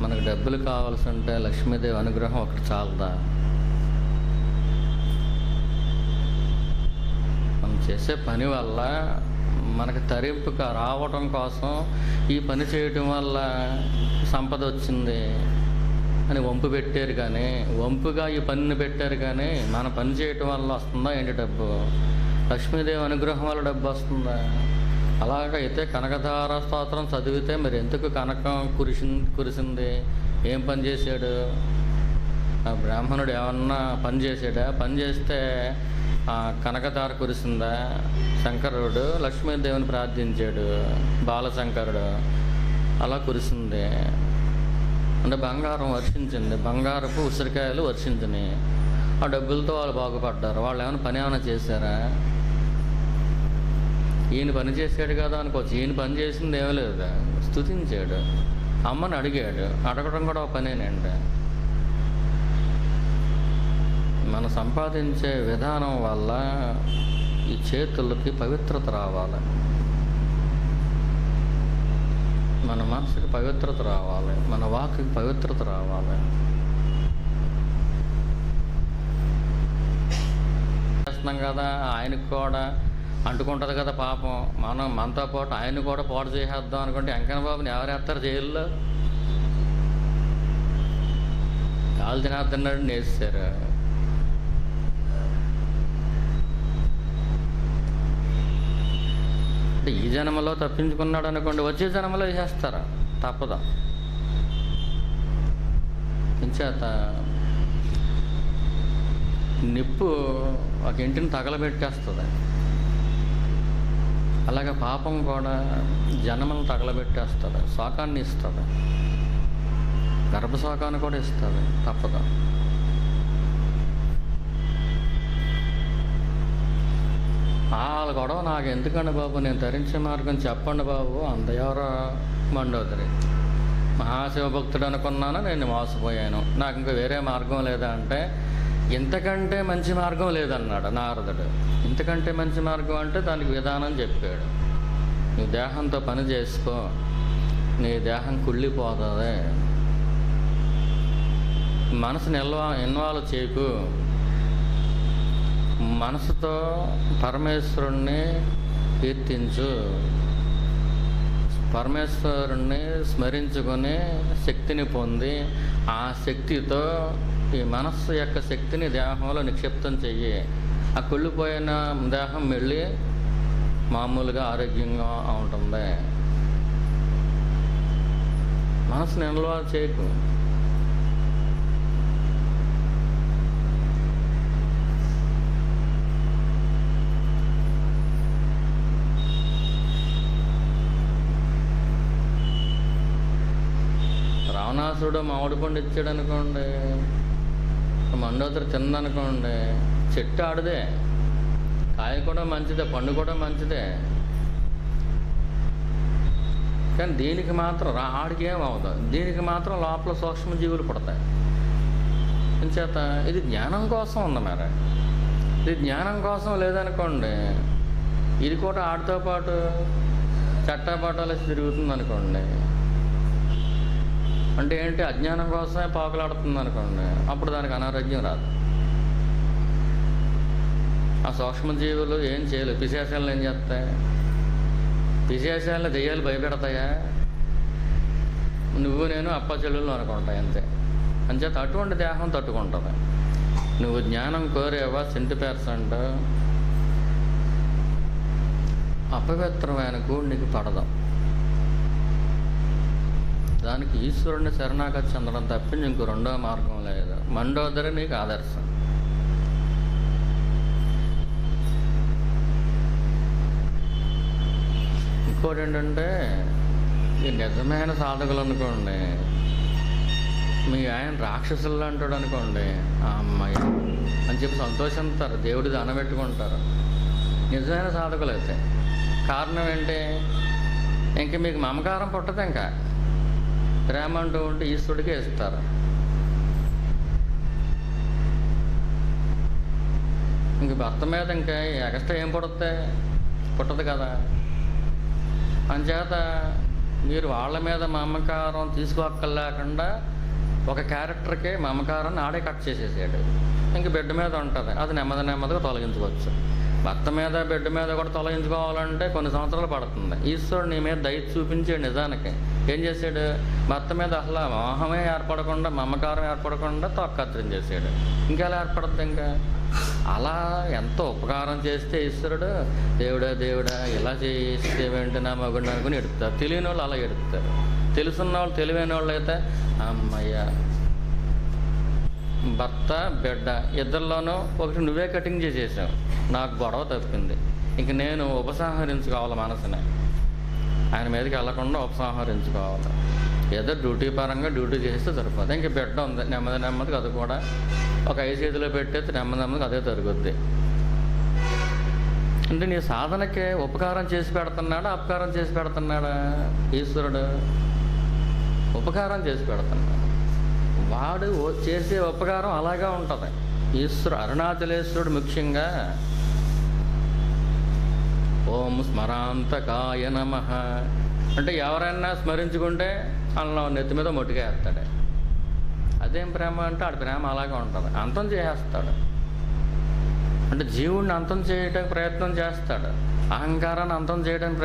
మనకు డబ్బులు కావాల్సి ఉంటే లక్ష్మీదేవి అనుగ్రహం ఒకటి చాలదా? మనం చేసే పని వల్ల మనకు తరింపుగా రావడం కోసం ఈ పని చేయటం వల్ల సంపద వచ్చింది అని వంపు పెట్టారు, కానీ వంపుగా ఈ పనిని పెట్టారు, కానీ మన పని చేయటం వల్ల వస్తుందా ఏంటి డబ్బు? లక్ష్మీదేవి అనుగ్రహం వల్ల డబ్బు వస్తుందా? అలాగైతే కనకధార స్తోత్రం చదివితే మరి ఎందుకు కనకం కురిసింది? ఏం పని చేశాడు ఆ బ్రాహ్మణుడు? ఏమన్నా పని చేశాడా? పని చేస్తే కనకధార కురిసిందా? శంకరుడు లక్ష్మీదేవిని ప్రార్థించాడు, బాలశంకరుడు, అలా కురిసింది. అంటే బంగారం వర్షించింది, బంగారపు ఉసిరికాయలు వర్షించినాయి. ఆ డబ్బులతో వాళ్ళు బాగుపడ్డారు. వాళ్ళు ఏమైనా పని ఏమైనా చేశారా? ఈయన పని చేశాడు కదా అనుకోవచ్చు. ఈయన పని చేసింది ఏమీ లేదు, స్తుతించాడు, అమ్మని అడిగాడు. అడగడం కూడా ఒక పనేనండి. మనం సంపాదించే విధానం వల్ల ఈ చేతులకి పవిత్రత రావాలి, మన మనసుకి పవిత్రత రావాలి, మన వాక్కి పవిత్రత రావాలి. చేస్తున్నాం కదా, ఆయనకు కూడా అంటుకుంటుంది కదా పాపం. మనం మనతో పాటు ఆయన కూడా పాటు చేసేద్దాం అనుకుంటే వెంకన్న బాబుని ఎవరేస్తారు జైల్లో? కాలు తినేస్తున్నాడు నేస్తారు. అంటే ఈ జన్మలో తప్పించుకున్నాడు అనుకోండి, వచ్చే జన్మలో వేసేస్తారా? తప్పదా? ఇంచేత నిప్పు ఒక ఇంటిని తగలబెట్టేస్తుంది, అలాగే పాపం కూడా జన్మలను తగలబెట్టేస్తుంది, శోకాన్ని ఇస్తుంది, గర్భశోకాన్ని కూడా ఇస్తుంది. తప్పదు. వాళ్ళ గొడవ నాకు ఎందుకండి బాబు, నేను ధరించే మార్గం చెప్పండి బాబు. అందయారో మండోదరి మహాశివభక్తుడు అనుకున్నాను, నేను మోసపోయాను, నాకు ఇంకా వేరే మార్గం లేదా అంటే, ఇంతకంటే మంచి మార్గం లేదన్నాడు నారదుడు. ఇంతకంటే మంచి మార్గం అంటే దానికి విధానం చెప్పాడు. నీ దేహంతో పని చేసుకో, నీ దేహం కుళ్ళిపోతుంది, మనసుని ఇన్వాల్వ్ చేయకు, మనసుతో పరమేశ్వరుణ్ణి కీర్తించు, పరమేశ్వరుణ్ణి స్మరించుకొని శక్తిని పొంది ఆ శక్తితో ఈ మనస్సు యొక్క శక్తిని దేహంలో నిక్షిప్తం చెయ్యి. ఆ కుళ్ళిపోయిన దేహం వెళ్ళి మామూలుగా ఆరోగ్యంగా ఉంటుంది. మనసుని ఇన్వాల్వ్ చేయకు. రావణాసుడు మామిడి పండు ఇచ్చాడు అనుకోండి, మండోదరి తిందనుకోండి, చెట్టు ఆడదే, కాయ కూడా మంచిదే, పండు కూడా మంచిదే, కానీ దీనికి మాత్రం ఆడికి ఏమవుతుంది, దీనికి మాత్రం లోపల సూక్ష్మజీవులు పుడతాయి. అంచేత ఇది జ్ఞానం కోసం ఉంది. మరి ఇది జ్ఞానం కోసం లేదనుకోండి, ఇది కూడా ఆడితో పాటు చట్టాపాటాలు తిరుగుతుంది అనుకోండి, అంటే ఏంటి, అజ్ఞానం కోసమే పాకులాడుతుంది అనుకోండి, అప్పుడు దానికి అనారోగ్యం రాదు. ఆ సూక్ష్మజీవులు ఏం చేయలేవు. పిశాచాలను ఏం చేస్తాయి? పిశాచాలను దెయ్యాలు భయపెడతాయా? నువ్వు నేను అప్ప చెల్లెళ్ళు అనుకుంటాయి అంతే. అంచేత అటువంటి దేహం తట్టుకుంటుంది. నువ్వు జ్ఞానం కోరేవా 100%, అపవిత్రమైన కూడా నీకు పడదాం. దానికి ఈశ్వరుని శరణాగతి చెందడం తప్పించి ఇంకో రెండో మార్గం లేదు. మండోదరి నీకు ఆదర్శం. ఇంకోటి ఏంటంటే, ఈ నిజమైన సాధకులు అనుకోండి, మీ ఆయన రాక్షసులు అంటాడు అనుకోండి, ఆ అమ్మాయి అని చెప్పి సంతోషిస్తారు, దేవుడి దండం పెట్టుకుంటారు. నిజమైన సాధకులు అయితే కారణం ఏంటి? ఇంక మీకు మమకారం పుట్టదు. ఇంకా ప్రేమ అంటూ ఉంటే ఈశ్వరుడికే ఇస్తారు. ఇంక భర్త మీద ఇంకా ఎక్స్ట్రా ఏం పుట్టదు కదా. అంచేత మీరు వాళ్ళ మీద మమకారం తీసుకోక్కర్లేకుండా ఒక క్యారెక్టర్కి మమకారాన్ని ఆడే కట్ చేసేసాడు. ఇంక బిడ్డ మీద ఉంటుంది, అది నెమ్మదిగా తొలగించుకోవచ్చు. భర్త మీద బిడ్డ మీద కూడా తొలగించుకోవాలంటే కొన్ని సంవత్సరాలు పడుతుంది. ఈశ్వరుడు నీ మీద దయ చూపించాడు. నిజానికి ఏం చేశాడు? భర్త మీద అసలు మోహమే ఏర్పడకుండా, మమకారం ఏర్పడకుండా తొక్కత్రించేసాడు. ఇంకెలా ఏర్పడుతుంది? ఇంకా అలా ఎంతో ఉపకారం చేస్తే ఈశ్వరుడు దేవుడా ఇలా చేసేవేంటి నా మగుడిని అనుకుని ఎడుతారు. తెలియని వాళ్ళు అలా ఎడుతారు. తెలుసున్న వాళ్ళు, తెలివైన వాళ్ళు అయితే అమ్మయ్య భర్త బిడ్డ ఇద్దరిలోనూ ఒకటి నువ్వే కటింగ్ చేసేసావు, నాకు గొడవ తప్పింది, ఇంక నేను ఉపసంహరించుకోవాలి మనసుని, ఆయన మీదకి వెళ్లకుండా ఉపసంహరించుకోవాలి. ఏదో డ్యూటీ పరంగా డ్యూటీ చేస్తే సరిపోతుంది. ఇంక బిడ్డ ఉంది, నెమ్మదిగా అది కూడా ఒక 5 చేతిలో పెట్టేస్తే నెమ్మదిగా అదే జరుగుద్ది. అంటే నీ సాధనకే ఉపకారం చేసి పెడుతున్నాడా, అపకారం చేసి పెడుతున్నాడా? ఈశ్వరుడు ఉపకారం చేసి పెడుతున్నాడు. వాడు చేసే ఉపకారం అలాగా ఉంటుంది. అరుణాచలేశ్వరుడు ముఖ్యంగా ఓం స్మరాంతకాయ నమః అంటే ఎవరైనా స్మరించుకుంటే అలా నెత్తి మీద మొట్టికేస్తాడు. అదేం ప్రేమ అంటే ఆడి ప్రేమ అలాగే ఉంటుంది. అంతం చేసేస్తాడు. అంటే జీవుడిని అంతం చేయడానికి ప్రయత్నం చేస్తాడు, అహంకారాన్ని అంతం చేయడానికి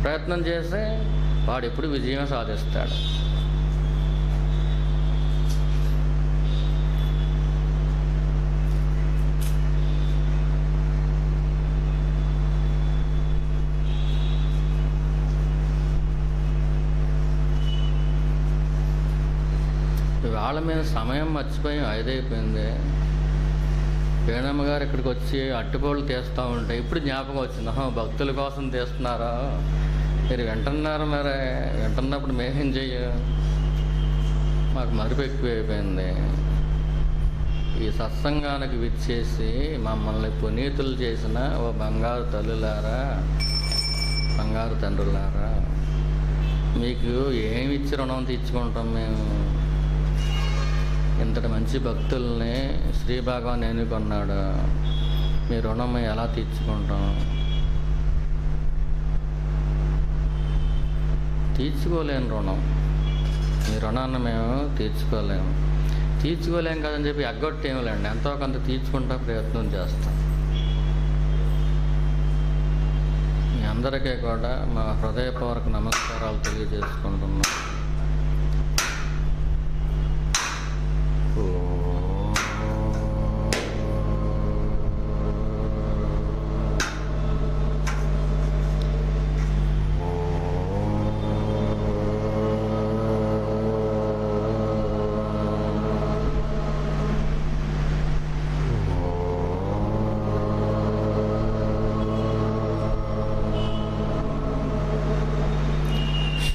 ప్రయత్నం చేసి వాడు ఎప్పుడు విజయం సాధిస్తాడు. వాళ్ళ మీద సమయం మర్చిపోయి 5 అయిపోయింది. వేణమ్మ గారు ఇక్కడికి వచ్చి అట్టుకోళ్ళు తీస్తూ ఉంటే ఇప్పుడు జ్ఞాపకం వచ్చింది, భక్తుల కోసం తీస్తున్నారా, మీరు వింటున్నారు, మరి వింటున్నప్పుడు మేమేం మాకు మరుపు ఎక్కువైపోయింది. ఈ సత్సంగానికి విచ్చేసి మమ్మల్ని పునీతులు చేసిన ఓ బంగారు తల్లులారా, బంగారు తండ్రులారా, మీకు ఏమి ఇచ్చి రుణం తీర్చుకుంటాం మేము? ఇంతటి మంచి భక్తుల్ని శ్రీ భగవాన్ ఎన్నుకున్నాడు, మీ రుణం ఎలా తీర్చుకుంటాం? తీర్చుకోలేని రుణం. మీ రుణాన్ని మేము తీర్చుకోలేం కదని చెప్పి ఎగ్గొట్టేమిలేండి, ఎంతో కొంత తీర్చుకుంటా ప్రయత్నం చేస్తాం. మీ అందరికీ కూడా మా హృదయపూర్వక నమస్కారాలు తెలియజేసుకుంటున్నాం.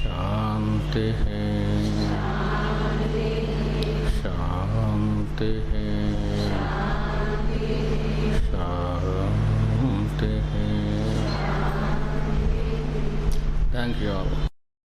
शांति Thank you all.